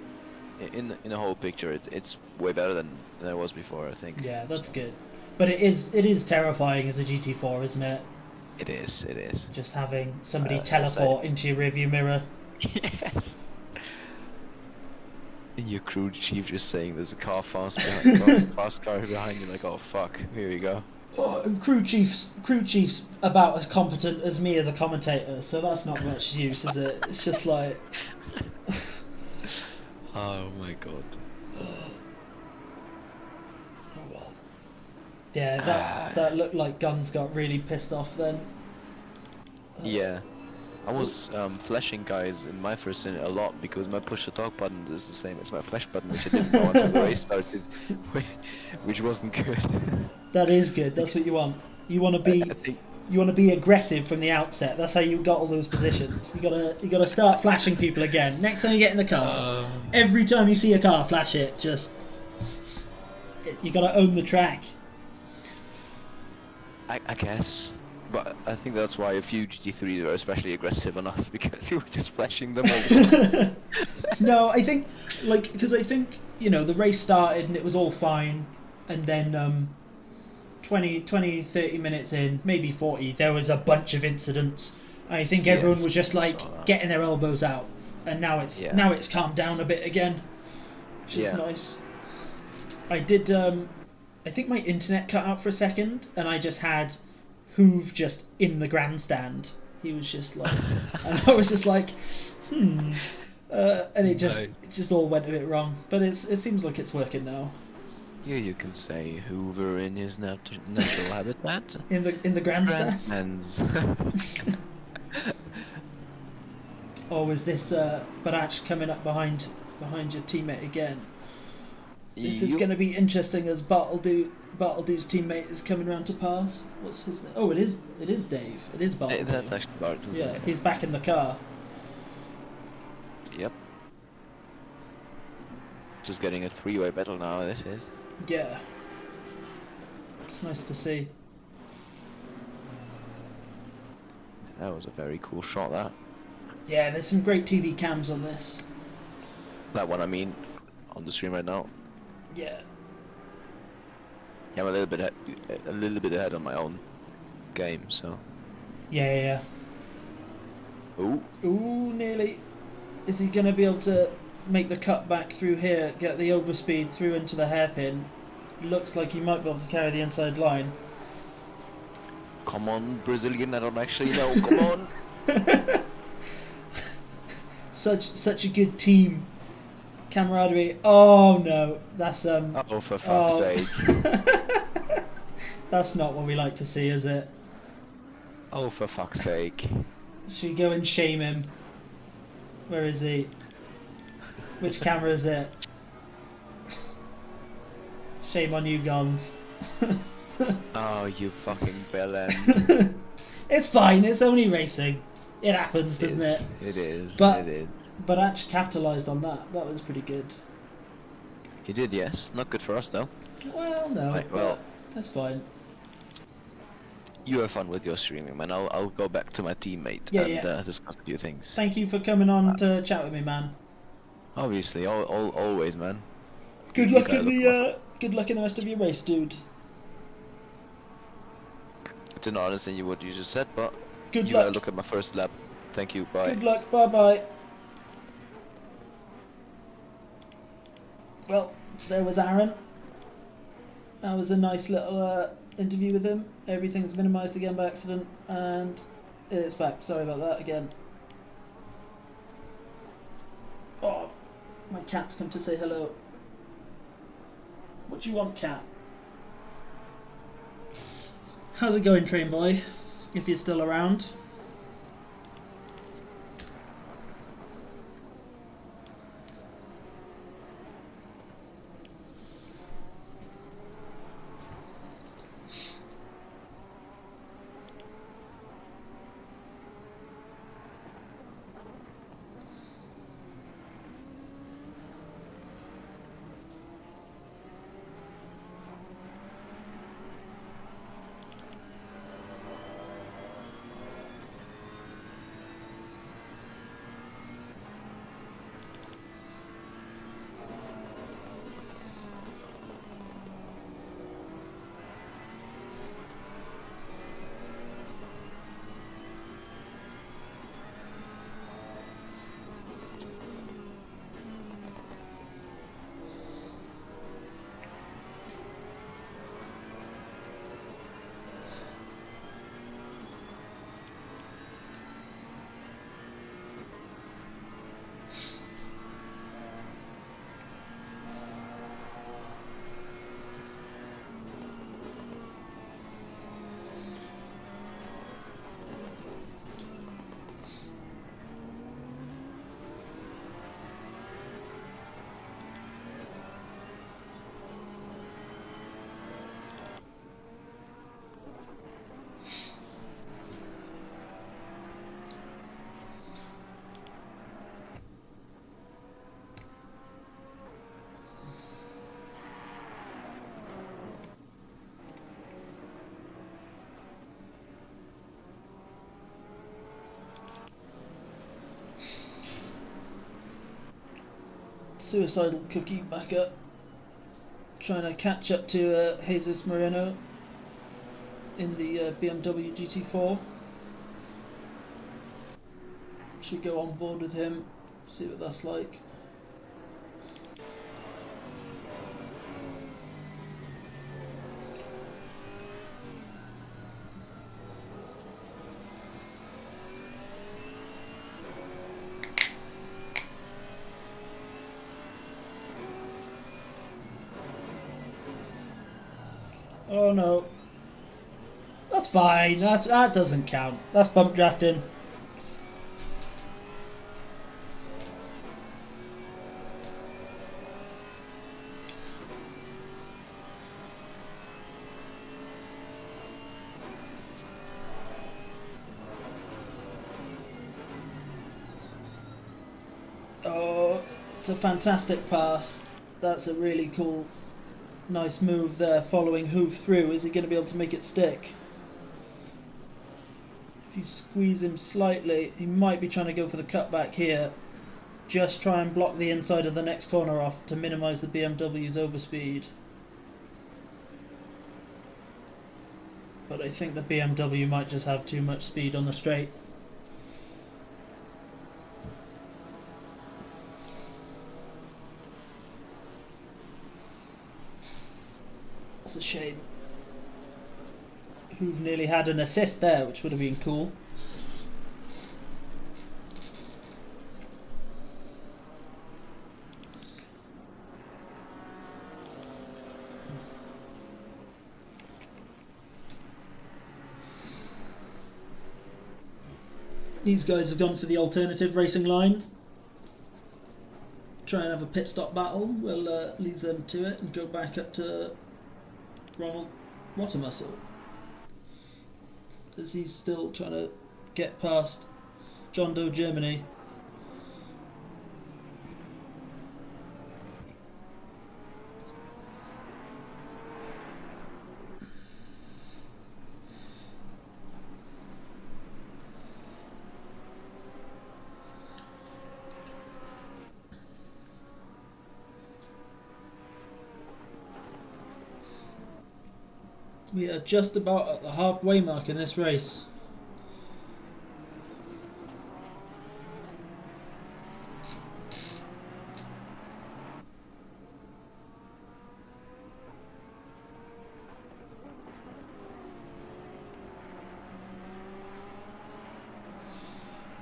Speaker 4: in the whole picture, it's way better than it was before, I think.
Speaker 1: Yeah, that's good. But it is terrifying as a GT4, isn't it?
Speaker 4: It is, it is.
Speaker 1: Just having somebody
Speaker 4: That's
Speaker 1: teleport into your rearview mirror.
Speaker 4: Yes. And your crew chief just saying there's a car fast behind, fast car behind you, like, oh fuck, here we go.
Speaker 1: Oh, and crew chief's about as competent as me as a commentator, so that's not much use, is it? It's just like,
Speaker 4: Oh my god.
Speaker 1: oh well. Yeah, that looked like Guns got really pissed off then.
Speaker 4: Yeah. I was flashing guys in my first stint a lot because my push to talk button is the same as my flash button, which I didn't know until the race started, which wasn't good.
Speaker 1: That is good. That's what you want. You want to be
Speaker 4: I think
Speaker 1: aggressive from the outset. That's how you got all those positions. You gotta start flashing people again. Next time you get in the car, every time you see a car, flash it. You gotta own the track.
Speaker 4: I guess. But I think that's why a few GT3s are especially aggressive on us, because we were just flashing them all the time.
Speaker 1: No, I think, because I think, the race started and it was all fine, and then 20, 30 minutes in, maybe 40, there was a bunch of incidents. I think everyone
Speaker 4: Yes,
Speaker 1: was just like
Speaker 4: saw that.
Speaker 1: getting their elbows out, and now it's calmed down a bit again, which is
Speaker 4: Yeah.
Speaker 1: nice. I did, I think my internet cut out for a second, and I just had Hoove just in the grandstand. He was just like, and I was just like, And it
Speaker 4: Nice.
Speaker 1: just all went a bit wrong. But it seems like it's working now.
Speaker 4: Yeah, you can say Hoover in his natural habitat.
Speaker 1: In the grandstand.
Speaker 4: Grandstands.
Speaker 1: Or was this Barach coming up behind your teammate again? This is
Speaker 4: Yup.
Speaker 1: going to be interesting as Bartledu's teammate is coming around to pass. What's his name? Oh, it is Dave. It is Bartledu.
Speaker 4: That's actually Barton.
Speaker 1: Yeah, he's back in the car.
Speaker 4: Yep. This is getting a three-way battle now, this is.
Speaker 1: Yeah. It's nice to see.
Speaker 4: That was a very cool shot, that.
Speaker 1: Yeah, there's some great TV cams on this.
Speaker 4: That one, I mean, on the stream right now.
Speaker 1: Yeah.
Speaker 4: Yeah, I'm a little bit ahead on my own game, so.
Speaker 1: Yeah.
Speaker 4: Ooh.
Speaker 1: Ooh, nearly. Is he going to be able to make the cut back through here, get the overspeed through into the hairpin? Looks like he might be able to carry the inside line.
Speaker 4: Come on, Brazilian, I don't actually know, come on!
Speaker 1: Such a good team camaraderie. Oh no, that's
Speaker 4: Oh, for fuck's sake.
Speaker 1: That's not what we like to see, is it?
Speaker 4: Oh, for fuck's sake.
Speaker 1: Should we go and shame him? Where is he? Which camera is it? Shame on you, Gons.
Speaker 4: Oh, you fucking bellend.
Speaker 1: It's fine, it's only racing. It happens, doesn't it?
Speaker 4: It is.
Speaker 1: But-
Speaker 4: It is.
Speaker 1: But actually capitalised on that. That was pretty good.
Speaker 4: He did, yes. Not good for us, though.
Speaker 1: Well, no,
Speaker 4: Right,
Speaker 1: but
Speaker 4: well.
Speaker 1: that's fine.
Speaker 4: You have fun with your streaming, man. I'll go back to my teammate
Speaker 1: Yeah,
Speaker 4: and
Speaker 1: yeah.
Speaker 4: discuss a few things.
Speaker 1: Thank you for coming on to chat with me, man.
Speaker 4: Obviously, always, man.
Speaker 1: Good
Speaker 4: You
Speaker 1: luck
Speaker 4: gotta
Speaker 1: in
Speaker 4: look
Speaker 1: the good luck in the rest of your race, dude.
Speaker 4: I didn't understand what you just said, but
Speaker 1: Good
Speaker 4: you gotta
Speaker 1: luck.
Speaker 4: look at my first lap. Thank you. Bye.
Speaker 1: Good luck. Bye bye. Well, there was Aaron. That was a nice little interview with him. Everything's minimised again by accident, and it's back. Sorry about that again. Oh, my cat's come to say hello. What do you want, cat? How's it going, train boy? If you're still around. Suicidal Cookie back up, trying to catch up to Jesus Moreno in the BMW GT4. Should go on board with him, see what that's like. Oh no. That's fine. That doesn't count. That's bump drafting. Oh, it's a fantastic pass. That's a really cool, nice move there, following Hoof through. Is he going to be able to make it stick? If you squeeze him slightly, he might be trying to go for the cutback here. Just try and block the inside of the next corner off to minimise the BMW's overspeed. But I think the BMW might just have too much speed on the straight. That's a shame. Who've nearly had an assist there, which would have been cool. These guys have gone for the alternative racing line. Try and have a pit stop battle. We'll leave them to it and go back up to Ronald Watermuscle, as he's still trying to get past John Doe Germany. We are just about at the halfway mark in this race.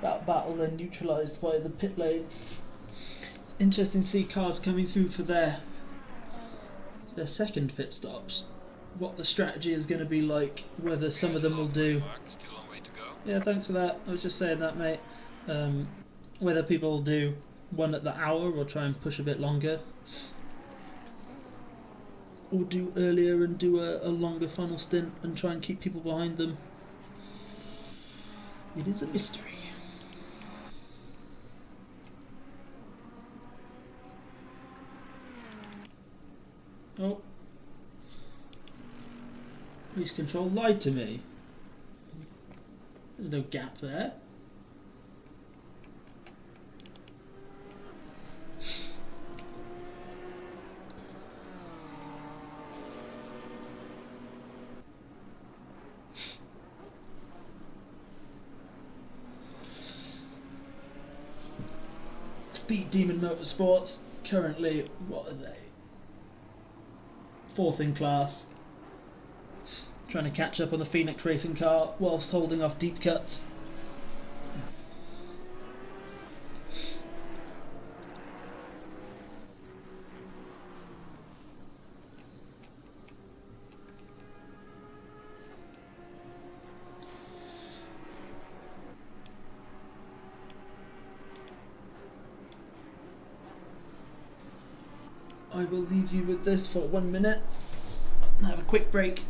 Speaker 1: That battle then neutralised by the pit lane. It's interesting to see cars coming through for their second pit stops. What the strategy is going to be like, whether some of them will do.
Speaker 3: Still a long way to go.
Speaker 1: Yeah, thanks for that. I was just saying that, mate. Whether people will do one at the hour or try and push a bit longer, or do earlier and do a longer final stint and try and keep people behind them. It is a mystery. Oh. Race control lied to me. There's no gap there. Speed Demon Motorsports, currently, what are they? 4th in class. Trying to catch up on the Phoenix racing car whilst holding off deep cuts. I will leave you with this for 1 minute. Have a quick break.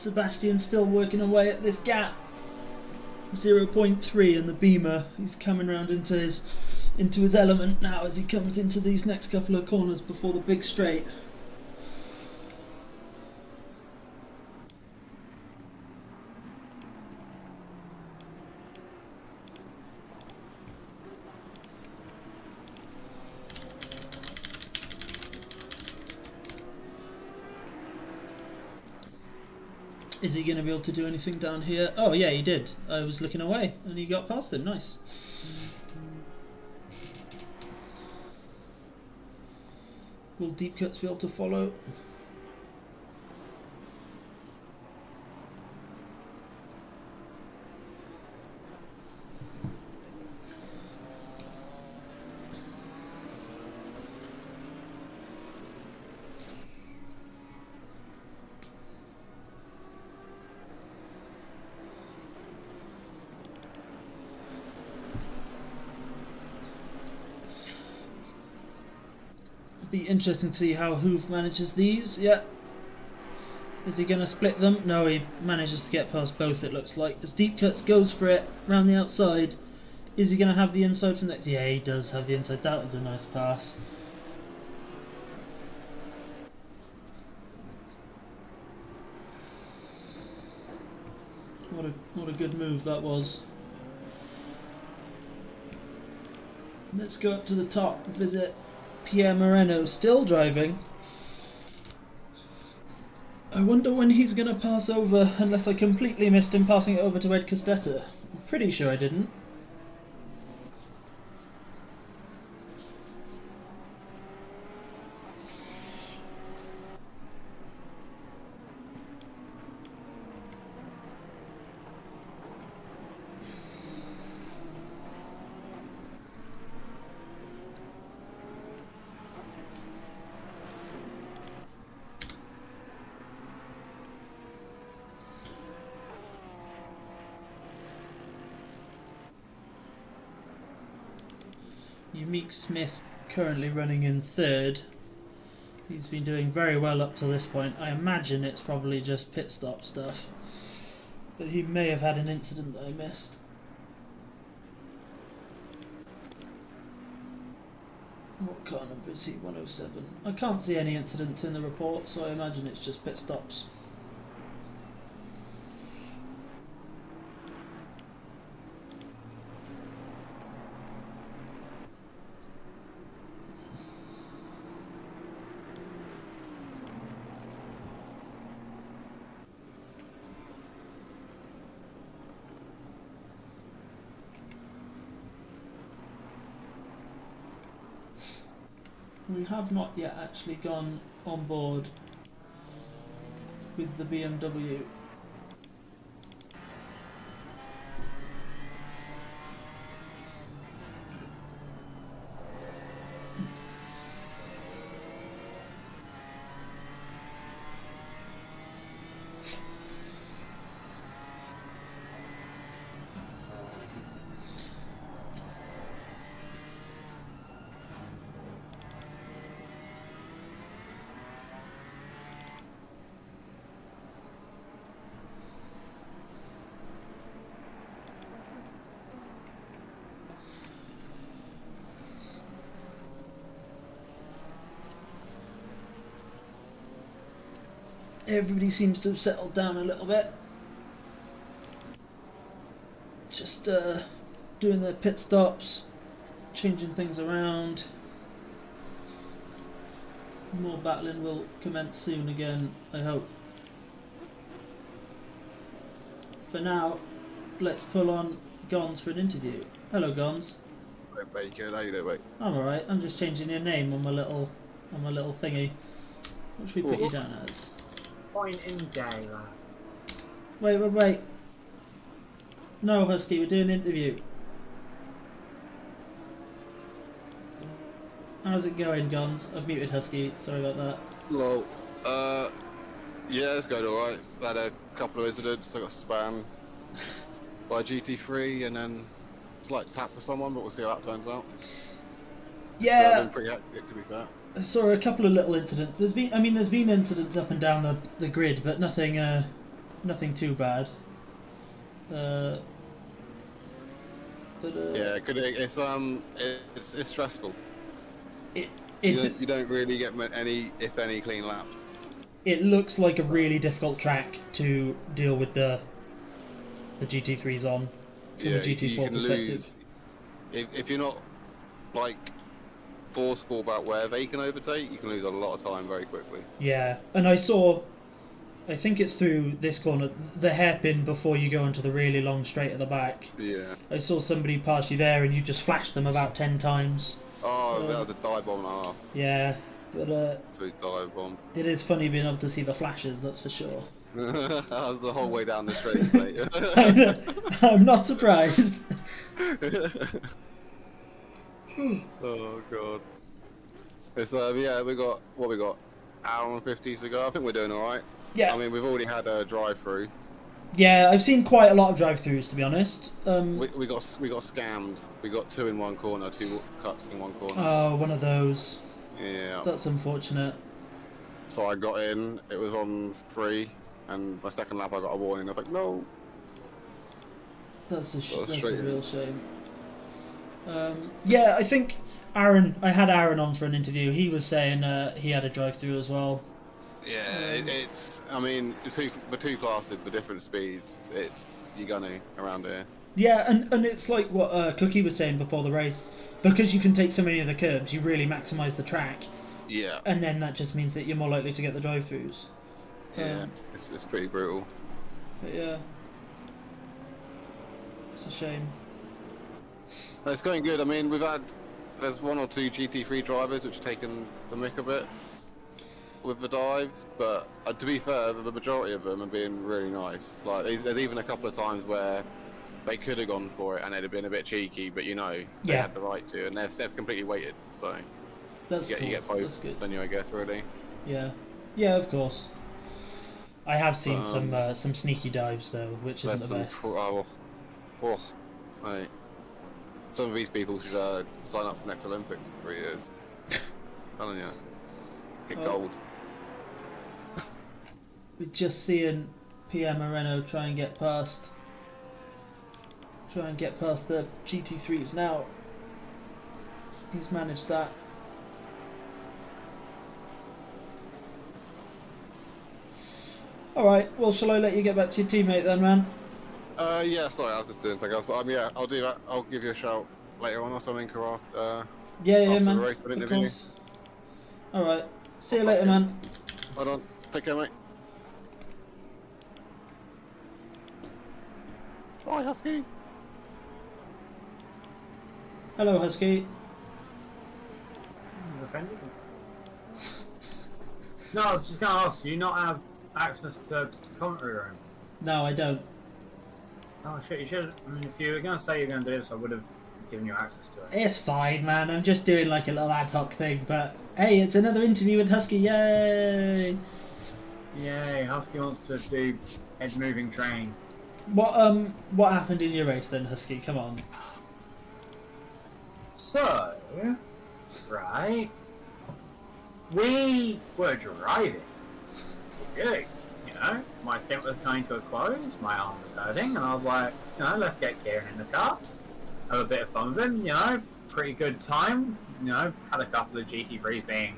Speaker 1: Sebastian's still working away at this gap. 0.3 in the Beamer. He's coming round into his element now as he comes into these next couple of corners before the big straight. Is he going to be able to do anything down here? Oh yeah, he did. I was looking away and he got past him. Nice. Will deep cuts be able to follow? Be interesting to see how Hoof manages these. Yeah. Is he going to split them? No, he manages to get past both, it looks like. As deep cuts goes for it round the outside. Is he going to have the inside from next? Yeah, he does have the inside. That was a nice pass. What a good move that was. Let's go up to the top and visit Pierre Moreno, still driving. I wonder when he's going to pass over, unless I completely missed him passing it over to Ed Costetta. I'm pretty sure I didn't. Meek Smith currently running in third. He's been doing very well up to this point. I imagine it's probably just pit stop stuff, but he may have had an incident that I missed. What car number is he? 107. I can't see any incidents in the report, so I imagine it's just pit stops. We have not yet actually gone on board with the BMW. Everybody seems to have settled down a little bit. Just doing their pit stops, changing things around. More battling will commence soon again, I hope. For now, let's pull on Gons for an interview. Hello, Gons.
Speaker 5: Hey, mate, good. How you doing, mate?
Speaker 1: I'm alright. I'm just changing your name on my little thingy. What should we put you down as?
Speaker 2: Point in day, lad.
Speaker 1: Wait. No, Husky, we're doing an interview. How's it going, Gons? I've muted Husky, sorry about that.
Speaker 5: Hello. Yeah, it's going alright. Had a couple of incidents. I got spam by GT3 and then slight tap with someone, but we'll see how that turns out.
Speaker 1: Yeah.
Speaker 5: So I've been pretty hectic, to be fair.
Speaker 1: I saw a couple of little incidents. There's been incidents up and down the grid, but nothing nothing too bad. But
Speaker 5: Yeah, it's stressful.
Speaker 1: it
Speaker 5: You don't really get any, if any, clean laps.
Speaker 1: it looks like a really difficult track to deal with the GT3s on from a
Speaker 5: Yeah, you
Speaker 1: GT4
Speaker 5: can
Speaker 1: perspective.
Speaker 5: lose if you're not like forceful about where they can overtake. You can lose a lot of time very quickly.
Speaker 1: Yeah, and I think it's through this corner, the hairpin before you go into the really long straight at the back.
Speaker 5: Yeah.
Speaker 1: I saw somebody pass you there and you just flashed them about 10 times.
Speaker 5: Oh, that was a dive bomb and a half.
Speaker 1: Yeah, but
Speaker 5: Two dive bomb.
Speaker 1: it is funny being able to see the flashes, that's for sure.
Speaker 5: That was the whole way down the straight, mate.
Speaker 1: I'm not surprised.
Speaker 5: Oh god. It's yeah, we got hour and 50 to go. I think we're doing all right.
Speaker 1: Yeah.
Speaker 5: I mean, we've already had a drive-through.
Speaker 1: Yeah, I've seen quite a lot of drive-thrus, to be honest.
Speaker 5: We got scammed. We got two in one corner, two cuts in one corner.
Speaker 1: Oh, one of those.
Speaker 5: Yeah.
Speaker 1: That's unfortunate.
Speaker 5: So I got in. It was on 3, and my second lap I got a warning. I was like, no.
Speaker 1: That's a
Speaker 5: Straight
Speaker 1: real shame. Yeah, I think I had Aaron on for an interview. He was saying he had a drive-through as well.
Speaker 5: Yeah, it's. I mean, the two classes for different speeds. It's you're gunning around here.
Speaker 1: Yeah, and it's like what Cookie was saying before the race. Because you can take so many of the curbs, you really maximise the track.
Speaker 5: Yeah.
Speaker 1: And then that just means that you're more likely to get the drive-throughs.
Speaker 5: Yeah, it's pretty brutal.
Speaker 1: But yeah, it's a shame.
Speaker 5: But it's going good. I mean, there's one or two GT3 drivers which have taken the mick a bit with the dives, but to be fair, the majority of them are being really nice. Like, there's even a couple of times where they could have gone for it and they'd have been a bit cheeky, but they had the right to, and they've completely waited. So
Speaker 1: That's cool.
Speaker 5: you get both,
Speaker 1: That's good.
Speaker 5: then I guess, really.
Speaker 1: Yeah, yeah, of course. I have seen some sneaky dives though, which isn't the best.
Speaker 5: Mate. Some of these people should sign up for next Olympics in 3 years. Telling you, get gold.
Speaker 1: We're just seeing Pierre Moreno try and get past the GT3s now. He's managed that. Alright, well, shall I let you get back to your teammate then, man?
Speaker 5: Yeah, sorry, I was just doing something else, but yeah, I'll do that. I'll give you a shout later on or something, or
Speaker 1: Yeah,
Speaker 5: after
Speaker 1: man.
Speaker 5: the race, but interview you.
Speaker 1: Alright, see you later, man.
Speaker 5: Hold on, take care, mate. Bye, Husky.
Speaker 1: Hello, Husky.
Speaker 2: Offended? No, I was just going to ask, do you not have access to commentary room?
Speaker 1: No, I don't.
Speaker 2: Oh shit, you should. I mean, if you were going to say you're going to do this, I would have given you access to it.
Speaker 1: It's fine, man. I'm just doing like a little ad hoc thing, but hey, it's another interview with Husky. Yay!
Speaker 2: Yay, Husky wants to do head moving train.
Speaker 1: What happened in your race then, Husky? Come on.
Speaker 2: So, right, we were driving. Good. My stint was coming to a close, my arm was hurting, and I was like, let's get Kieran in the car, have a bit of fun with him, pretty good time, had a couple of GT3s being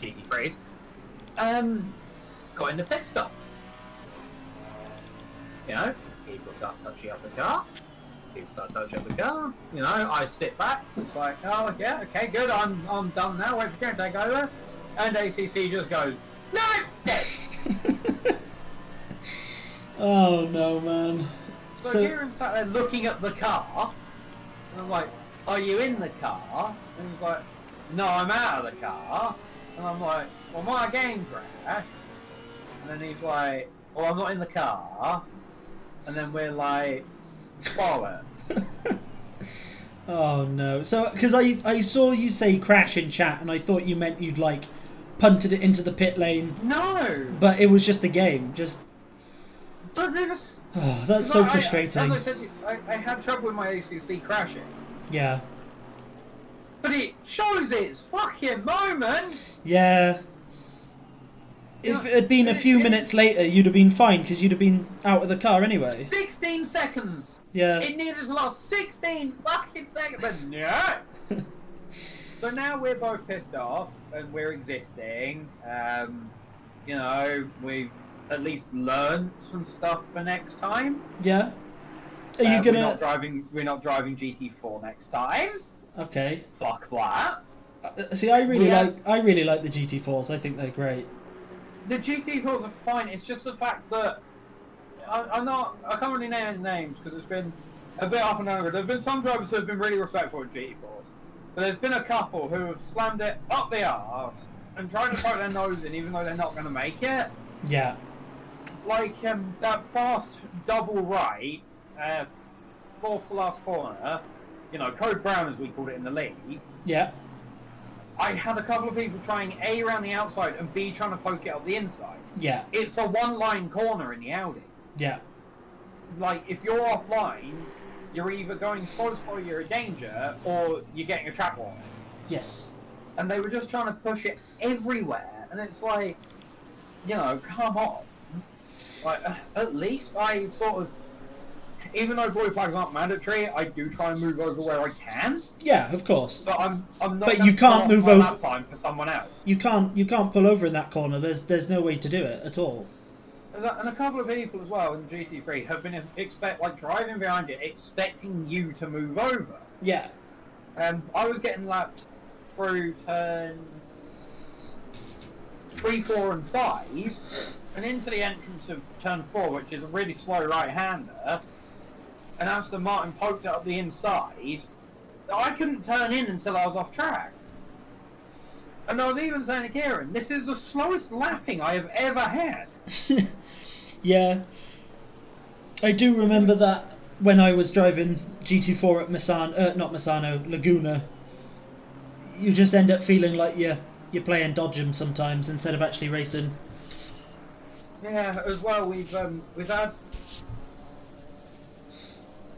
Speaker 2: GT3s. Got in the pit stop. People start touching up the car. I sit back, it's like, oh yeah, okay, good, I'm done now, wait for Kieran to take over. And ACC just goes, no! Dead!
Speaker 1: Oh no, man.
Speaker 2: So Kieran sat there looking at the car, and I'm like, are you in the car? And he's like, no, I'm out of the car. And I'm like, well, my game crashed. And then he's like, well, I'm not in the car. And then we're like, bollocks.
Speaker 1: Oh no. So, because I saw you say crash in chat, and I thought you meant you'd like punted it into the pit lane.
Speaker 2: No!
Speaker 1: But it was just the game.
Speaker 2: But it was...
Speaker 1: Oh, that's so frustrating.
Speaker 2: As I said, I had trouble with my ACC crashing.
Speaker 1: Yeah.
Speaker 2: But it shows its fucking moment!
Speaker 1: Yeah. If it had been a few minutes later, you'd have been fine because you'd have been out of the car anyway.
Speaker 2: 16 seconds!
Speaker 1: Yeah.
Speaker 2: It needed to last 16 fucking seconds, but no! So now we're both pissed off and we're existing. You know, we've at least learned some stuff for next time.
Speaker 1: Yeah. Are you gonna?
Speaker 2: We're not driving GT4 next time.
Speaker 1: Okay.
Speaker 2: Fuck that.
Speaker 1: See, I really like the GT4s. I think they're great.
Speaker 2: The GT4s are fine. It's just the fact that I can't really name any names because it's been a bit up and down. There've been some drivers who have been really respectful of GT4s, but there's been a couple who have slammed it up the arse and tried to poke their nose in, even though they're not going to make it.
Speaker 1: Yeah.
Speaker 2: Like that fast double right, fourth to last corner. You know, Code Brown as we called it in the league.
Speaker 1: Yeah.
Speaker 2: I had a couple of people trying A around the outside and B trying to poke it up the inside.
Speaker 1: Yeah.
Speaker 2: It's a one-line corner in the Audi.
Speaker 1: Yeah.
Speaker 2: Like, if you're offline, you're either going so slow you're a danger, or you're getting a trap warning.
Speaker 1: Yes.
Speaker 2: And they were just trying to push it everywhere, and it's like, you know, come on. Like, at least I sort of, even though blue flags aren't mandatory, I do try and move over where I can.
Speaker 1: Yeah, of course.
Speaker 2: But I'm not.
Speaker 1: But you can't move over
Speaker 2: that time for someone else.
Speaker 1: You can't pull over in that corner. There's no way to do it at all.
Speaker 2: And a couple of people as well in GT3 have been driving behind you, expecting you to move over.
Speaker 1: Yeah.
Speaker 2: I was getting lapped through turn 3, 4, and 5, and into the entrance of turn 4, which is a really slow right-hander. And Aston Martin poked it up the inside. I couldn't turn in until I was off track. And I was even saying to Kieran, this is the slowest lapping I have ever had.
Speaker 1: Yeah. I do remember that when I was driving GT4 at Laguna, you just end up feeling like you're playing Dodgem sometimes instead of actually racing.
Speaker 2: Yeah, as well, we've had...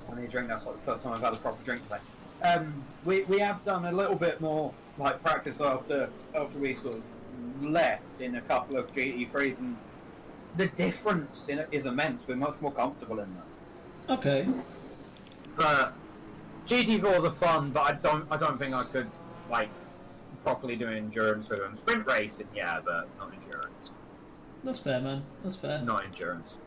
Speaker 2: I need a drink. That's like the first time I've had a proper drink today. We have done a little bit more like practice after we sort of left in a couple of GT3s, and the difference is immense. We're much more comfortable in them.
Speaker 1: Okay.
Speaker 2: But GT4s are fun, but I don't think I could like properly do endurance with them. Sprint racing, yeah, but not endurance.
Speaker 1: That's fair, man. That's fair.
Speaker 2: Not endurance.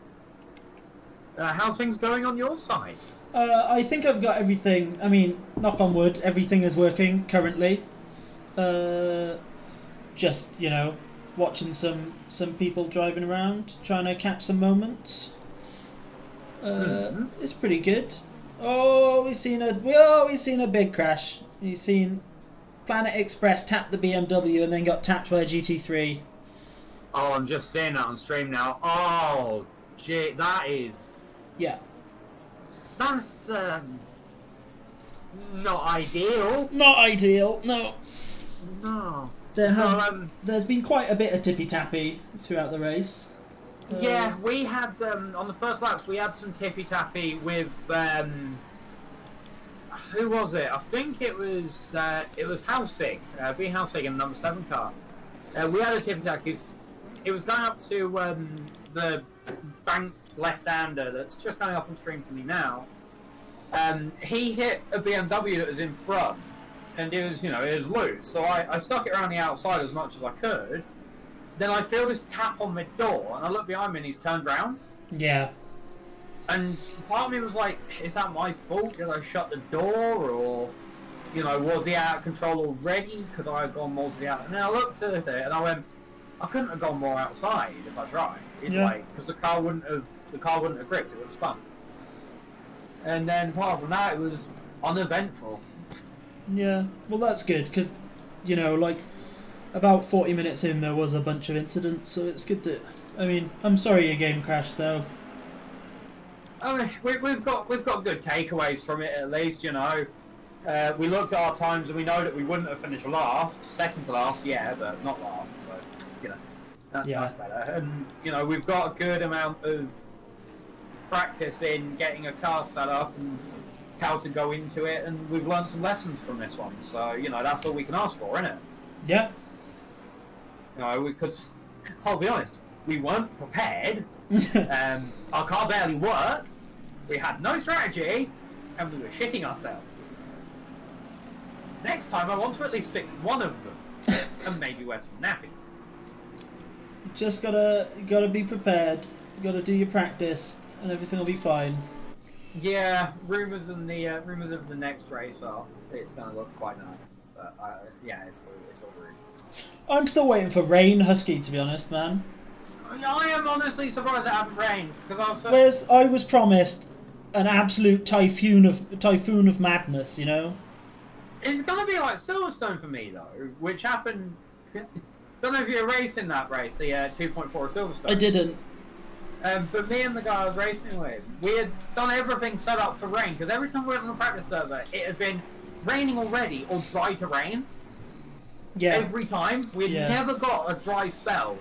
Speaker 2: How's things going on your side?
Speaker 1: I think I've got everything. I mean, knock on wood, everything is working currently. Just, you know, watching some people driving around, trying to catch some moments. It's pretty good. Oh, we've seen a big crash. We've seen Planet Express tap the BMW and then got tapped by a GT3.
Speaker 2: Oh, I'm just seeing that on stream now. Oh, gee, that is...
Speaker 1: Yeah.
Speaker 2: That's, not ideal.
Speaker 1: Not ideal, no.
Speaker 2: No.
Speaker 1: There's been quite a bit of tippy-tappy throughout the race.
Speaker 2: Yeah, we had, on the first laps, we had some tippy-tappy with, who was it? I think it was Hausig, B. Hausig in the number 7 car. We had a tippy-tappy. It was going up to, the banked left-hander that's just coming up on stream for me now. He hit a BMW that was in front, and it was loose. So I stuck it around the outside as much as I could. Then I feel this tap on my door, and I look behind me, and he's turned round.
Speaker 1: Yeah.
Speaker 2: And part of me was like, is that my fault? Did I shut the door, or, was he out of control already? Could I have gone more to the outside? And then I looked at it, and I went, I couldn't have gone more outside if I tried. Because the car wouldn't have gripped, it would have spun. And then apart from that, it was uneventful.
Speaker 1: Yeah, well that's good, because, about 40 minutes in there was a bunch of incidents, so it's good that... I mean, I'm sorry your game crashed though.
Speaker 2: I mean, we've got good takeaways from it at least, we looked at our times and we know that we wouldn't have finished last, second to last, yeah, but not last, so, that's better. And, we've got a good amount of practice in getting a car set up and how to go into it, and we've learned some lessons from this one, so, that's all we can ask for, isn't it?
Speaker 1: Yeah.
Speaker 2: Because I'll be honest, we weren't prepared. Our car barely worked. We had no strategy, and we were shitting ourselves. Next time, I want to at least fix one of them, and maybe wear some nappies.
Speaker 1: Just gotta be prepared. Gotta do your practice, and everything will be fine.
Speaker 2: Yeah, rumors of the next race are it's going to look quite nice. But yeah, it's all rumors.
Speaker 1: I'm still waiting for rain, Husky. To be honest, man.
Speaker 2: I am honestly surprised it hasn't rained because
Speaker 1: I was promised an absolute typhoon of madness. You know.
Speaker 2: It's going to be like Silverstone for me though, which happened. Don't know if you were racing that race, the 2.4 Silverstone.
Speaker 1: I didn't.
Speaker 2: But me and the guy I was racing with, we had done everything set up for rain, because every time we went on the practice server, it had been raining already or dry to rain.
Speaker 1: Yeah.
Speaker 2: Every time. We had never got a dry spell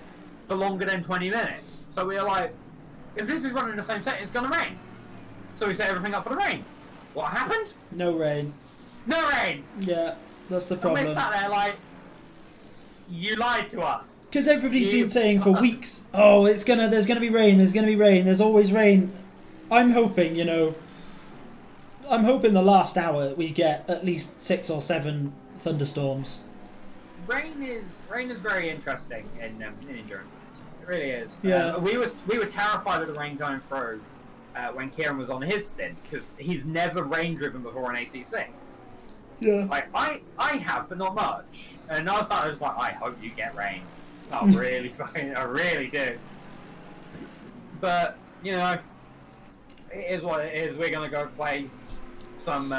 Speaker 2: for longer than 20 minutes. So we were like, if this is running the same set, it's going to rain. So we set everything up for the rain. What happened?
Speaker 1: No rain.
Speaker 2: No rain!
Speaker 1: Yeah, that's the
Speaker 2: And
Speaker 1: problem.
Speaker 2: we sat there like, you lied to us.
Speaker 1: Because everybody's been saying for weeks, oh, there's gonna be rain, there's always rain. I'm hoping, the last hour we get at least 6 or 7 thunderstorms.
Speaker 2: Rain is very interesting in endurance. It really is.
Speaker 1: Yeah.
Speaker 2: We were terrified of the rain going through when Kieran was on his stint, because he's never rain driven before in ACC.
Speaker 1: Yeah.
Speaker 2: Like I have, but not much. And I was like, I hope you get rain. I really do. But it is what it is. We're gonna go play some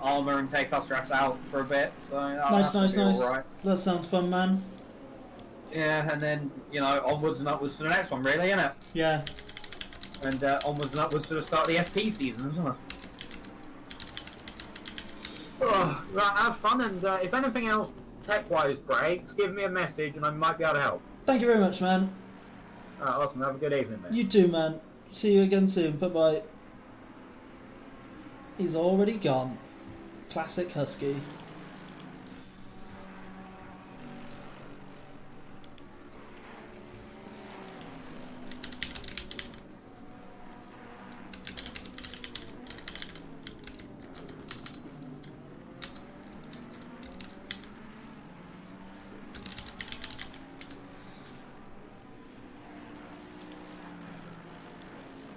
Speaker 2: armor and take our stress out for a bit. So
Speaker 1: Nice.
Speaker 2: all right.
Speaker 1: That sounds fun, man.
Speaker 2: Yeah, and then onwards and upwards for the next one, really, innit?
Speaker 1: Yeah.
Speaker 2: And onwards and upwards for the start of the FP season as well. Oh, right, have fun, and if anything else tech-wise breaks, give me a message and I might be able to help.
Speaker 1: Thank you very much, man.
Speaker 2: Awesome, have a good evening, mate.
Speaker 1: You too, man. See you again soon. Bye-bye. He's already gone. Classic Husky.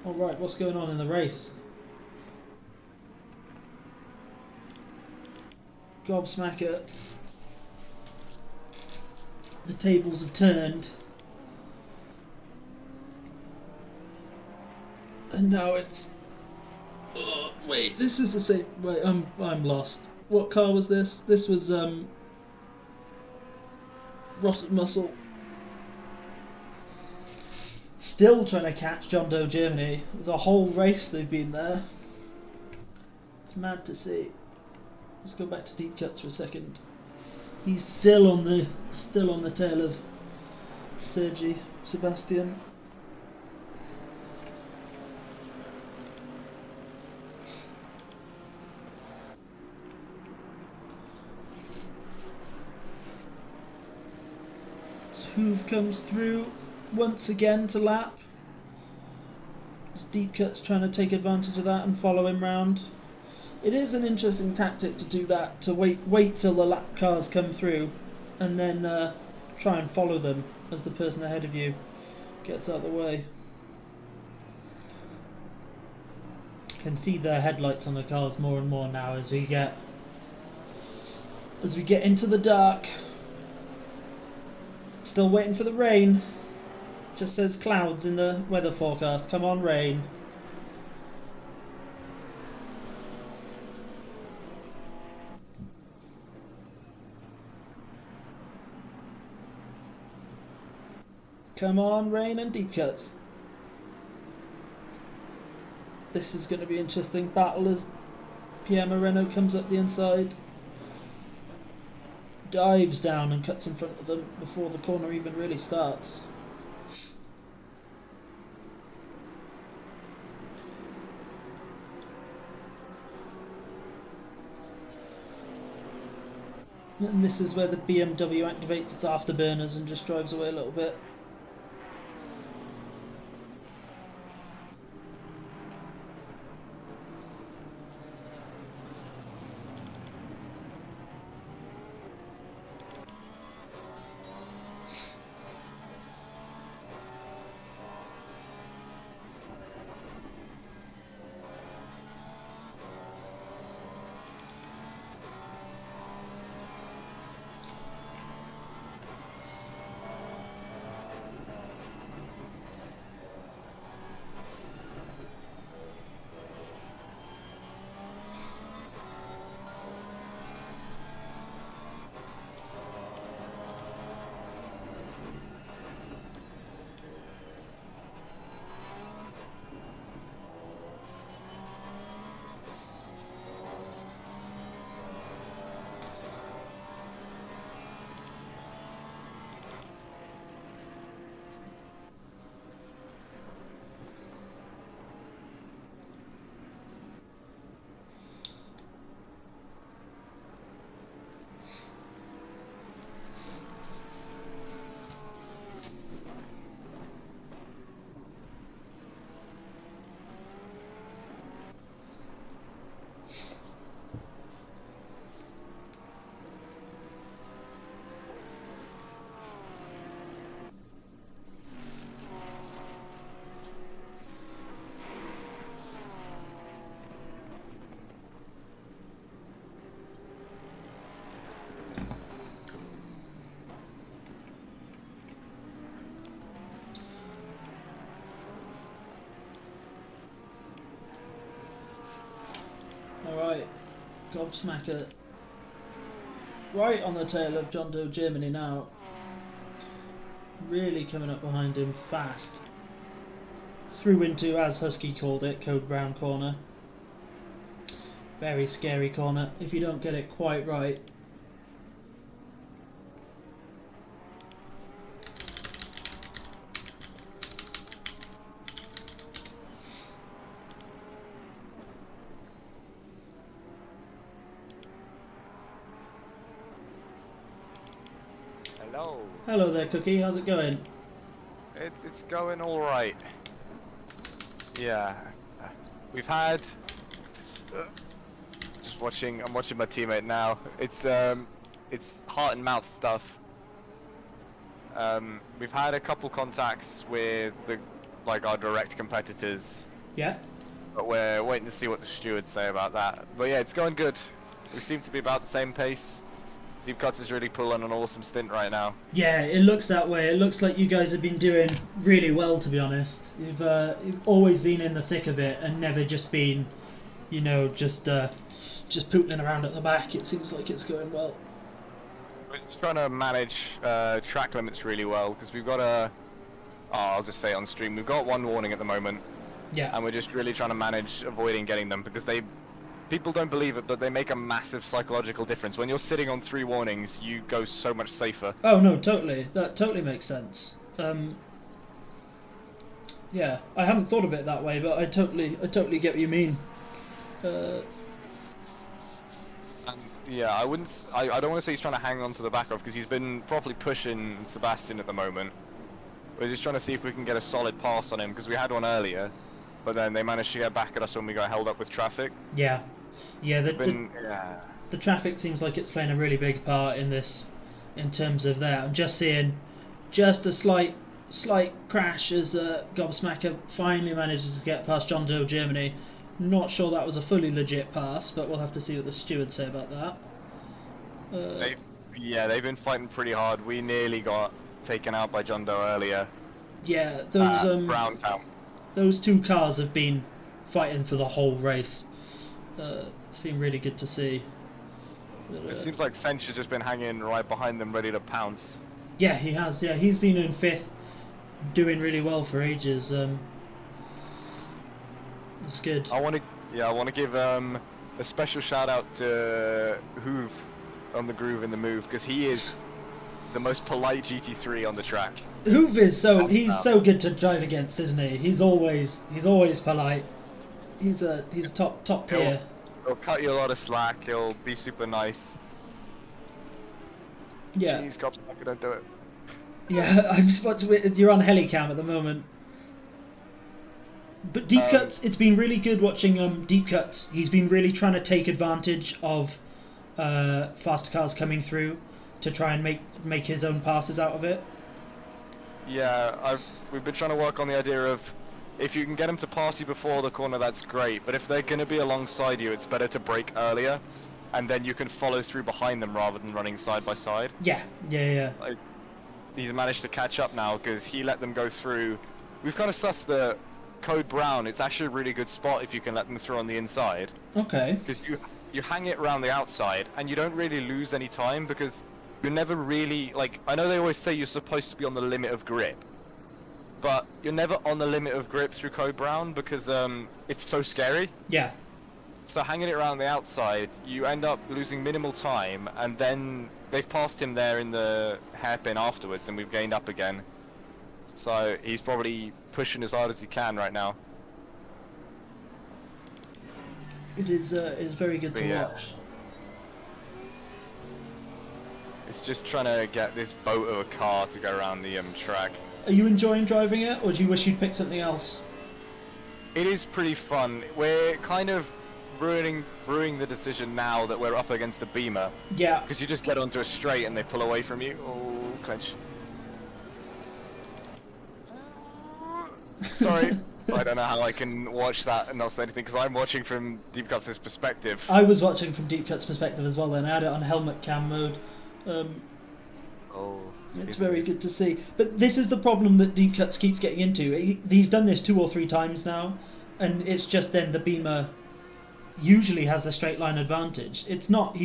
Speaker 1: Alright, what's going on in the race? Gobsmacker. The tables have turned. And now it's... Oh, wait, this is the same... Wait, I'm lost. What car was this? This was, Rotted Muscle. Still trying to catch John Doe Germany. The whole race they've been there. It's mad to see. Let's go back to deep cuts for a second. He's still on the tail of Sergi Sebastian. So Hoove comes through once again to lap. As deep cuts trying to take advantage of that and follow him round. It is an interesting tactic to do that, to wait till the lap cars come through and then try and follow them as the person ahead of you gets out of the way. You can see the headlights on the cars more and more now as we get into the dark. Still waiting for the rain. Just says clouds in the weather forecast. Come on, rain. Come on, rain and deep cuts. This is going to be interesting. Battle as Pierre Moreno comes up the inside. Dives down and cuts in front of them before the corner even really starts. And this is where the BMW activates its afterburners and just drives away a little bit. Gobsmacker right on the tail of John Doe Germany now. Really coming up behind him fast. Through into, as Husky called it, Code Brown corner. Very scary corner if you don't get it quite right.
Speaker 6: Hello.
Speaker 1: Hello there, Cookie. How's it going?
Speaker 6: It's going all right. Yeah, we've had. Just watching. I'm watching my teammate now. It's heart and mouth stuff. We've had a couple contacts with our direct competitors,
Speaker 1: Yeah.
Speaker 6: but we're waiting to see what the stewards say about that. But yeah, it's going good. We seem to be about the same pace. Deep Cuts is really pulling an awesome stint right now.
Speaker 1: Yeah, it looks that way. It looks like you guys have been doing really well, to be honest. You've always been in the thick of it and never just been, you know, just pootling around at the back. It seems like it's going well.
Speaker 6: We're just trying to manage track limits really well because we've got I'll just say it on stream, we've got one warning at the moment.
Speaker 1: Yeah.
Speaker 6: And we're just really trying to manage avoiding getting them because people don't believe it, but they make a massive psychological difference. When you're sitting on 3 warnings, you go so much safer.
Speaker 1: Oh no, totally. That totally makes sense. Yeah, I hadn't thought of it that way, but I totally get what you mean.
Speaker 6: And yeah, I don't want to say he's trying to hang on to the back of because he's been properly pushing Sebastian at the moment. We're just trying to see if we can get a solid pass on him because we had one earlier, but then they managed to get back at us when we got held up with traffic.
Speaker 1: Yeah. Yeah,
Speaker 6: Yeah.
Speaker 1: the traffic seems like it's playing a really big part in this, in terms of that. I'm just seeing just a slight crash as Gobsmacker finally manages to get past John Doe Germany. Not sure that was a fully legit pass, but we'll have to see what the stewards say about that.
Speaker 6: They've been fighting pretty hard. We nearly got taken out by John Doe earlier.
Speaker 1: Yeah, those
Speaker 6: Browntown.
Speaker 1: those 2 cars have been fighting for the whole race. It's been really good to see. But,
Speaker 6: It seems like Sench has just been hanging right behind them, ready to pounce.
Speaker 1: Yeah, he has. Yeah, he's been in 5th, doing really well for ages. It's good.
Speaker 6: I want to give a special shout out to Hoove on the groove in the move because he is the most polite GT3 on the track.
Speaker 1: Hoove is he's so good to drive against, isn't he? He's always polite. He's top tier.
Speaker 6: He'll cut you a lot of slack. He'll be super nice.
Speaker 1: Yeah.
Speaker 6: Jeez, Gobsmacker, don't do it.
Speaker 1: Yeah, I'm you're on Helicam at the moment. But Deep Cuts, it's been really good watching Deep Cuts. He's been really trying to take advantage of faster cars coming through to try and make his own passes out of it.
Speaker 6: Yeah, we've been trying to work on the idea of if you can get them to pass you before the corner, that's great. But if they're going to be alongside you, it's better to brake earlier, and then you can follow through behind them rather than running side by side.
Speaker 1: Yeah.
Speaker 6: Like, he's managed to catch up now because he let them go through. We've kind of sussed the Code Brown. It's actually a really good spot if you can let them through on the inside.
Speaker 1: Okay.
Speaker 6: Because you hang it around the outside, and you don't really lose any time because you're never really, like, I know they always say you're supposed to be on the limit of grip, but you're never on the limit of grip through Code Brown because it's so scary.
Speaker 1: Yeah.
Speaker 6: So hanging it around the outside, you end up losing minimal time, and then they've passed him there in the hairpin afterwards, and we've gained up again. So he's probably pushing as hard as he can right now.
Speaker 1: It is very good to watch.
Speaker 6: It's just trying to get this boat of a car to go around the track.
Speaker 1: Are you enjoying driving it, or do you wish you'd picked something else?
Speaker 6: It is pretty fun. We're kind of brewing the decision now that we're up against a beamer.
Speaker 1: Yeah.
Speaker 6: Because you just get onto a straight and they pull away from you. Oh, clench. Sorry. I don't know how I can watch that and not say anything because I'm watching from Deep Cuts' perspective.
Speaker 1: I was watching from Deep Cuts' perspective as well then. I had it on helmet cam mode. It's very good to see. But this is the problem that Deep Cuts keeps getting into. He's done this 2 or 3 times now, and it's just then the beamer usually has the straight line advantage. It's not.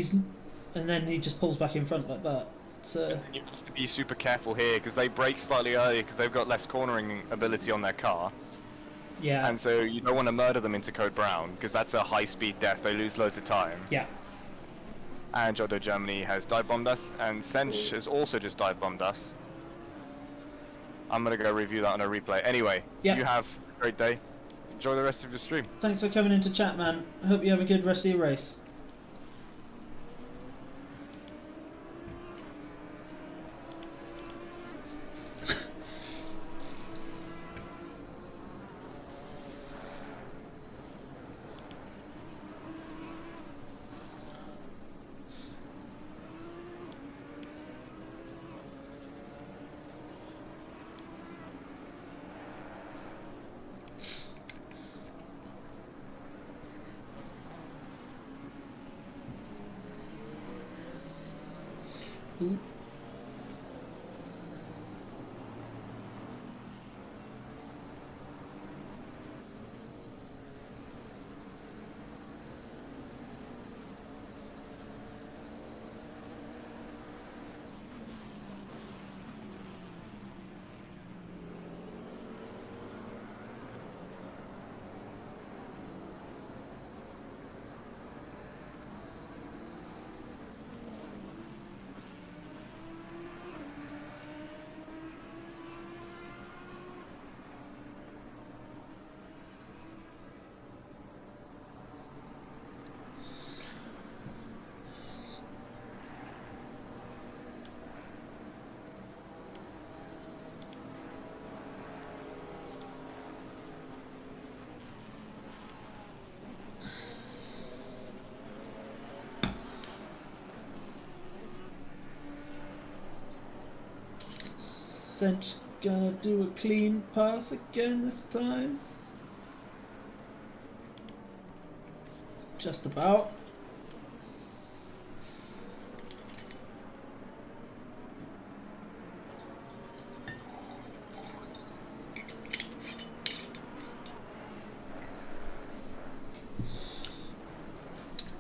Speaker 1: And then he just pulls back in front like that.
Speaker 6: You have to be super careful here because they brake slightly earlier because they've got less cornering ability on their car.
Speaker 1: Yeah.
Speaker 6: And so you don't want to murder them into Code Brown because that's a high-speed death. They lose loads of time.
Speaker 1: Yeah.
Speaker 6: And Jodo Germany has dive bombed us, and Sench has also just dive bombed us. I'm gonna go review that on a replay. Anyway,
Speaker 1: Yeah.
Speaker 6: you have a great day. Enjoy the rest of your stream.
Speaker 1: Thanks for coming into chat, man. I hope you have a good rest of your race. Ooh. Sench gonna do a clean pass again this time. Just about.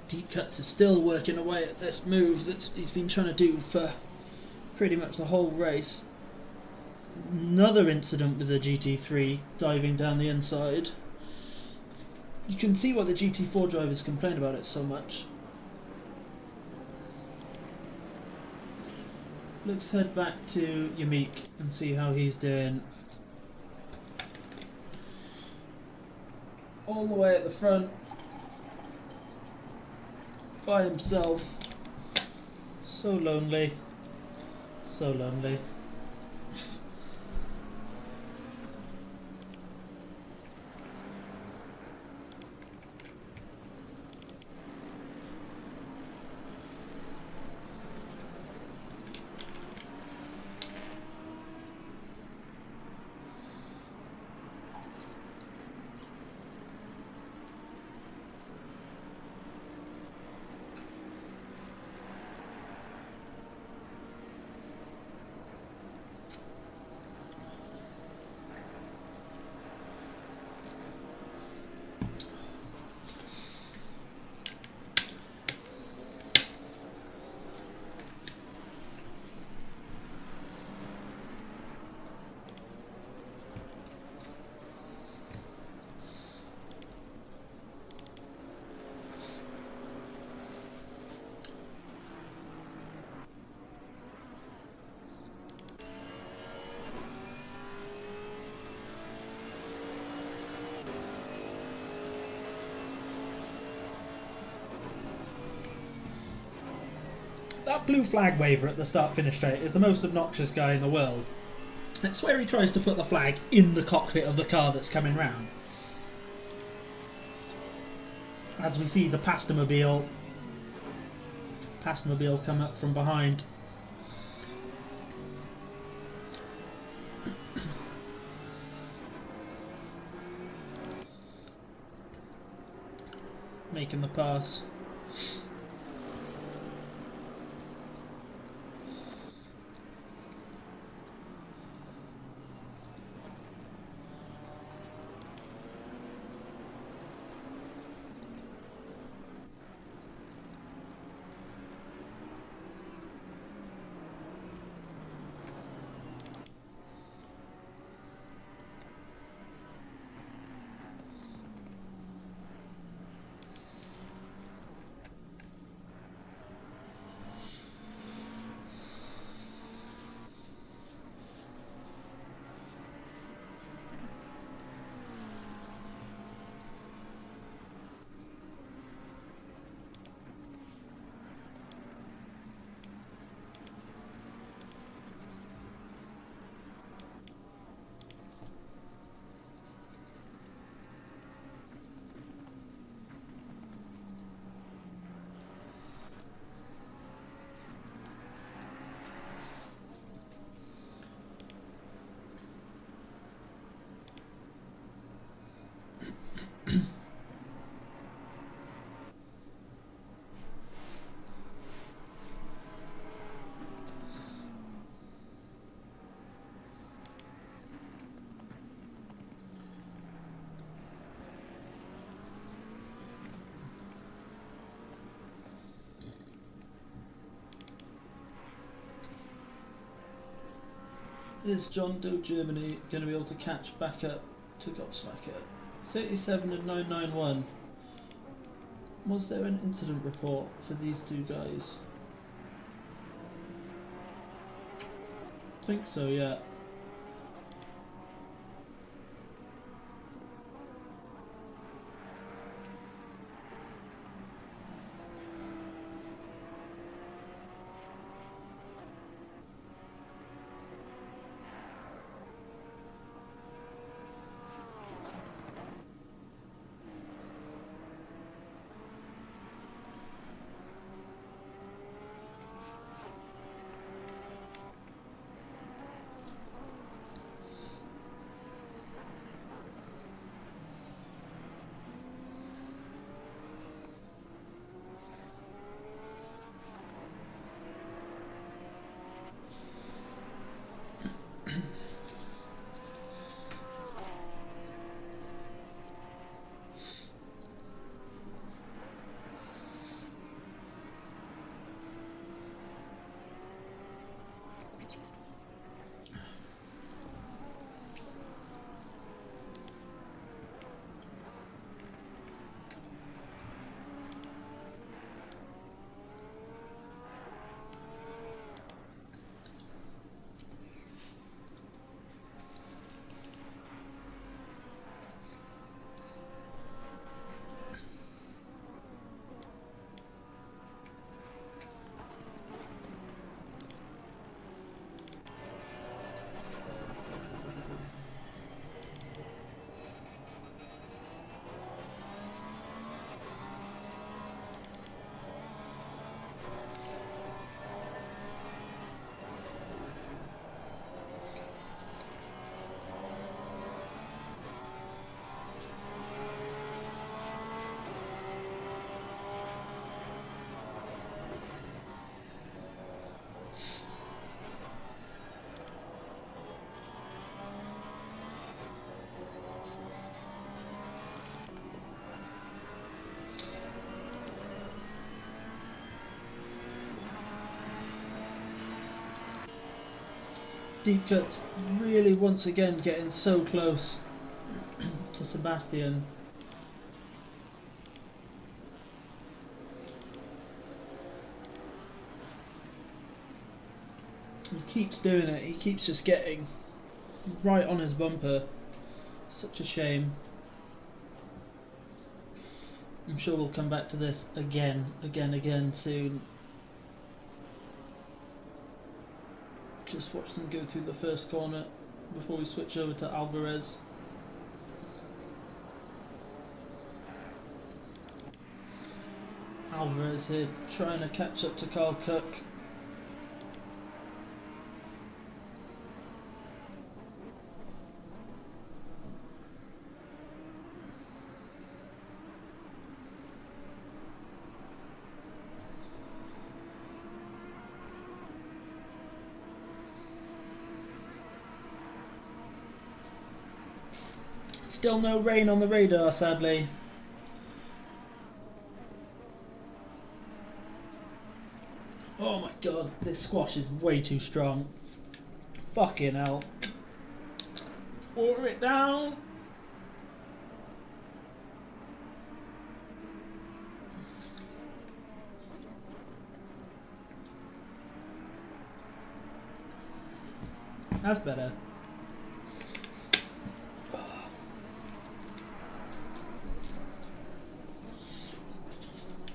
Speaker 1: Deep Cuts is still working away at this move that he's been trying to do for pretty much the whole race. Another incident with the GT3 diving down the inside. You can see why the GT4 drivers complain about it so much. Let's head back to Yamik and see how he's doing. All the way at the front, by himself. So lonely. So lonely. That blue flag waver at the start-finish straight is the most obnoxious guy in the world. I swear he tries to put the flag in the cockpit of the car that's coming round. As we see the Pastamobile come up from behind. Making the pass. Is John Doe Germany going to be able to catch back up to Gobsmacker? 37 and 991. Was there an incident report for these two guys? I think so, yeah. Deep Cut's really once again getting so close to Sebastian. He keeps doing it, he keeps just getting right on his bumper. Such a shame. I'm sure we'll come back to this again soon. Just watch them go through the first corner before we switch over to Alvarez. Alvarez here trying to catch up to Carl Cook. Still no rain on the radar, sadly. Oh my god, this squash is way too strong. Fucking hell. Water it down. That's better.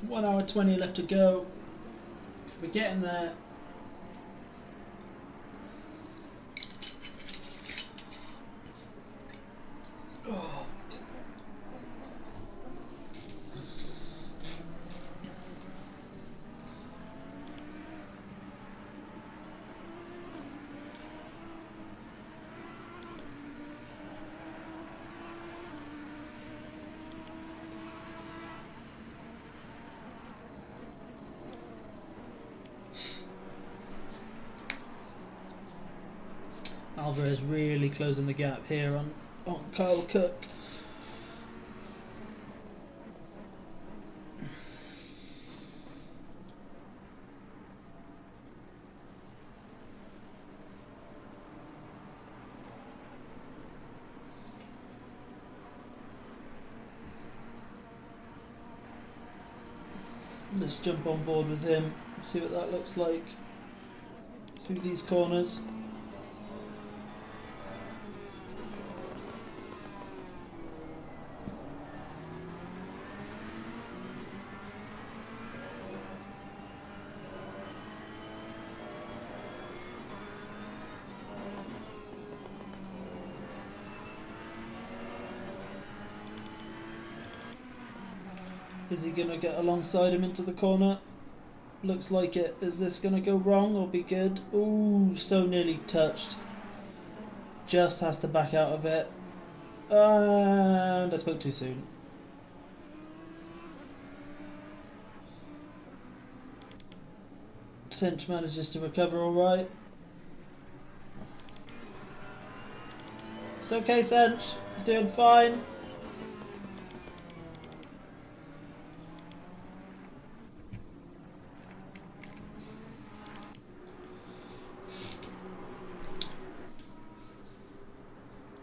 Speaker 1: 1 hour 20 left to go. We're getting there. Oh. Alvarez really closing the gap here on Kyle Cook. Let's jump on board with him, see what that looks like through these corners. Is he going to get alongside him into the corner? Looks like it. Is this going to go wrong or be good? Ooh, so nearly touched. Just has to back out of it. And I spoke too soon. Cinch manages to recover alright. It's okay, Cinch. You're doing fine.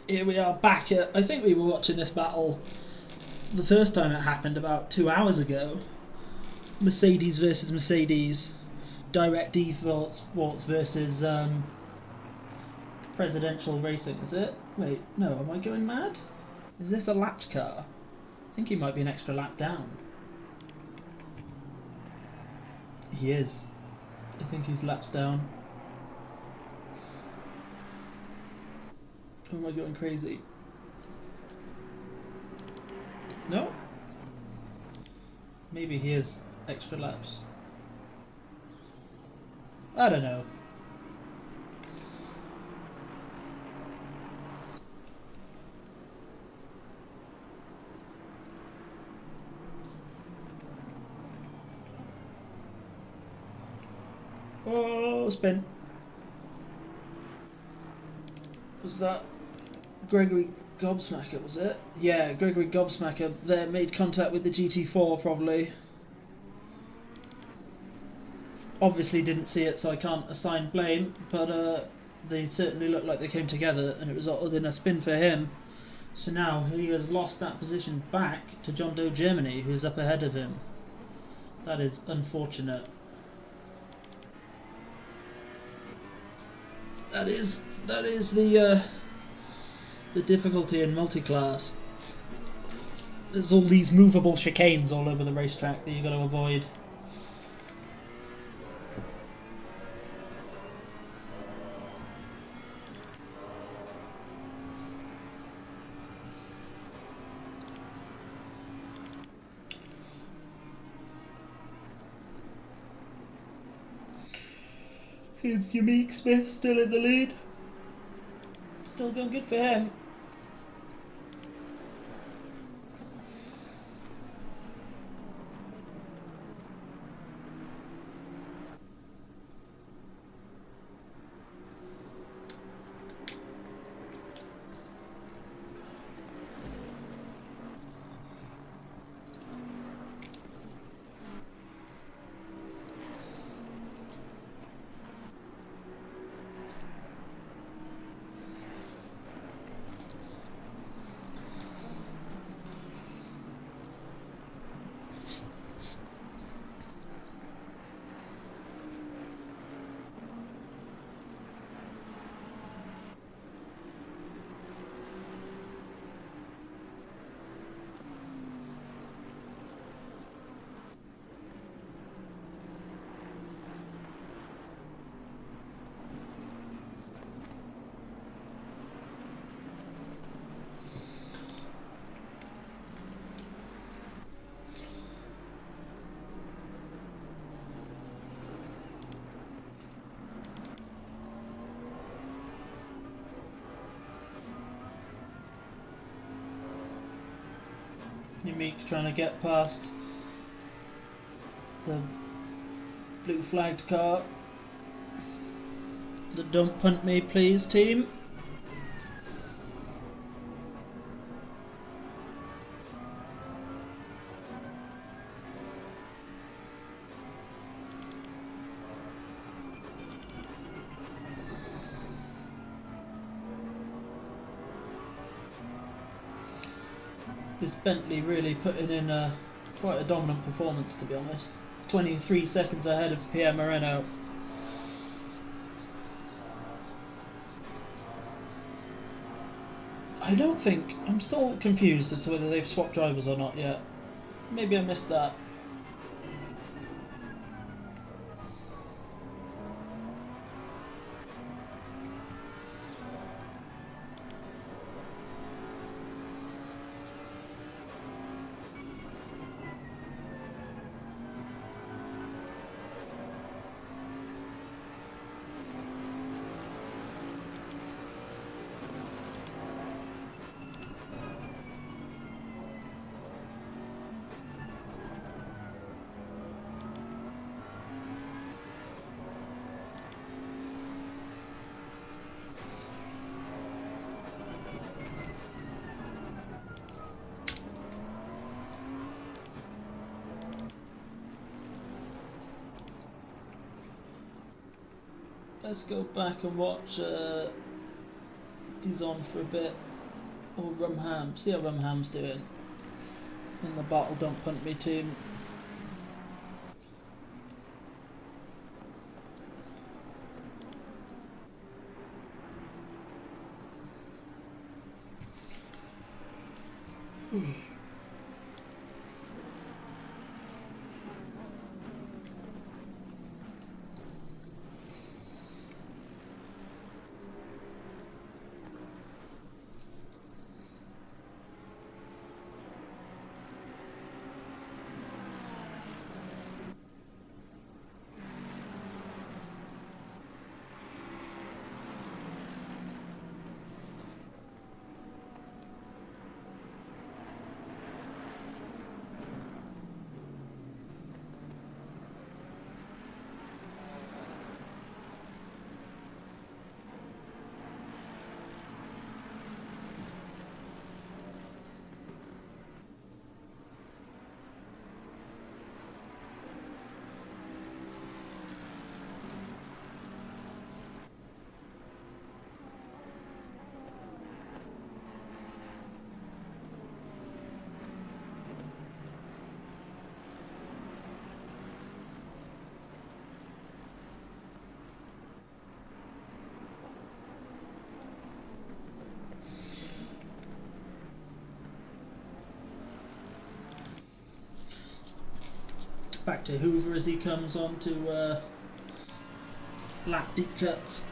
Speaker 1: Here we are back at, I think we were watching this battle the first time it happened about 2 hours ago. Mercedes versus Mercedes. Direct default sports versus presidential racing, is it? Wait, no, am I going mad? Is this a lapped car? I think he might be an extra lap down. He is. I think he's laps down. Or am I going crazy? No? Maybe he is extra laps. I don't know. Oh, spin. Was that Gregory Gobsmacker, was it? Yeah, Gregory Gobsmacker there made contact with the GT4 probably. Obviously didn't see it, so I can't assign blame, but they certainly looked like they came together and it resulted in a spin for him. So now he has lost that position back to John Doe Germany, who's up ahead of him. That is unfortunate. That is the difficulty in multi-class. There's all these movable chicanes all over the racetrack that you've got to avoid. Here's Yamik Smith still in the lead. Still going good for him. Yamik trying to get past the blue flagged car. Don't punt me please, team. This Bentley really putting in quite a dominant performance, to be honest. 23 seconds ahead of Pierre Moreno. I don't think... I'm still confused as to whether they've swapped drivers or not yet. Maybe I missed that. Let's go back and watch Dizon for a bit. Or Rumham. See how Rumham's doing. In the Bottle Don't Punt Me team. Back to Hoover as he comes on to lap deep cuts.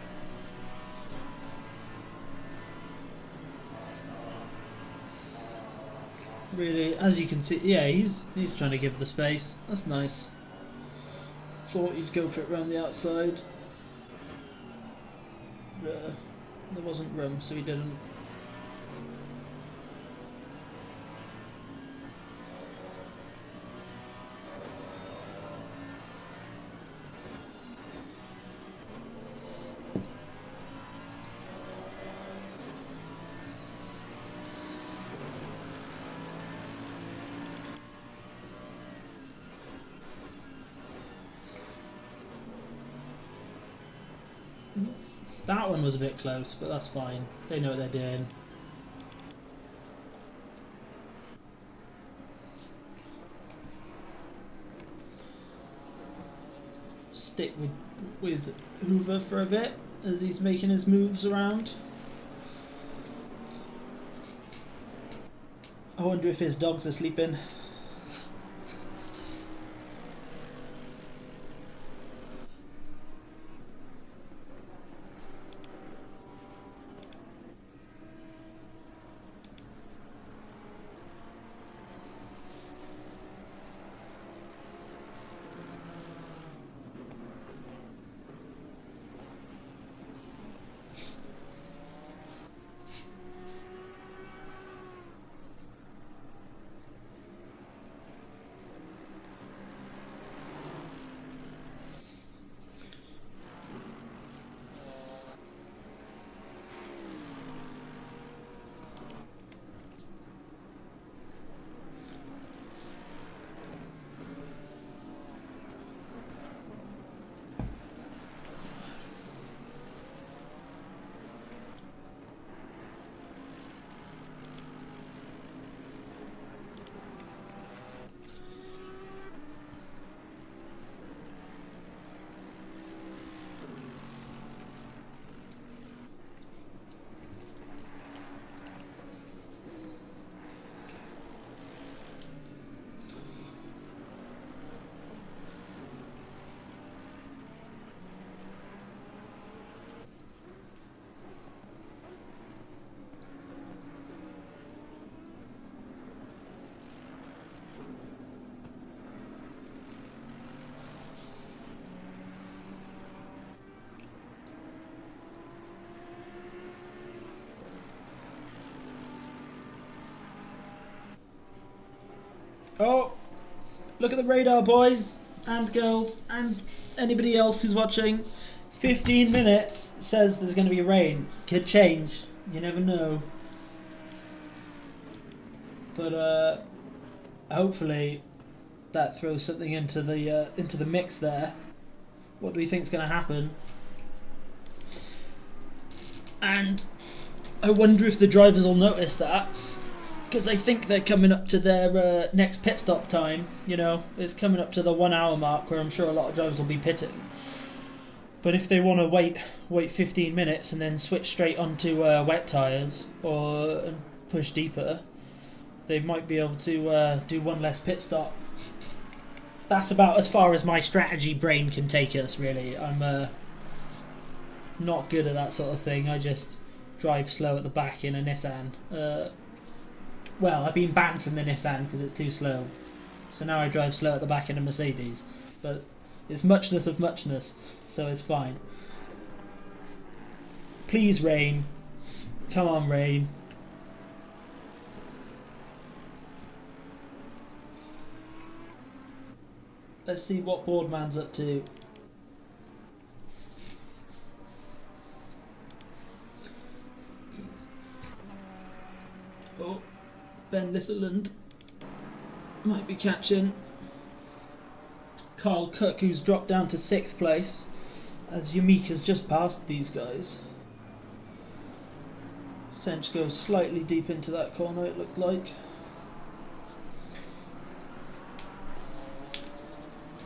Speaker 1: Really, as you can see, yeah, he's trying to give the space. That's nice. Thought he'd go for it around the outside. There wasn't room, so he didn't. That one was a bit close, but that's fine. They know what they're doing. Stick with Hoover for a bit as he's making his moves around. I wonder if his dogs are sleeping. Oh, look at the radar, boys and girls, and anybody else who's watching. 15 minutes says there's going to be rain. Could change. You never know. But hopefully that throws something into the mix there. What do we think is going to happen? And I wonder if the drivers will notice that, because I think they're coming up to their next pit stop time. You know, it's coming up to the 1 hour mark where I'm sure a lot of drivers will be pitting. But if they want to wait 15 minutes and then switch straight onto wet tyres or push deeper, they might be able to do one less pit stop. That's about as far as my strategy brain can take us, really. I'm not good at that sort of thing. I just drive slow at the back in a Nissan. Well, I've been banned from the Nissan because it's too slow. So now I drive slow at the back in a Mercedes. But it's muchness of muchness, so it's fine. Please, rain. Come on, rain. Let's see what Boardman's up to. Oh, Ben Litherland might be catching. Carl Cook, who's dropped down to 6th place, as Yamika's just passed these guys. Sench goes slightly deep into that corner, it looked like.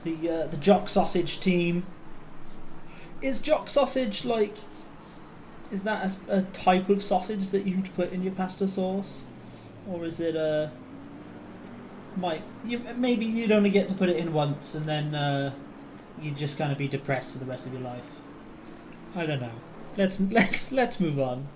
Speaker 1: The Jock Sausage team. Is Jock Sausage like... Is that a type of sausage that you'd put in your pasta sauce? Or is it a... maybe you'd only get to put it in once and then you'd just kind of be depressed for the rest of your life. I don't know. Let's move on.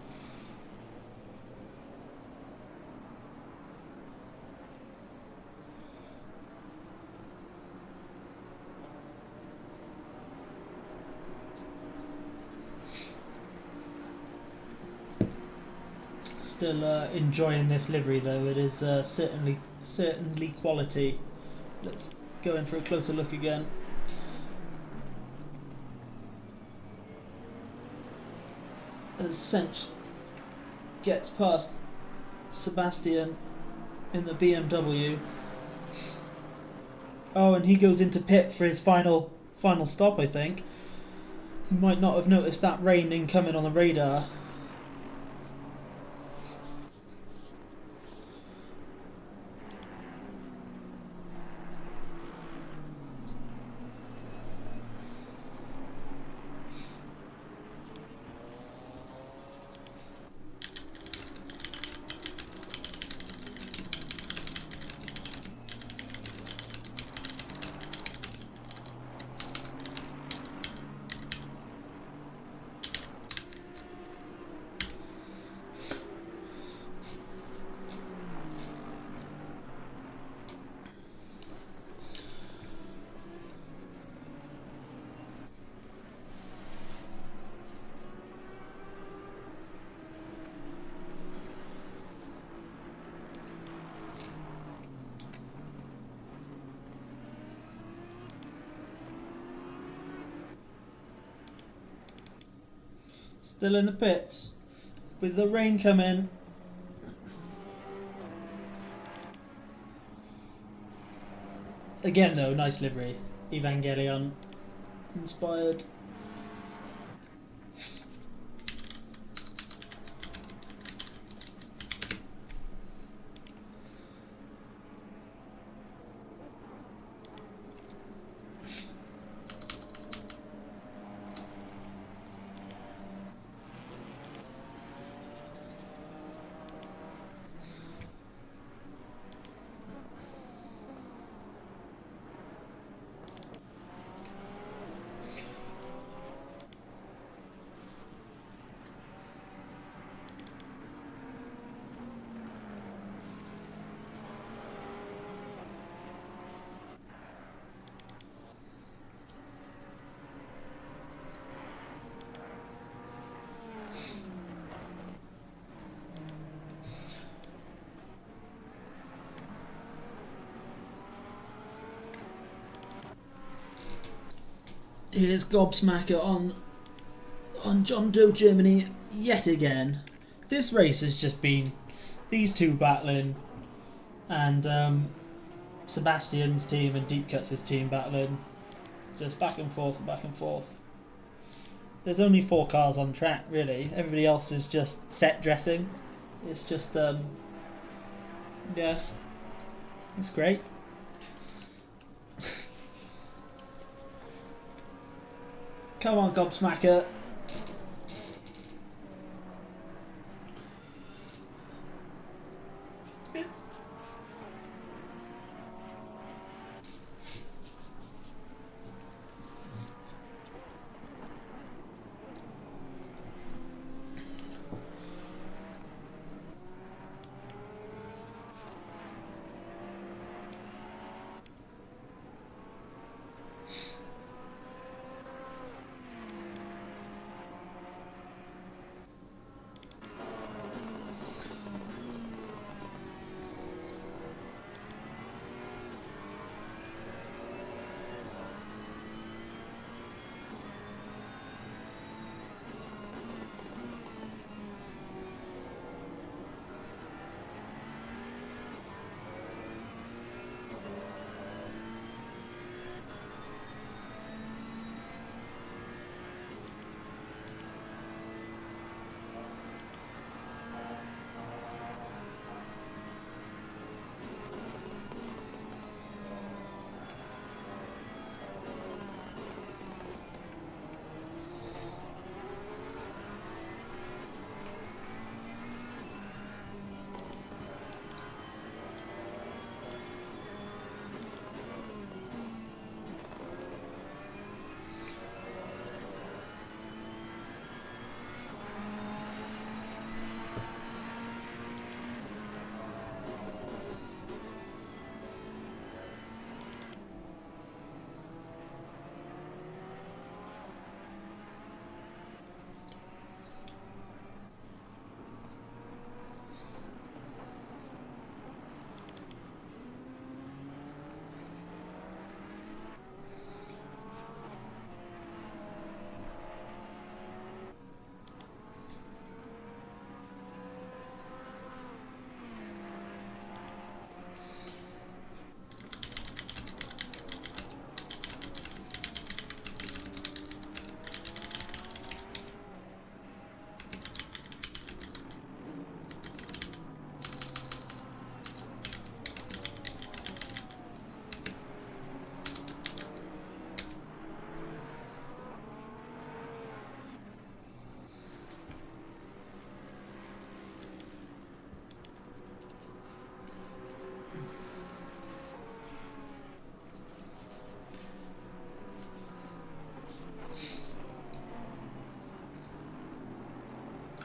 Speaker 1: Still enjoying this livery though. It is certainly quality. Let's go in for a closer look again. As Sench gets past Sebastian in the BMW. Oh, and he goes into pit for his final stop, I think. He might not have noticed that rain incoming on the radar. Still in the pits. With the rain coming. Again though, nice livery. Evangelion inspired. Here's Gobsmacker on John Doe Germany yet again. This race has just been these two battling, and Sebastian's team and Deep Cuts' team battling, just back and forth and back and forth. There's only 4 cars on track, really. Everybody else is just set dressing. It's just yeah, it's great. Come on, Gobsmacker. It's...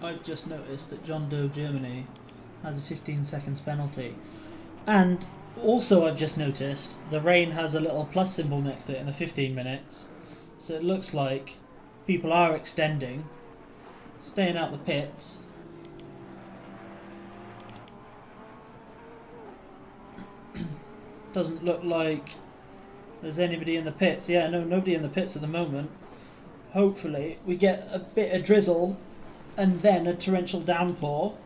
Speaker 1: I've just noticed that John Doe Germany has a 15 seconds penalty, and also I've just noticed the rain has a little plus symbol next to it in the 15 minutes, so it looks like people are extending, staying out the pits. Doesn't look like there's anybody in the pits. Yeah, no, nobody in the pits at the moment. Hopefully we get a bit of drizzle and then a torrential downpour,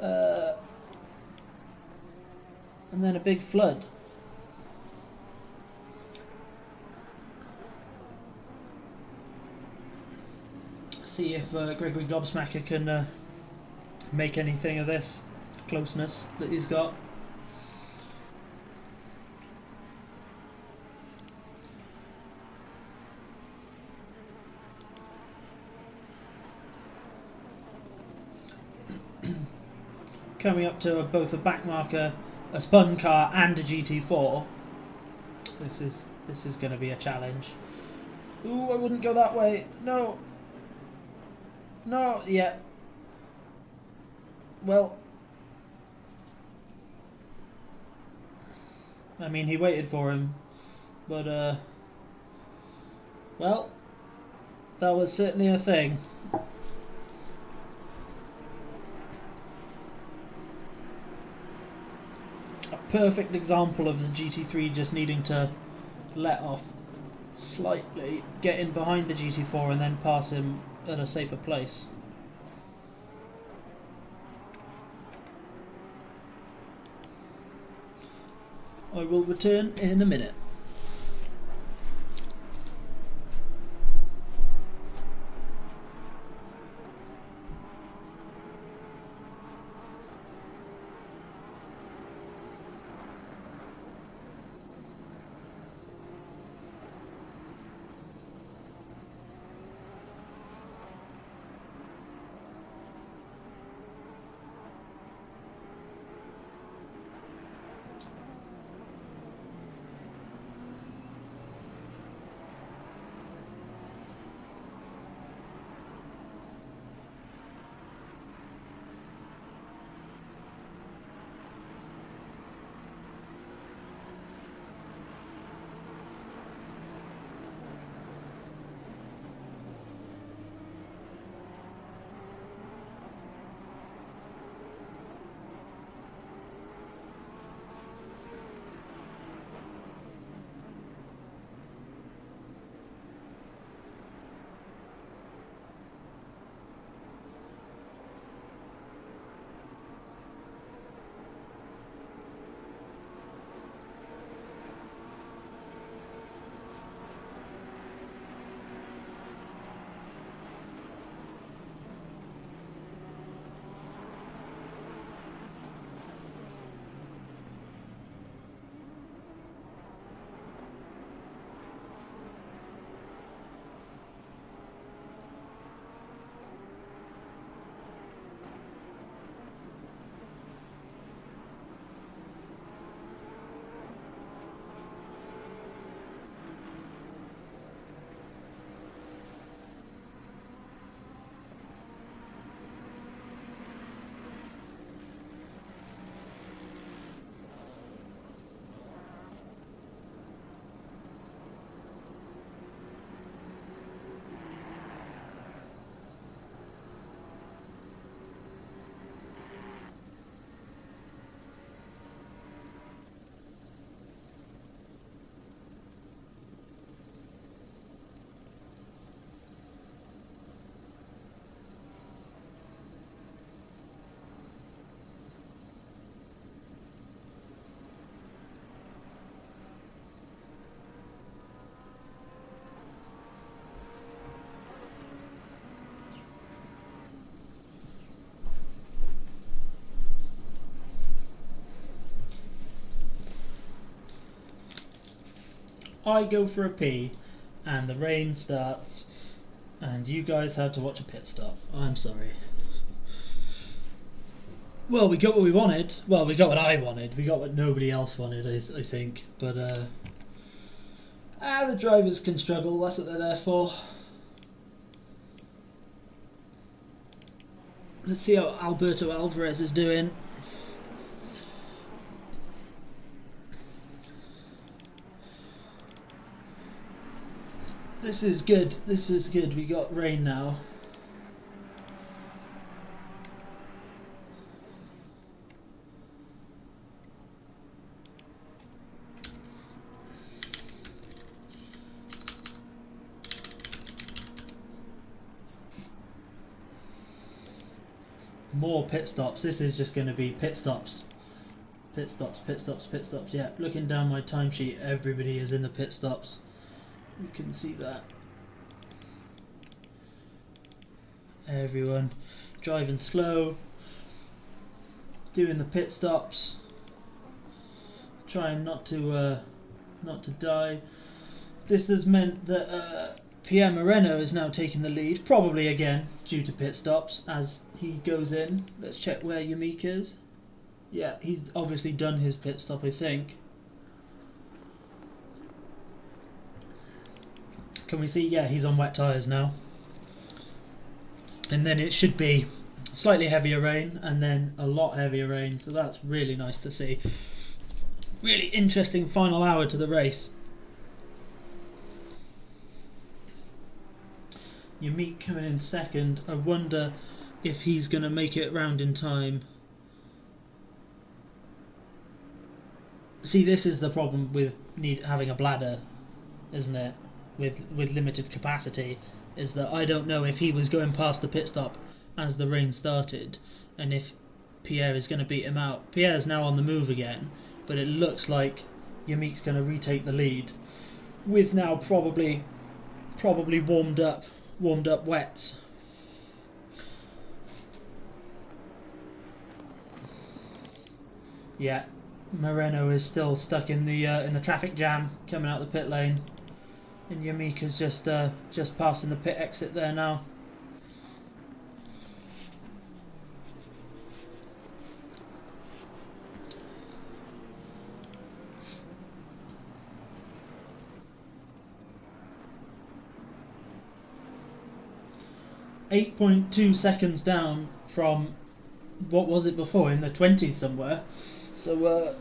Speaker 1: and then a big flood. See if Gregory Gobsmacker can make anything of this closeness that he's got. Coming up to both a back marker, a spun car, and a GT4. This is going to be a challenge. Ooh, I wouldn't go that way. No. No. Yeah. Well. I mean, he waited for him, but well, that was certainly a thing. Perfect example of the GT3 just needing to let off slightly, get in behind the GT4 and then pass him at a safer place. I will return in a minute. I go for a pee, and the rain starts, and you guys have to watch a pit stop. I'm sorry. Well, we got what we wanted. Well, we got what I wanted. We got what nobody else wanted, I think. But, the drivers can struggle. That's what they're there for. Let's see how Alberto Alvarez is doing. This is good. This is good. We got rain now. More pit stops. This is just going to be pit stops. Pit stops, pit stops, pit stops. Yeah, looking down my timesheet, everybody is in the pit stops. You can see that. Everyone driving slow, doing the pit stops, trying not to die. This has meant that Pierre Moreno is now taking the lead, probably again due to pit stops as he goes in. Let's check where Yamik is. Yeah, he's obviously done his pit stop, I think. Can we see? Yeah, he's on wet tyres now. And then it should be slightly heavier rain and then a lot heavier rain, so that's really nice to see. Really interesting final hour to the race. Yamik coming in second. I wonder if he's going to make it round in time. See, this is the problem with having a bladder, isn't it? with limited capacity is that I don't know if he was going past the pit stop as the rain started, and if Pierre is going to beat him out. Pierre's now on the move again, but it looks like Yamik's going to retake the lead with now probably warmed up wets. Yeah, Moreno is still stuck in the traffic jam coming out the pit lane, and Yamik is just passing the pit exit there now. .2 seconds down from what was it before, in the 20s somewhere. So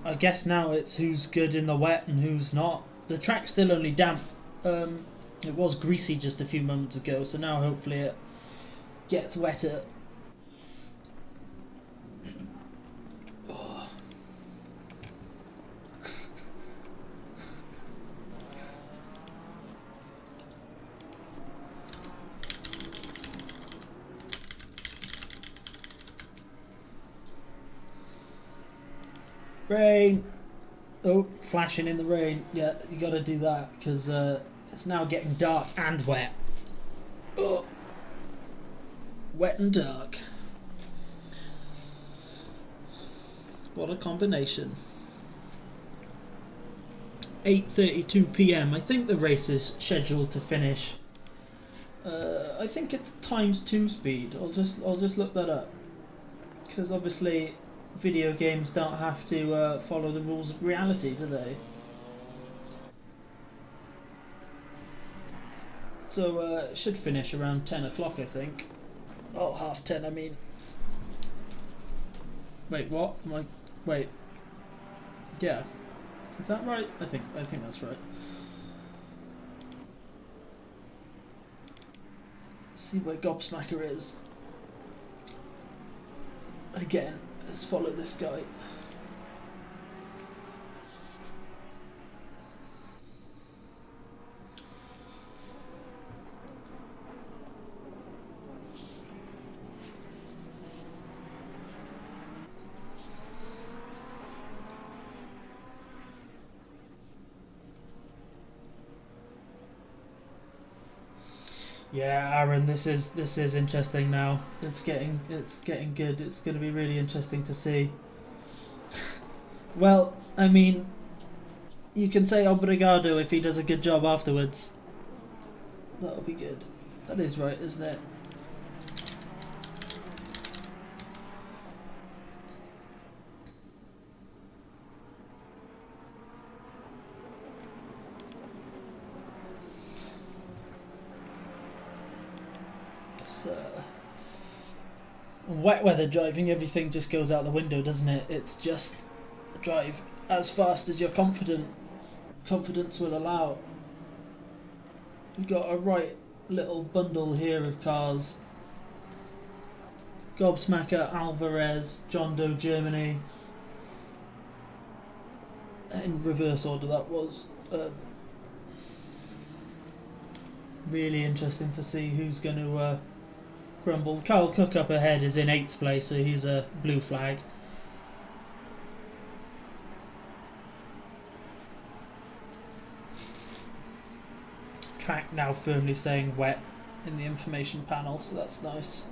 Speaker 1: I guess now it's who's good in the wet and who's not. The track's still only damp. It was greasy just a few moments ago, so now hopefully it gets wetter. Rain! Oh, flashing in the rain. Yeah, you gotta do that, because it's now getting dark and wet. Oh. Wet and dark. What a combination. 8:32 PM. I think the race is scheduled to finish. I think it's ×2 speed. I'll just look that up, because obviously video games don't have to follow the rules of reality, do they? So it should finish around 10 o'clock, I think. Oh, 10:30, I mean. Wait, what? Wait. Yeah. Is that right? I think that's right. Let's see where Gobsmacker is. Again, let's follow this guy. Yeah, Aaron, this is interesting now. It's getting good. It's going to be really interesting to see. Well, I mean, you can say obrigado if he does a good job afterwards. That'll be good. That is right, isn't it? Wet weather driving, everything just goes out the window, doesn't it? It's just drive as fast as your confidence will allow. We've got a right little bundle here of cars. Gobsmacker, Alvarez, John Doe, Germany. In reverse order that was. Really interesting to see who's going to crumble. Kyle Cook up ahead is in 8th place, so he's a blue flag. Track now firmly saying wet in the information panel, so that's nice.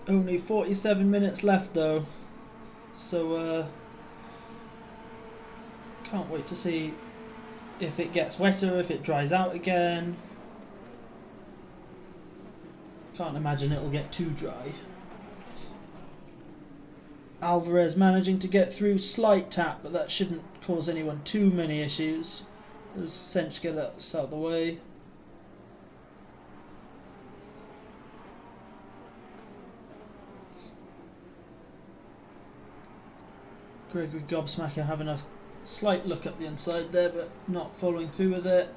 Speaker 1: Only 47 minutes left though, so can't wait to see if it gets wetter, if it dries out again. Can't imagine it'll get too dry. Alvarez managing to get through, slight tap, but that shouldn't cause anyone too many issues. As Sench get us out of the way. Gregory Gobsmacker having a slight look up the inside there, but not following through with it.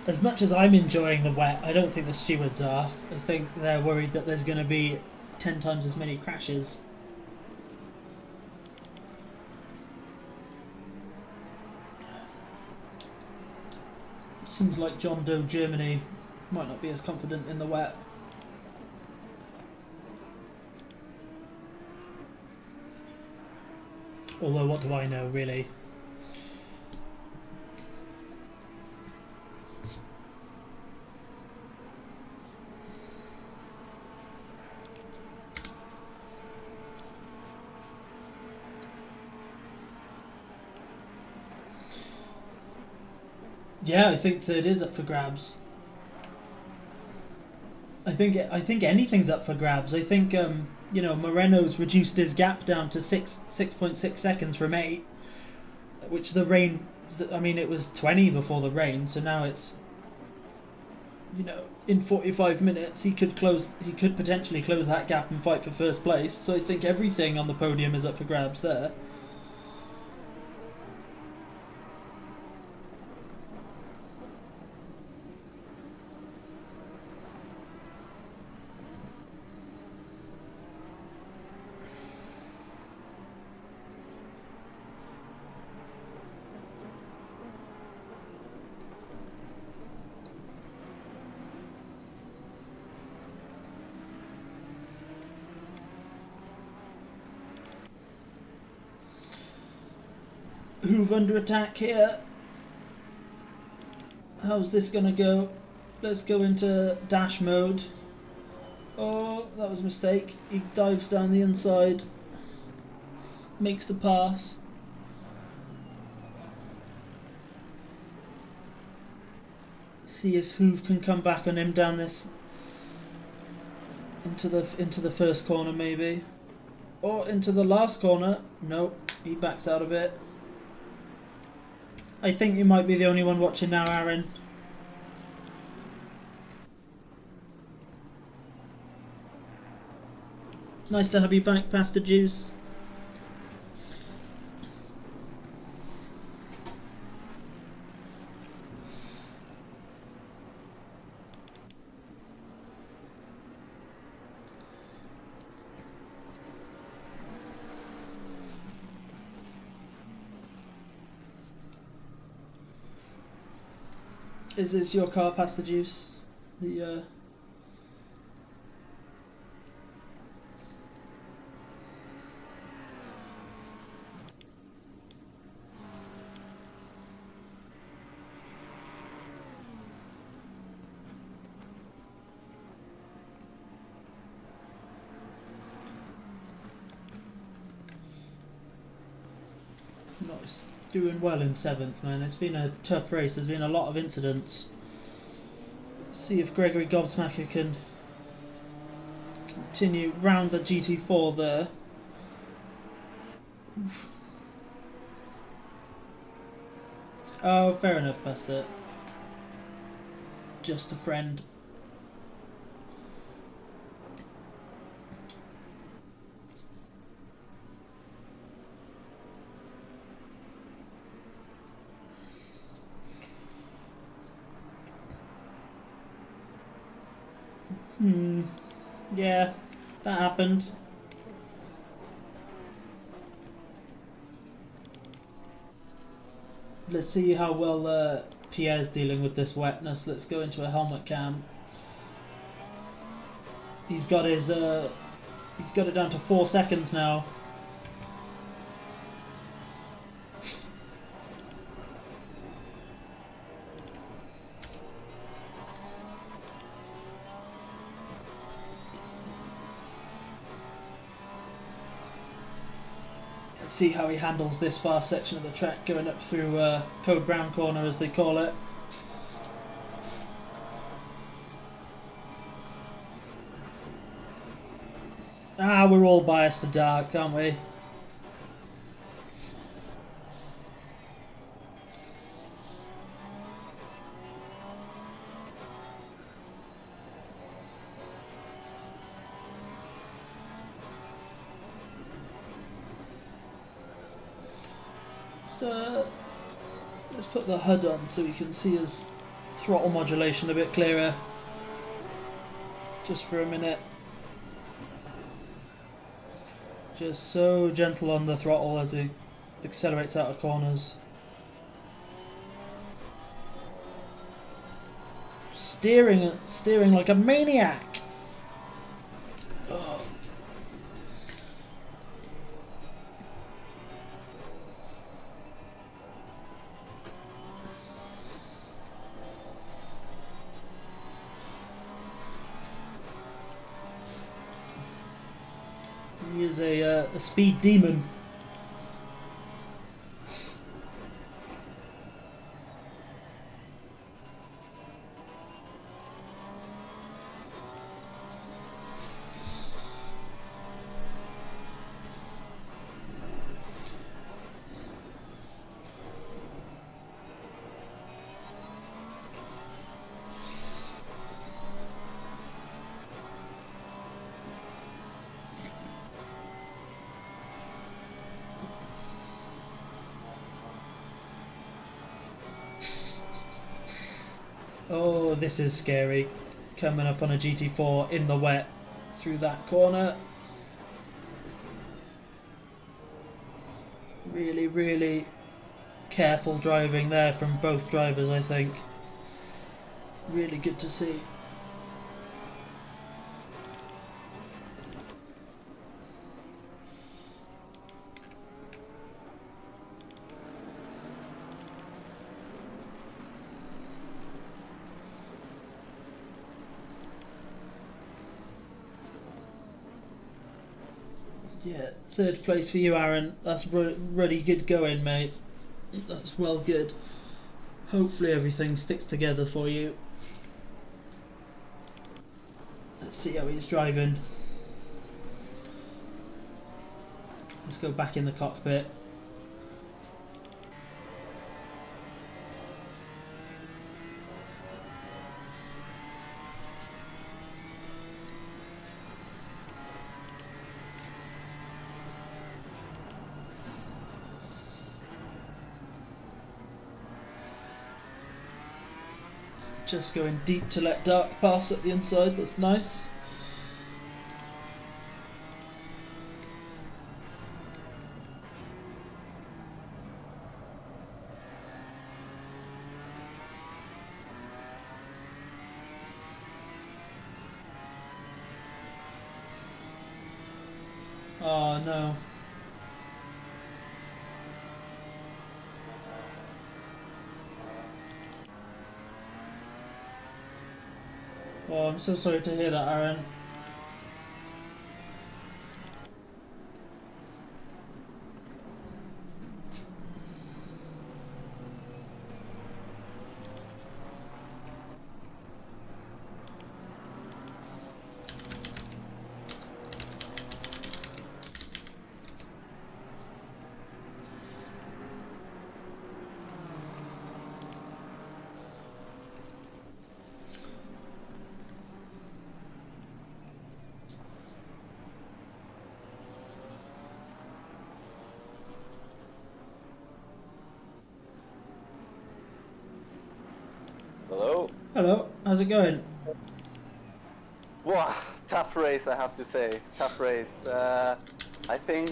Speaker 1: As much as I'm enjoying the wet, I don't think the stewards are. I think they're worried that there's going to be 10 times as many crashes. Seems like John Doe Germany might not be as confident in the wet. Although what do I know, really? Yeah, I think third is up for grabs. I think anything's up for grabs. I think you know, Moreno's reduced his gap down to 6.6 seconds from 8, which the rain. I mean, it was 20 before the rain, so now it's, you know, in 45 minutes he could potentially close that gap and fight for first place. So I think everything on the podium is up for grabs there. Hoover under attack here. How's this gonna go? Let's go into dash mode. Oh, that was a mistake. He dives down the inside. Makes the pass. See if Hoove can come back on him down this into the first corner maybe. Or into the last corner. Nope, he backs out of it. I think you might be the only one watching now, Aaron. Nice to have you back, Pastor Juice. Is this your car, Pastor Juice? The Nice. Doing well in 7th, man. It's been a tough race. There's been a lot of incidents. Let's see if Gregory Gobsmacker can continue round the GT4 there. Oof. Oh, fair enough, Pastor. Just a friend. Yeah, that happened. Let's see how well Pierre's dealing with this wetness. Let's go into a helmet cam. He's got his he's got it down to 4 seconds now. to see how he handles this far section of the track going up through Code Brown Corner, as they call it. Ah, we're all biased to dark, aren't we? So let's put the HUD on so we can see his throttle modulation a bit clearer. Just for a minute. Just so gentle on the throttle as he accelerates out of corners. Steering like a maniac. Oh. He is a speed demon. Oh, this is scary. Coming up on a GT4 in the wet through that corner. Really, really careful driving there from both drivers, I think. Really good to see. Yeah, third place for you, Aaron. That's really good going, mate. That's well good. Hopefully everything sticks together for you. Let's see how he's driving. Let's go back in the cockpit. Just going deep to let dark pass at the inside, that's nice. Oh no. Oh, I'm so sorry to hear that, Aaron.
Speaker 7: Hello.
Speaker 1: Hello, how's it going?
Speaker 7: Wow, tough race, I have to say. Tough race. I think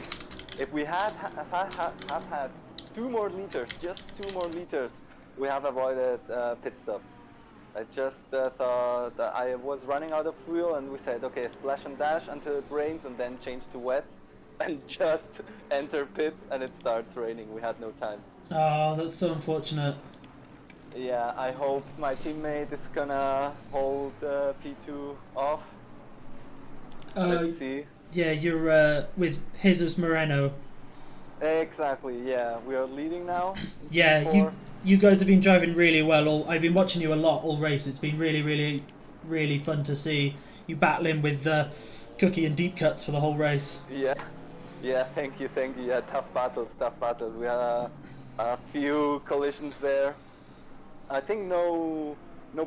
Speaker 7: if we have had 2 more liters, just 2 more liters, we have avoided pit stop. I just thought that I was running out of fuel, and we said, okay, splash and dash until it rains, and then change to wets, and just enter pits, and it starts raining. We had no time.
Speaker 1: Oh, that's so unfortunate.
Speaker 7: Yeah, I hope my teammate is gonna hold P2 off. Let's see.
Speaker 1: Yeah, you're with Jesus Moreno.
Speaker 7: Exactly. Yeah, we are leading now. in
Speaker 1: Yeah,
Speaker 7: GT4.
Speaker 1: you guys have been driving really well. I've been watching you a lot all race. It's been really, really, really fun to see you battling with Cookie and deep cuts for the whole race.
Speaker 7: Yeah, yeah. Thank you, thank you. Yeah, tough battles, tough battles. We had a few collisions there. I think no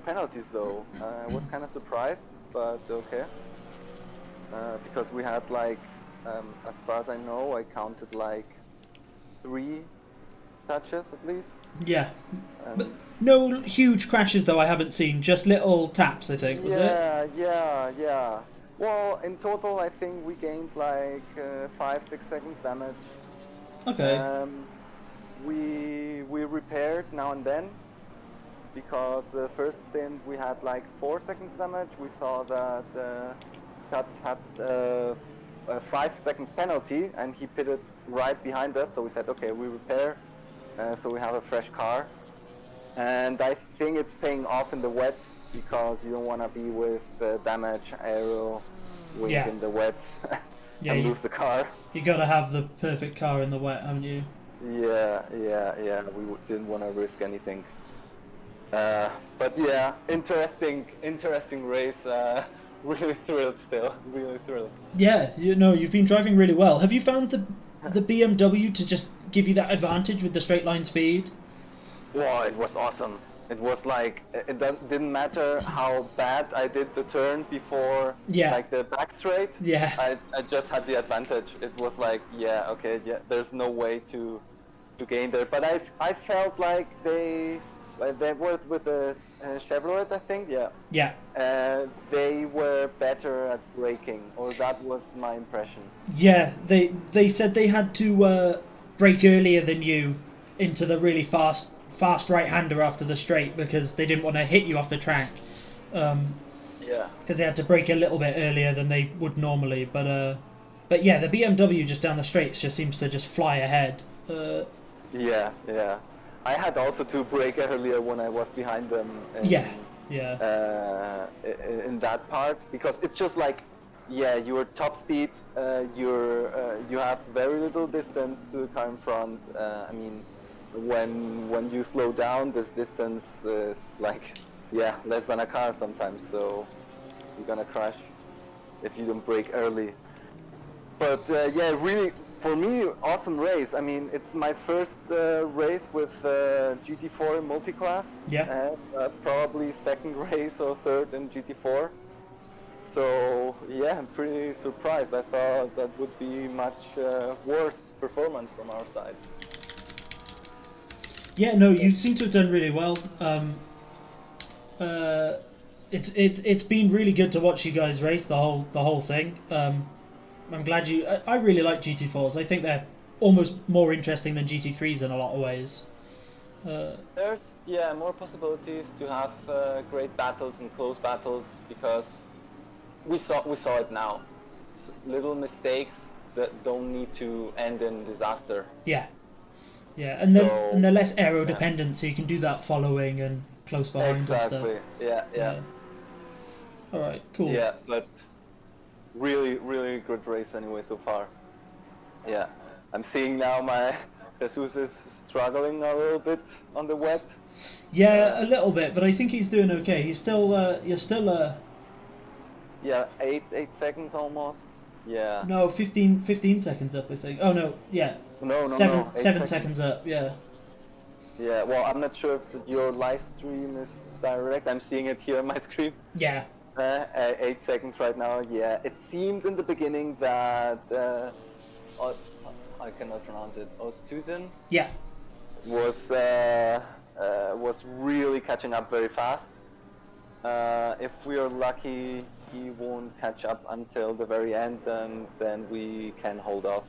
Speaker 7: penalties though. I was kind of surprised, but okay. Because we had like, as far as I know, I counted like 3 touches at least.
Speaker 1: Yeah,
Speaker 7: And
Speaker 1: but no huge crashes though. I haven't seen. Just little taps. I think was it?
Speaker 7: yeah. Well, in total, I think we gained like 5-6 seconds damage.
Speaker 1: Okay.
Speaker 7: We repaired now and then, because the first stint we had like 4 seconds damage. We saw that Cuts had a 5 seconds penalty, and he pitted right behind us. So we said, okay, we repair, so we have a fresh car. And I think it's paying off in the wet, because you don't want to be with damage aero wing
Speaker 1: Yeah.
Speaker 7: in the wet
Speaker 1: Yeah,
Speaker 7: and
Speaker 1: you-
Speaker 7: lose the car.
Speaker 1: You gotta have the perfect car in the wet, haven't you?
Speaker 7: Yeah. We didn't want to risk anything. But yeah, interesting race. Really thrilled still. Really thrilled.
Speaker 1: Yeah, you've been driving really well. Have you found the BMW to just give you that advantage with the straight line speed?
Speaker 7: Wow, it was awesome. It was like, didn't matter how bad I did the turn before,
Speaker 1: Yeah.
Speaker 7: like the back straight.
Speaker 1: Yeah.
Speaker 7: I just had the advantage. It was like, yeah, okay, yeah, there's no way to gain there. But I felt like they were with the Chevrolet, I think, yeah.
Speaker 1: Yeah.
Speaker 7: They were better at braking, or that was my impression.
Speaker 1: Yeah, they said they had to brake earlier than you into the really fast right-hander after the straight, because they didn't want to hit you off the track.
Speaker 7: Yeah.
Speaker 1: Because they had to brake a little bit earlier than they would normally. But yeah, the BMW just down the straights just seems to just fly ahead.
Speaker 7: Yeah. I had also to brake earlier when I was behind them.
Speaker 1: Yeah.
Speaker 7: In that part, because it's just like, yeah, you're top speed. You have very little distance to the car in front. I mean, when you slow down, this distance is like, yeah, less than a car sometimes. So you're gonna crash if you don't brake early. But yeah, really, for me, awesome race. I mean, it's my first race with GT4 in multi-class.
Speaker 1: Yeah.
Speaker 7: And probably second race or third in GT4. So yeah, I'm pretty surprised. I thought that would be much worse performance from our side.
Speaker 1: Yeah, no, you seem to have done really well. It's been really good to watch you guys race the whole thing. I'm glad you. I really like GT4s. I think they're almost more interesting than GT3s in a lot of ways.
Speaker 7: There's more possibilities to have great battles and close battles, because we saw it now. Little mistakes that don't need to end in disaster.
Speaker 1: Yeah, and they're less aero dependent, so you can do that following and close behind and stuff.
Speaker 7: Exactly. Yeah.
Speaker 1: All right, cool.
Speaker 7: Yeah, but really good race anyway so far. Yeah, I'm seeing now my Jesus is struggling a little bit on the wet.
Speaker 1: Yeah, a little bit, but I think he's doing okay. He's still you're still
Speaker 7: Yeah, 8 seconds almost. Yeah.
Speaker 1: no 15 seconds up, I think. Oh no, yeah.
Speaker 7: No.
Speaker 1: 7 seconds up. Yeah.
Speaker 7: Yeah. Well, I'm not sure if your live stream is direct. I'm seeing it here on my screen.
Speaker 1: Yeah.
Speaker 7: 8 seconds right now. Yeah. It seemed in the beginning that I cannot pronounce it. Ostuten.
Speaker 1: Yeah.
Speaker 7: Was really catching up very fast. If we are lucky, he won't catch up until the very end, and then we can hold off.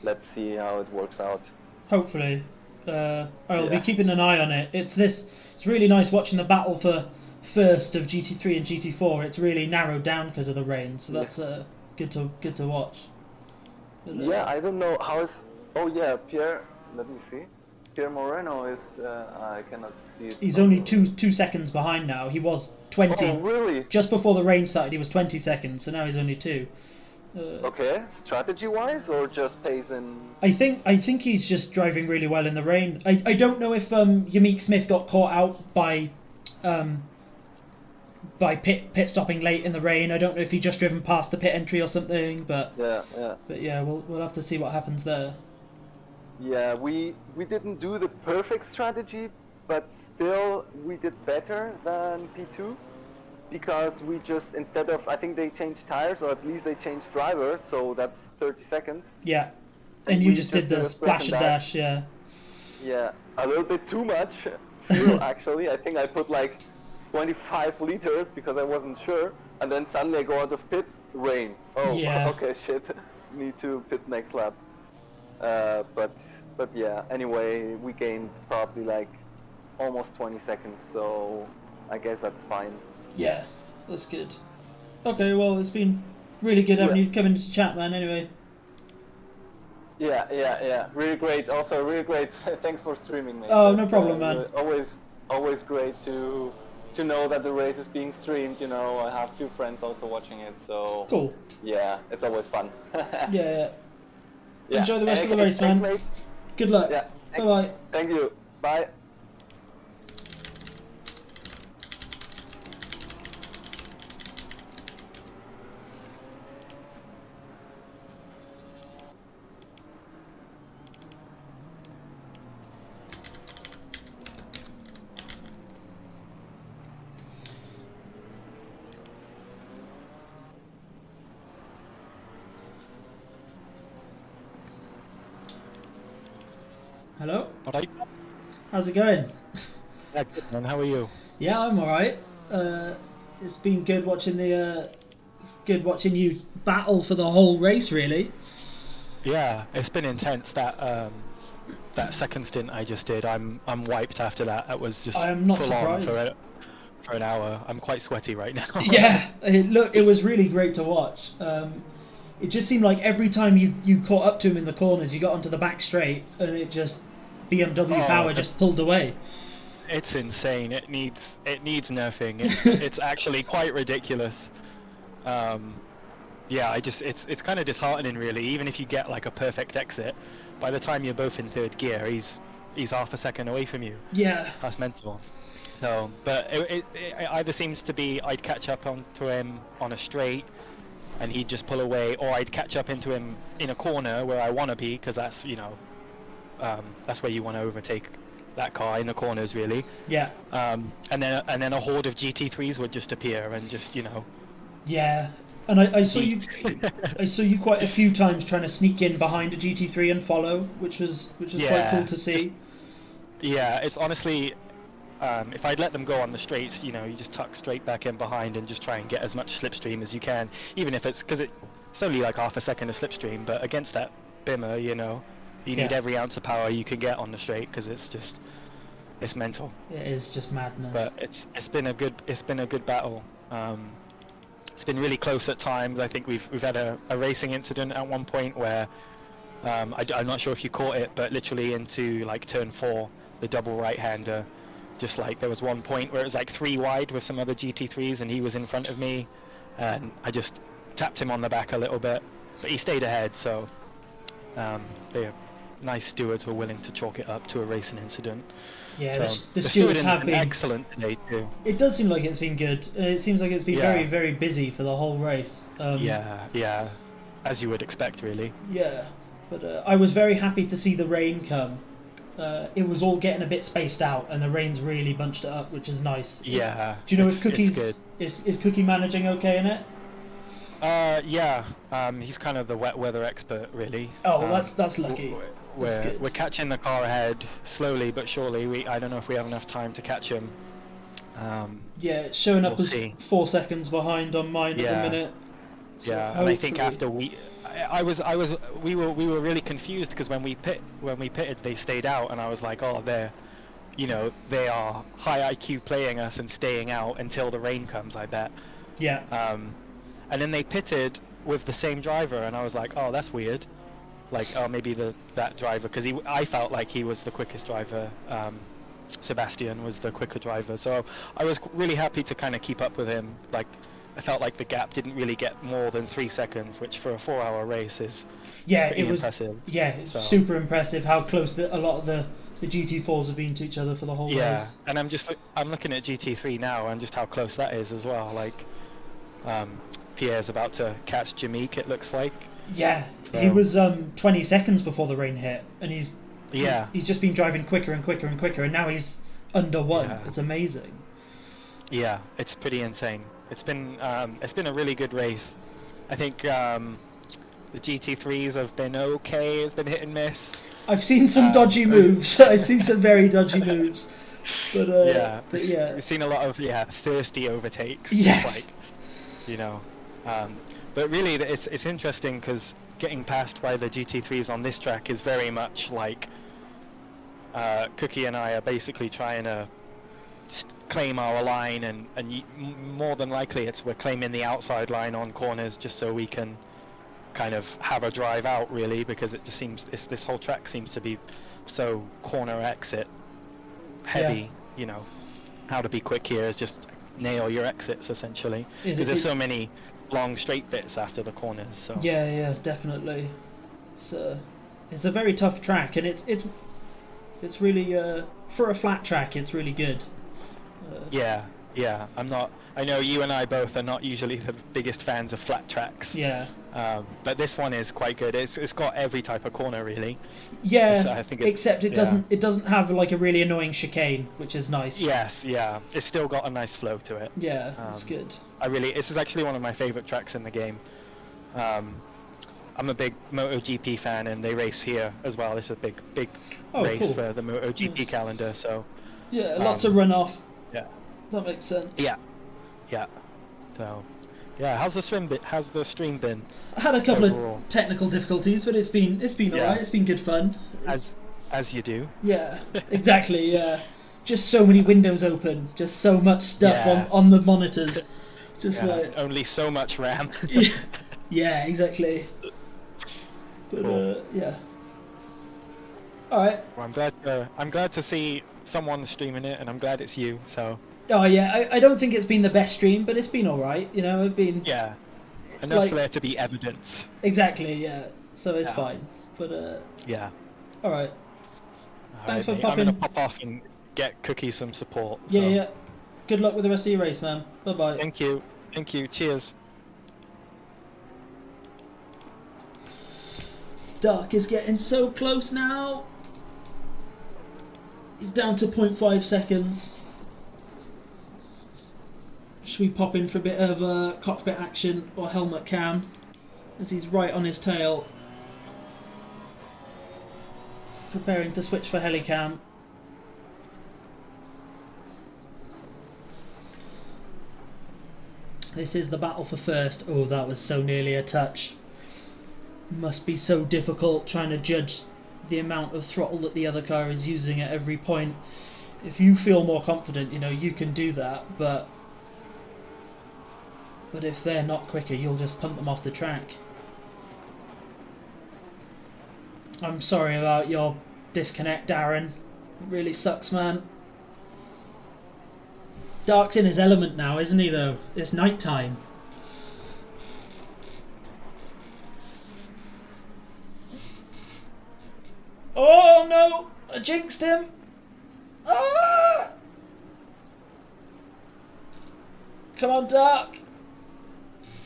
Speaker 7: Let's see how it works out.
Speaker 1: Hopefully. I'll be keeping an eye on it. It's really nice watching the battle for first of GT3 and GT4. It's really narrowed down because of the rain, so that's good to watch.
Speaker 7: Yeah, I don't know how is. Oh yeah, Pierre. Let me see. Pierre Moreno is. I cannot see it.
Speaker 1: He's only 2 seconds behind now. He was 20.
Speaker 7: Oh really?
Speaker 1: Just before the rain started, he was 20 seconds, so now he's only 2.
Speaker 7: Okay, strategy-wise or just pace and...
Speaker 1: I think he's just driving really well in the rain. I don't know if Yamik Smith got caught out by pit stopping late in the rain. I don't know if he just driven past the pit entry or something, but
Speaker 7: Yeah.
Speaker 1: we'll have to see what happens there.
Speaker 7: Yeah, we didn't do the perfect strategy, but still we did better than P2 because we just, instead of, I think they changed tires or at least they changed drivers, so that's 30 seconds.
Speaker 1: Yeah, and you just did the splash and dash, yeah.
Speaker 7: Yeah, a little bit too much fuel actually. I think I put like 25 liters because I wasn't sure, and then suddenly I go out of pits, rain. Oh,
Speaker 1: Yeah.
Speaker 7: okay, shit. Need to pit next lap. But yeah. Anyway, we gained probably like almost 20 seconds, so I guess that's fine.
Speaker 1: Yeah, that's good. Okay, well, it's been really good having you come in to chat, man. Anyway.
Speaker 7: Yeah. Really great. Also, really great. Thanks for streaming, mate.
Speaker 1: Oh, no problem, man.
Speaker 7: Always great to know that the race is being streamed. You know, I have 2 friends also watching it, so
Speaker 1: Cool.
Speaker 7: yeah, it's always fun.
Speaker 1: Yeah. Enjoy the rest of the race,
Speaker 7: thanks,
Speaker 1: man.
Speaker 7: mate.
Speaker 1: Good luck.
Speaker 7: Yeah.
Speaker 1: Bye bye.
Speaker 7: Thank you. Bye.
Speaker 1: Hello.
Speaker 8: Alright.
Speaker 1: How's it going?
Speaker 8: Yeah, good man. How are you?
Speaker 1: Yeah, I'm alright. It's been good watching you battle for the whole race, really.
Speaker 8: Yeah, it's been intense. That second stint I just did, I'm wiped after that. That was just
Speaker 1: I am not
Speaker 8: full on
Speaker 1: surprised.
Speaker 8: for an hour. I'm quite sweaty right now.
Speaker 1: Yeah, it was really great to watch. It just seemed like every time you caught up to him in the corners, you got onto the back straight, and it just BMW power just pulled away.
Speaker 8: It's insane. It needs nerfing. It's actually quite ridiculous. Yeah, it's kind of disheartening, really. Even if you get like a perfect exit, by the time you're both in third gear, he's half a second away from you.
Speaker 1: Yeah.
Speaker 8: That's mental. So, but it either seems to be I'd catch up onto him on a straight, and he'd just pull away, or I'd catch up into him in a corner where I want to be, because that's that's where you want to overtake that car, in the corners, really.
Speaker 1: Yeah.
Speaker 8: And then a horde of GT3s would just appear and just
Speaker 1: Yeah, and I saw you. I saw you quite a few times trying to sneak in behind a GT3 and follow, which was quite cool to see.
Speaker 8: Yeah, it's honestly, if I'd let them go on the straights, you just tuck straight back in behind and just try and get as much slipstream as you can, even if it's it's only like half a second of slipstream, but against that Bimmer, you need every ounce of power you can get on the straight, because it's mental.
Speaker 1: It is just madness.
Speaker 8: But it's been a good battle. It's been really close at times. I think we've had a racing incident at one point where I'm not sure if you caught it, but literally into like turn 4, the double right-hander, just like there was one point where it was like 3 wide with some other GT3s, and he was in front of me, and I just tapped him on the back a little bit, but he stayed ahead. So the nice stewards were willing to chalk it up to a racing incident.
Speaker 1: Yeah,
Speaker 8: so
Speaker 1: the stewards have been
Speaker 8: excellent today too.
Speaker 1: It does seem like it's been good. It seems like it's been very, very busy for the whole race.
Speaker 8: Yeah, as you would expect, really.
Speaker 1: Yeah, but I was very happy to see the rain come. It was all getting a bit spaced out, and the rain's really bunched it up, which is nice.
Speaker 8: Yeah.
Speaker 1: Do you know if Cookie's is Cookie managing okay in it?
Speaker 8: Yeah. He's kind of the wet weather expert, really.
Speaker 1: Oh, well, that's lucky.
Speaker 8: We're catching the car ahead slowly but surely. I don't know if we have enough time to catch him.
Speaker 1: Yeah, it's showing up
Speaker 8: we'll
Speaker 1: as
Speaker 8: see.
Speaker 1: 4 seconds behind on mine at the minute. So
Speaker 8: yeah, and I think after we were really confused, because when we pitted, they stayed out, and I was like, oh, they are high IQ playing us and staying out until the rain comes, I bet.
Speaker 1: Yeah.
Speaker 8: And then they pitted with the same driver, and I was like, oh, that's weird. Like, oh, maybe that driver, because I felt like he was the quickest driver. Sebastian was the quicker driver, so I was really happy to kind of keep up with him. Like, I felt like the gap didn't really get more than 3 seconds, which for a 4-hour race is
Speaker 1: Yeah,
Speaker 8: pretty
Speaker 1: it was.
Speaker 8: impressive.
Speaker 1: Yeah, it's
Speaker 8: So-
Speaker 1: super impressive how close a lot of the GT4s have been to each other for the whole
Speaker 8: Yeah,
Speaker 1: race.
Speaker 8: and I'm looking at GT3 now and just how close that is as well. Like, Pierre's about to catch Jameek, it looks like.
Speaker 1: Yeah,
Speaker 8: So-
Speaker 1: he was 20 seconds before the rain hit, and he's
Speaker 8: Yeah.
Speaker 1: he's just been driving quicker and quicker and quicker, and now he's under 1.
Speaker 8: Yeah.
Speaker 1: It's amazing.
Speaker 8: Yeah, it's pretty insane. It's been a really good race. I think the GT3s have been okay. It's been hit and miss.
Speaker 1: I've seen some dodgy moves. I've seen some very dodgy moves. But but yeah.
Speaker 8: We've seen a lot of thirsty overtakes.
Speaker 1: Yes.
Speaker 8: Like, you know, but really it's interesting because getting passed by the GT3s on this track is very much like Cookie and I are basically trying to claim our line, and more than likely we're claiming the outside line on corners just so we can kind of have a drive out, really, because it just seems this whole track seems to be so corner exit heavy. You know, how to be quick here is just nail your exits essentially, because there's so many long straight bits after the corners. So
Speaker 1: Yeah, definitely. It's a very tough track, and it's really for a flat track, it's really good.
Speaker 8: yeah. I know you and I both are not usually the biggest fans of flat tracks.
Speaker 1: Yeah.
Speaker 8: But this one is quite good. It's got every type of corner, really.
Speaker 1: Yeah,
Speaker 8: I think
Speaker 1: except it doesn't have like a really annoying chicane, which is nice.
Speaker 8: Yes, yeah. It's still got a nice flow to it.
Speaker 1: Yeah, it's good.
Speaker 8: This is actually one of my favorite tracks in the game. I'm a big MotoGP fan, and they race here as well. It's a big race
Speaker 1: cool.
Speaker 8: for the MotoGP
Speaker 1: Nice.
Speaker 8: calendar. So
Speaker 1: Yeah, lots of runoff.
Speaker 8: yeah.
Speaker 1: That makes sense.
Speaker 8: Yeah. So yeah, how's the stream been?
Speaker 1: I had a couple
Speaker 8: overall?
Speaker 1: of technical difficulties, but it's been
Speaker 8: Yeah.
Speaker 1: alright. It's been good fun.
Speaker 8: As you do.
Speaker 1: Yeah, exactly. Yeah, just so many windows open, just so much stuff
Speaker 8: Yeah.
Speaker 1: on the monitors. Just
Speaker 8: Yeah,
Speaker 1: like
Speaker 8: only so much RAM.
Speaker 1: yeah, exactly. But
Speaker 8: Cool.
Speaker 1: yeah. All right.
Speaker 8: Well, I'm glad to see someone streaming it, and I'm glad it's you. So
Speaker 1: Oh yeah, I don't think it's been the best stream, but it's been all right. You know, it's been
Speaker 8: yeah, enough
Speaker 1: Like-
Speaker 8: for there to be evidence.
Speaker 1: exactly yeah. So it's
Speaker 8: Yeah.
Speaker 1: fine. But
Speaker 8: Yeah.
Speaker 1: all right. Thanks for
Speaker 8: Alright, mate,
Speaker 1: popping.
Speaker 8: I'm gonna pop off and get Cookie some support.
Speaker 1: Yeah,
Speaker 8: so.
Speaker 1: yeah. Good luck with the rest of your race, man. Bye bye.
Speaker 8: Thank you. Cheers.
Speaker 1: Dark is getting so close now. He's down to 0.5 seconds. Should we pop in for a bit of cockpit action or helmet cam? As he's right on his tail. Preparing to switch for helicam. This is the battle for first. Oh, that was so nearly a touch. Must be so difficult trying to judge the amount of throttle that the other car is using at every point. If you feel more confident, you know, you can do that, but if they're not quicker, you'll just punt them off the track. I'm sorry about your disconnect, Darren. It really sucks, man. Dark's in his element now, isn't he, though? It's night time. Oh no! I jinxed him! Ah! Come on, Dark!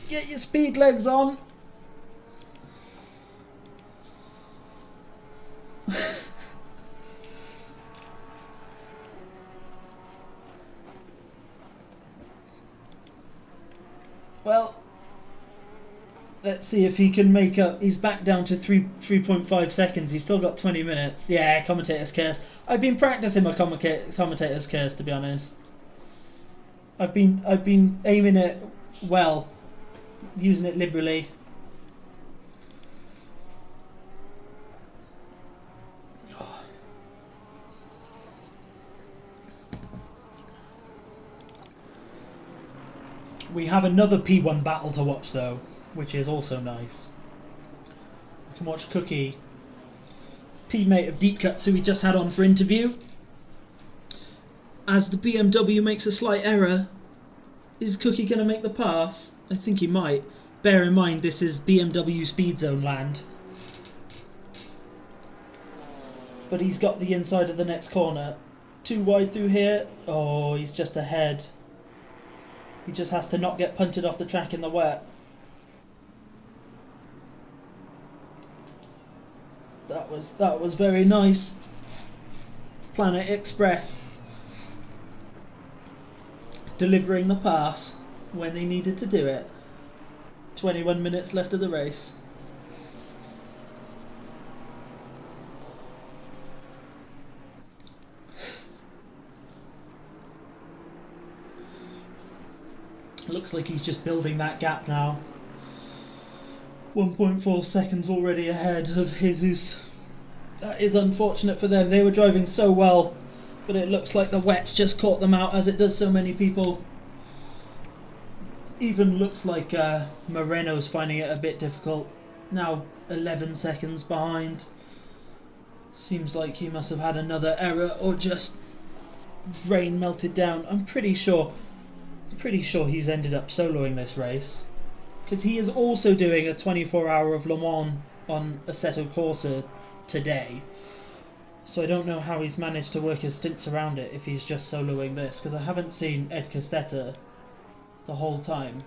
Speaker 1: Get your speed legs on! Well, let's see if he can make up. He's back down to 3.5 seconds. He's still got 20 minutes. Yeah, commentator's curse. I've been practicing my commentator's curse, to be honest. I've been aiming it well, using it liberally. We have another P1 battle to watch though, which is also nice. We can watch Cookie, teammate of Deep Cuts, who we just had on for interview. As the BMW makes a slight error, Is Cookie going to make the pass? I think he might. Bear in mind, this is BMW speed zone land. But he's got the inside of the next corner. Too wide through here. Oh, he's just ahead. He just has to not get punted off the track in the wet. That was very nice. Planet Express delivering the pass when they needed to do it. 21 minutes left of the race. Looks like he's just building that gap now. 1.4 seconds already ahead of Jesus. That is unfortunate for them. They were driving so well, but it looks like the wet's just caught them out, as it does so many people. Even looks like Moreno's finding it a bit difficult. Now 11 seconds behind. Seems like he must have had another error or just rain melted down. I'm pretty sure he's ended up soloing this race, because he is also doing a 24-hour of Le Mans on Assetto Corsa today. So I don't know how he's managed to work his stints around it if he's just soloing this, because I haven't seen Ed Costetta the whole time.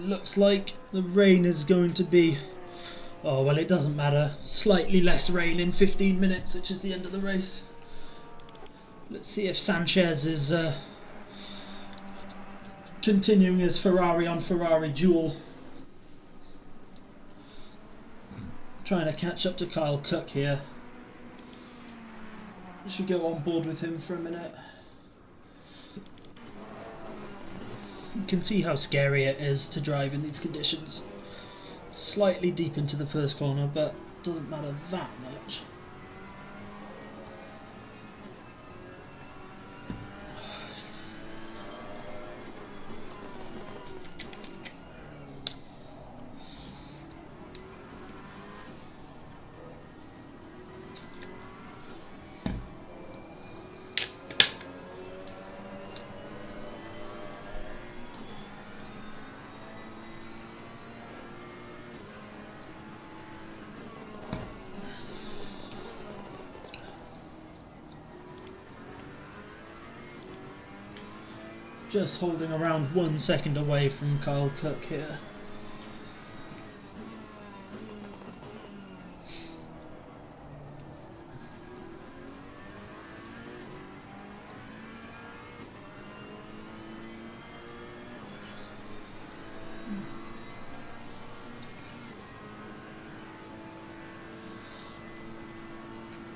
Speaker 1: Looks like the rain is going to be, oh well, it doesn't matter, slightly less rain in 15 minutes, which is the end of the race. Let's see if Sanchez is continuing his Ferrari on Ferrari duel, trying to catch up to Kyle Cook here. Should go on board with him for a minute. You can see how scary it is to drive in these conditions. Slightly deep into the first corner, but doesn't matter that much. just holding around 1 second away from Kyle Cook here.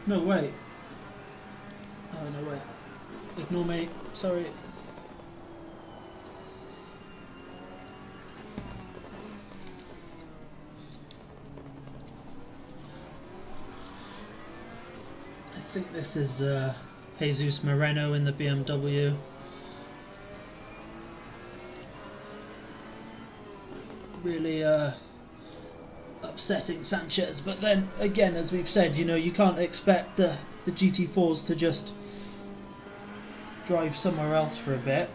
Speaker 1: No, wait. Oh, no, wait. Ignore me. Sorry. I think this is Jesus Moreno in the BMW. Really upsetting Sanchez, but then again, as we've said, you know, you can't expect the GT4s to just drive somewhere else for a bit.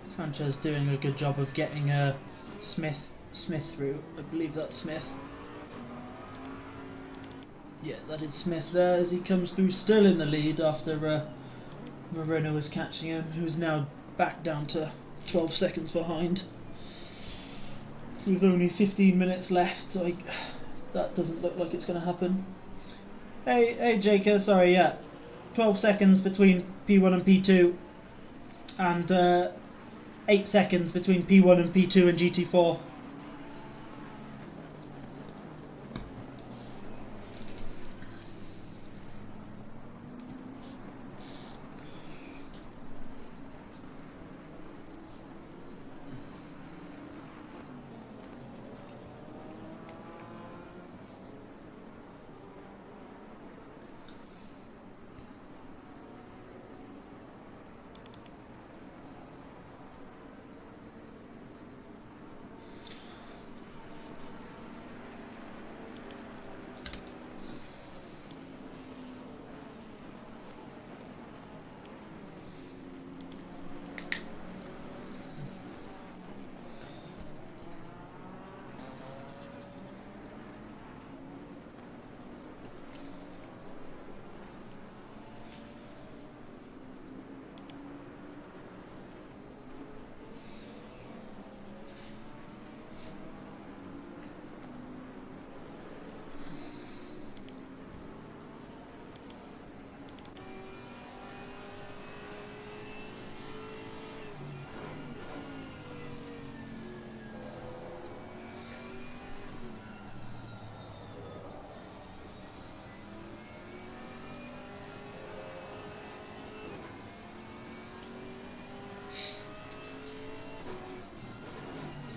Speaker 1: Sanchez doing a good job of getting Smith through. I believe that's Smith. Yeah, that is Smith there as he comes through, still in the lead after Moreno was catching him, who's now back down to 12 seconds behind. With only 15 minutes left, so that doesn't look like it's going to happen. Hey, Jaker, sorry, yeah. 12 seconds between P1 and P2, and 8 seconds between P1 and P2 and GT4.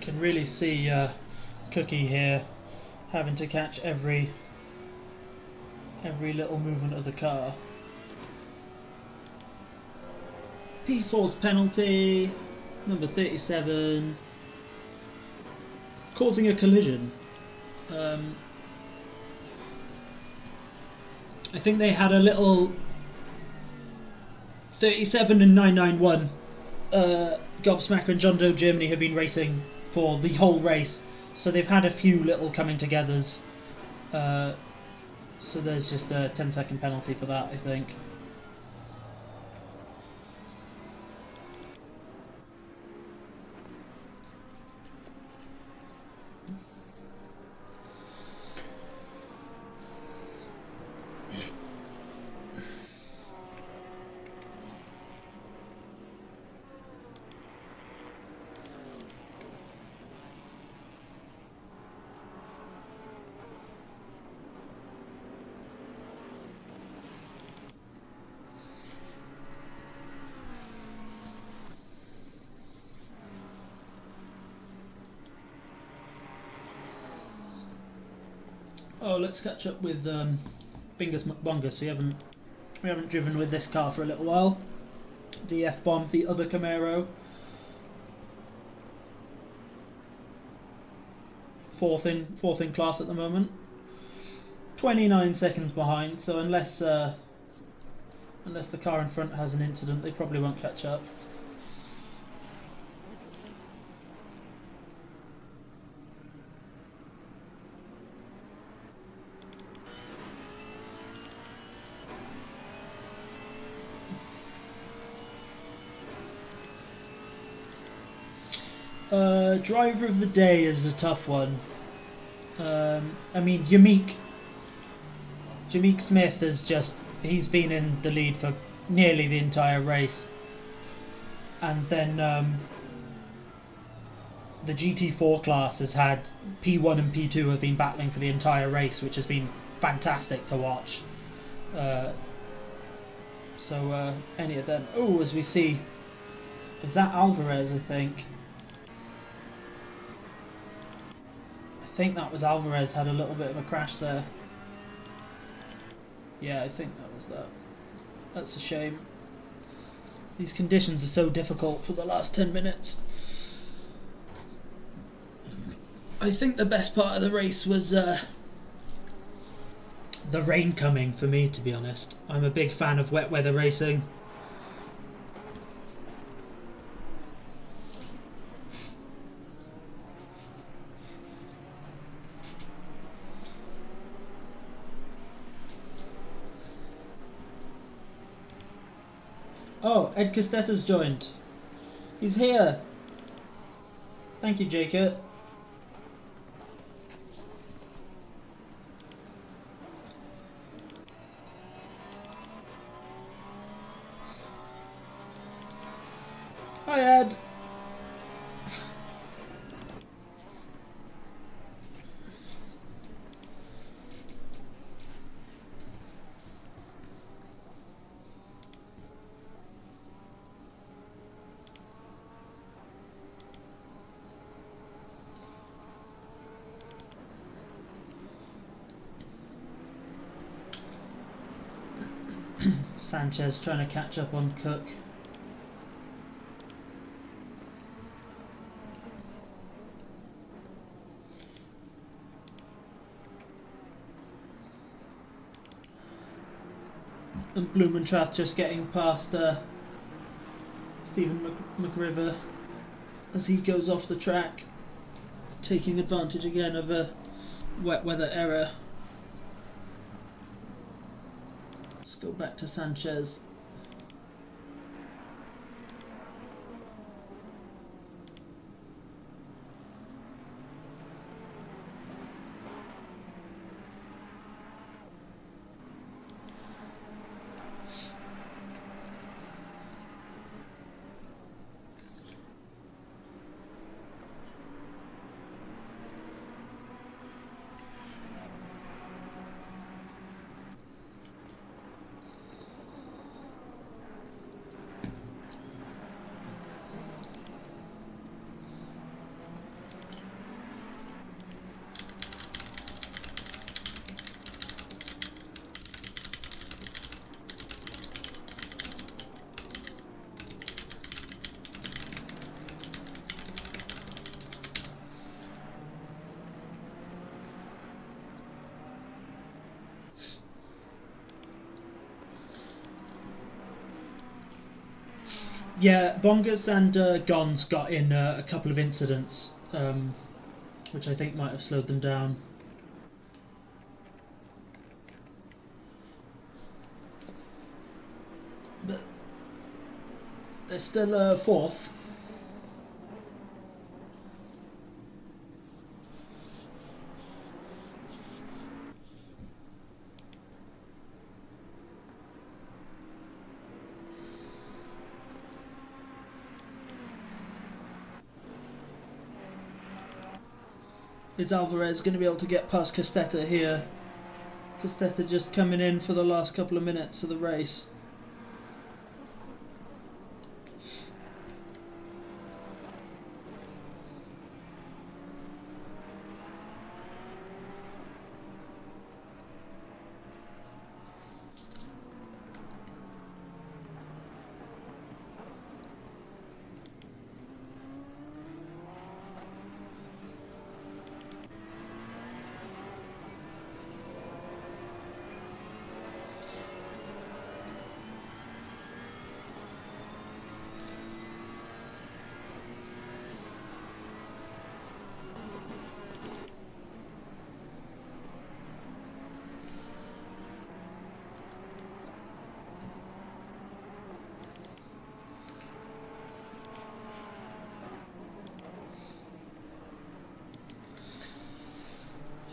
Speaker 1: Can really see Cookie here having to catch every little movement of the car. P4's penalty, number 37, causing a collision. I think they had a little 37 and 991. Gobsmacker and John Doe Germany have been racing for the whole race, so they've had a few little coming togethers, so there's just a 10-second penalty for that, I think. Oh, let's catch up with Bingus McBongus. We haven't driven with this car for a little while. The F-Bomb, the other Camaro. Fourth in class at the moment. 29 seconds behind. So unless the car in front has an incident, they probably won't catch up. Driver of the day is a tough one. I mean, Jameek Smith is just, he's been in the lead for nearly the entire race. And then the GT4 class has had P1 and P2 have been battling for the entire race, which has been fantastic to watch. So any of them. Oh, as we see, is that Alvarez? I think that was Alvarez. Had a little bit of a crash there. Yeah, I think that was that. That's a shame. These conditions are so difficult for the last 10 minutes. I think the best part of the race was the rain coming for me, to be honest. I'm a big fan of wet weather racing. Oh, Ed Costetta's joined. He's here. Thank you, Jacob. Hi, Ed. Sanchez trying to catch up on Cook. And Blumentrath just getting past Stephen McRiver as he goes off the track, taking advantage again of a wet weather error. Let's go back to Sanchez. Yeah, Bongas and Gons got in a couple of incidents, which I think might have slowed them down. But they're still fourth. Is Alvarez going to be able to get past Costetta here? Costetta just coming in for the last couple of minutes of the race.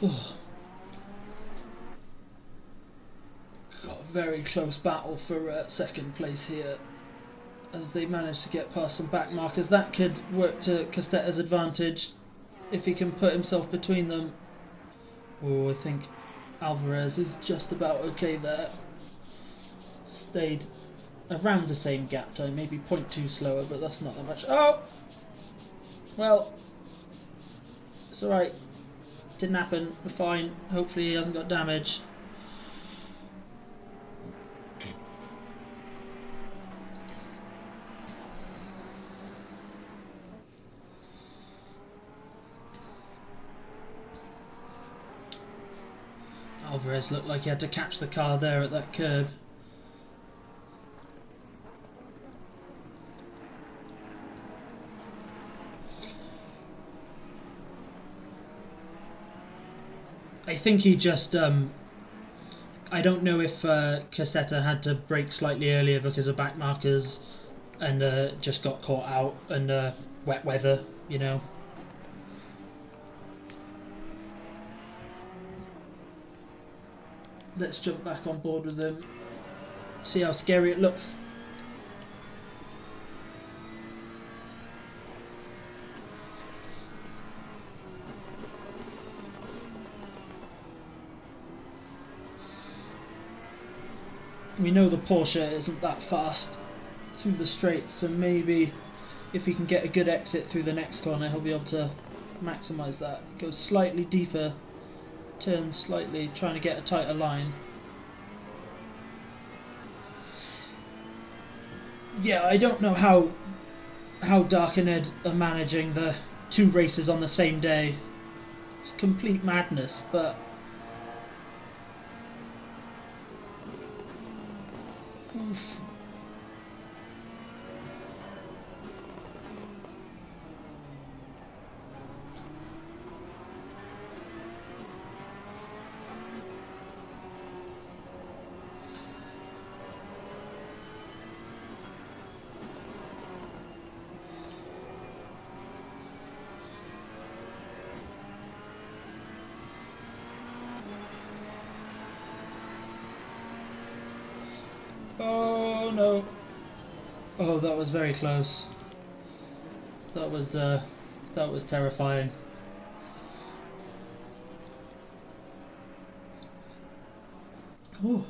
Speaker 1: Got a very close battle for second place here, as they managed to get past some back markers. That could work to Castetta's advantage if he can put himself between them. Oh, I think Alvarez is just about okay there. Stayed around the same gap time, maybe 0.2 slower, but that's not that much. Oh! Well, it's alright. Didn't happen. We're fine. Hopefully he hasn't got damage. Alvarez looked like he had to catch the car there at that curb. I think he just, I don't know if Castetta had to brake slightly earlier because of back markers and just got caught out and wet weather, you know. Let's jump back on board with him, see how scary it looks. We know the Porsche isn't that fast through the straights, so maybe if he can get a good exit through the next corner, he'll be able to maximise that. Goes slightly deeper, turns slightly, trying to get a tighter line. Yeah, I don't know how Dark and Ed are managing the two races on the same day. It's complete madness, but oof. Oh no. Oh, that was very close. That was terrifying. Oh,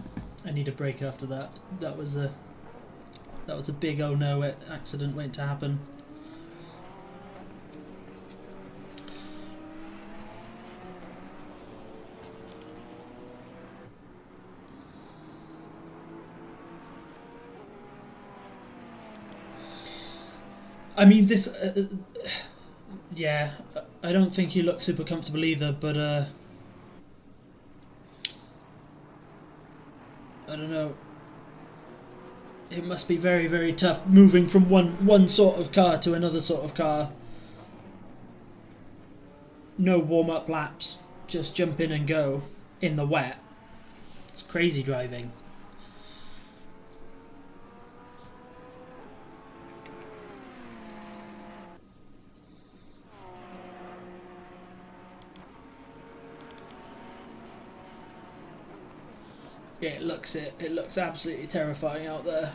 Speaker 1: I need a break after that. That was a big oh no accident waiting to happen. I mean, this, yeah, I don't think he looked super comfortable either, but I don't know. It must be very, very tough moving from one sort of car to another sort of car. No warm-up laps, just jump in and go in the wet. It's crazy driving. Yeah, it looks absolutely terrifying out there.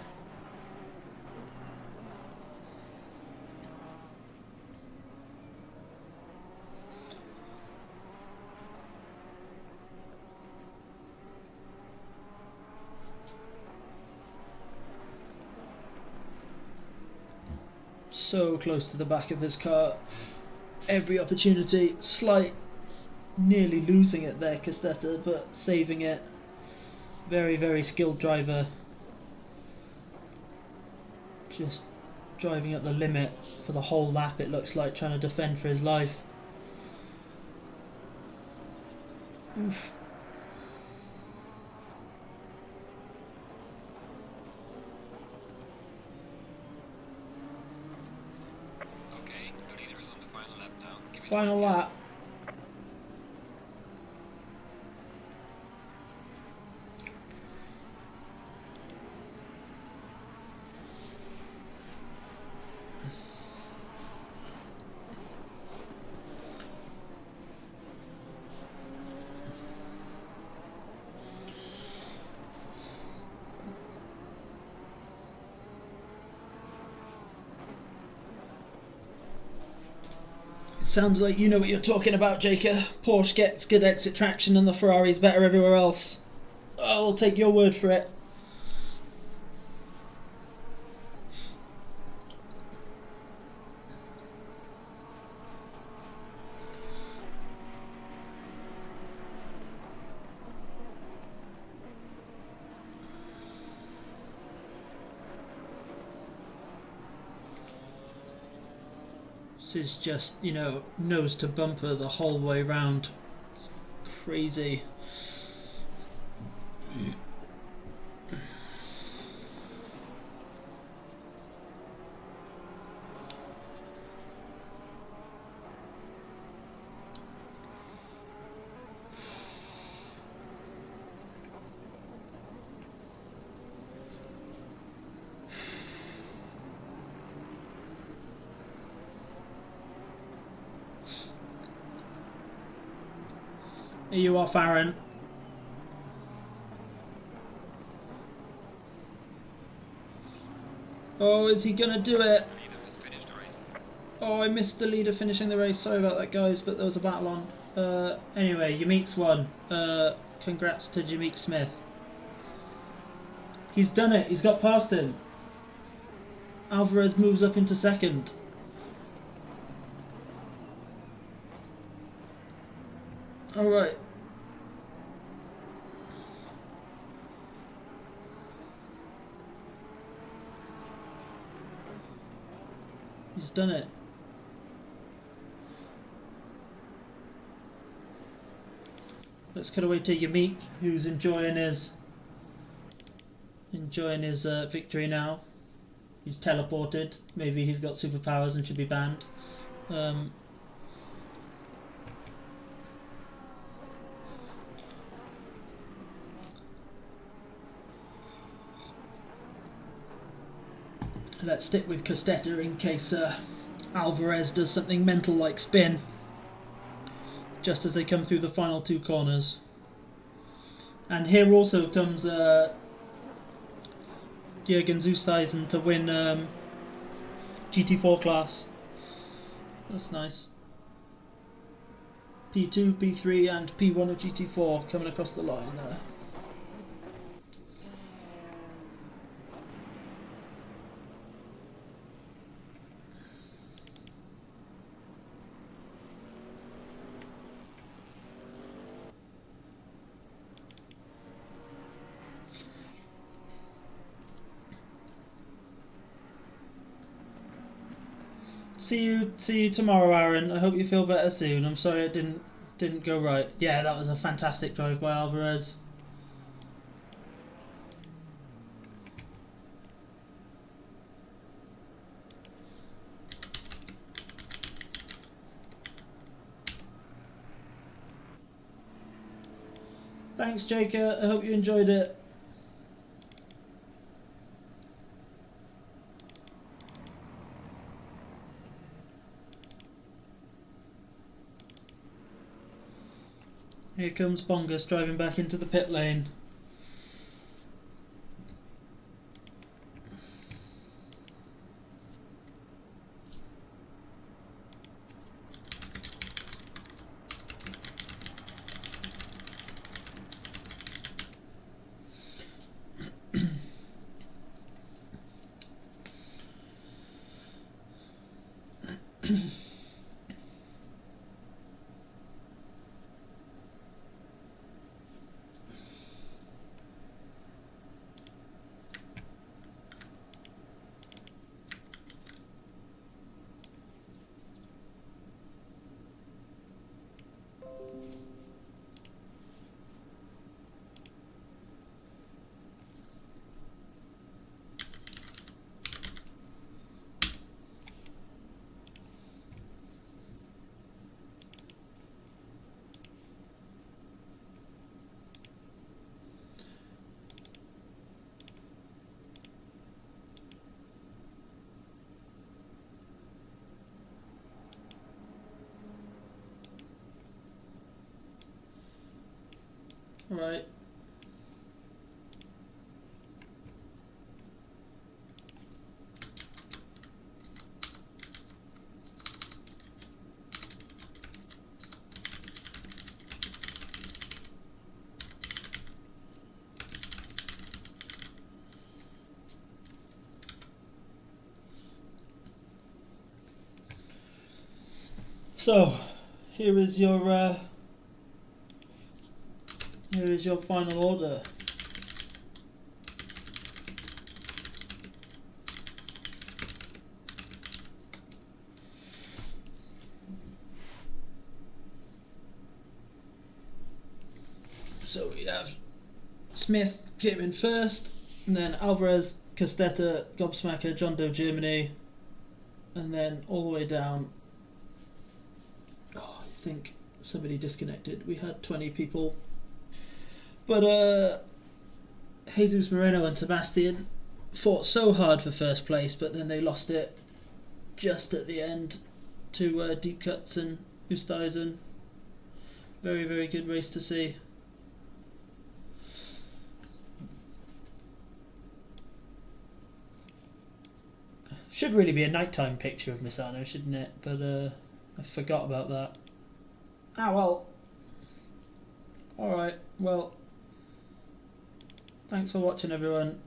Speaker 1: So close to the back of his car. Every opportunity, nearly losing it there, Castetta, but saving it. Very, very skilled driver. Just driving at the limit for the whole lap, it looks like, trying to defend for his life. Oof.
Speaker 3: Okay, the leader is on the final lap now. Give it
Speaker 1: Final lap. Sounds like you know what you're talking about, Jaker. Porsche gets good exit traction and the Ferrari's better everywhere else. I'll take your word for it. This is just, you know, nose to bumper the whole way round. It's crazy. Are you off, Aaron? Oh, is he gonna do it?
Speaker 3: Leader has finished the race.
Speaker 1: Oh, I missed the leader finishing the race. Sorry about that, guys, but there was a battle on. Anyway, Yamik's won. Congrats to Jameek Smith. He's done it. He's got past him. Alvarez moves up into second. All right. He's done it. Let's cut away to Yamik, who's enjoying his victory now. He's teleported. Maybe he's got superpowers and should be banned. Let's stick with Costetta in case Alvarez does something mental like spin just as they come through the final two corners. And here also comes Jürgen Zusthuizen to win GT4 class. That's nice. P2, P3 and P1 of GT4 coming across the line there. See you tomorrow, Aaron. I hope you feel better soon. I'm sorry it didn't go right. Yeah, that was a fantastic drive by Alvarez. Thanks, Jaker. I hope you enjoyed it. Here comes Bongus driving back into the pit lane. Right. So, here is your final order. So we have Smith came in first, and then Alvarez, Costetta, Gobsmacker, John Doe Germany, and then all the way down. Oh, I think somebody disconnected. We had 20 people, but Jesus Moreno and Sebastian fought so hard for first place, but then they lost it just at the end to Deep Cuts and Ustaisen. Very, very good race to see. Should really be a nighttime picture of Misano, shouldn't it? But I forgot about that. Ah, well. Alright, well. Thanks for watching, everyone.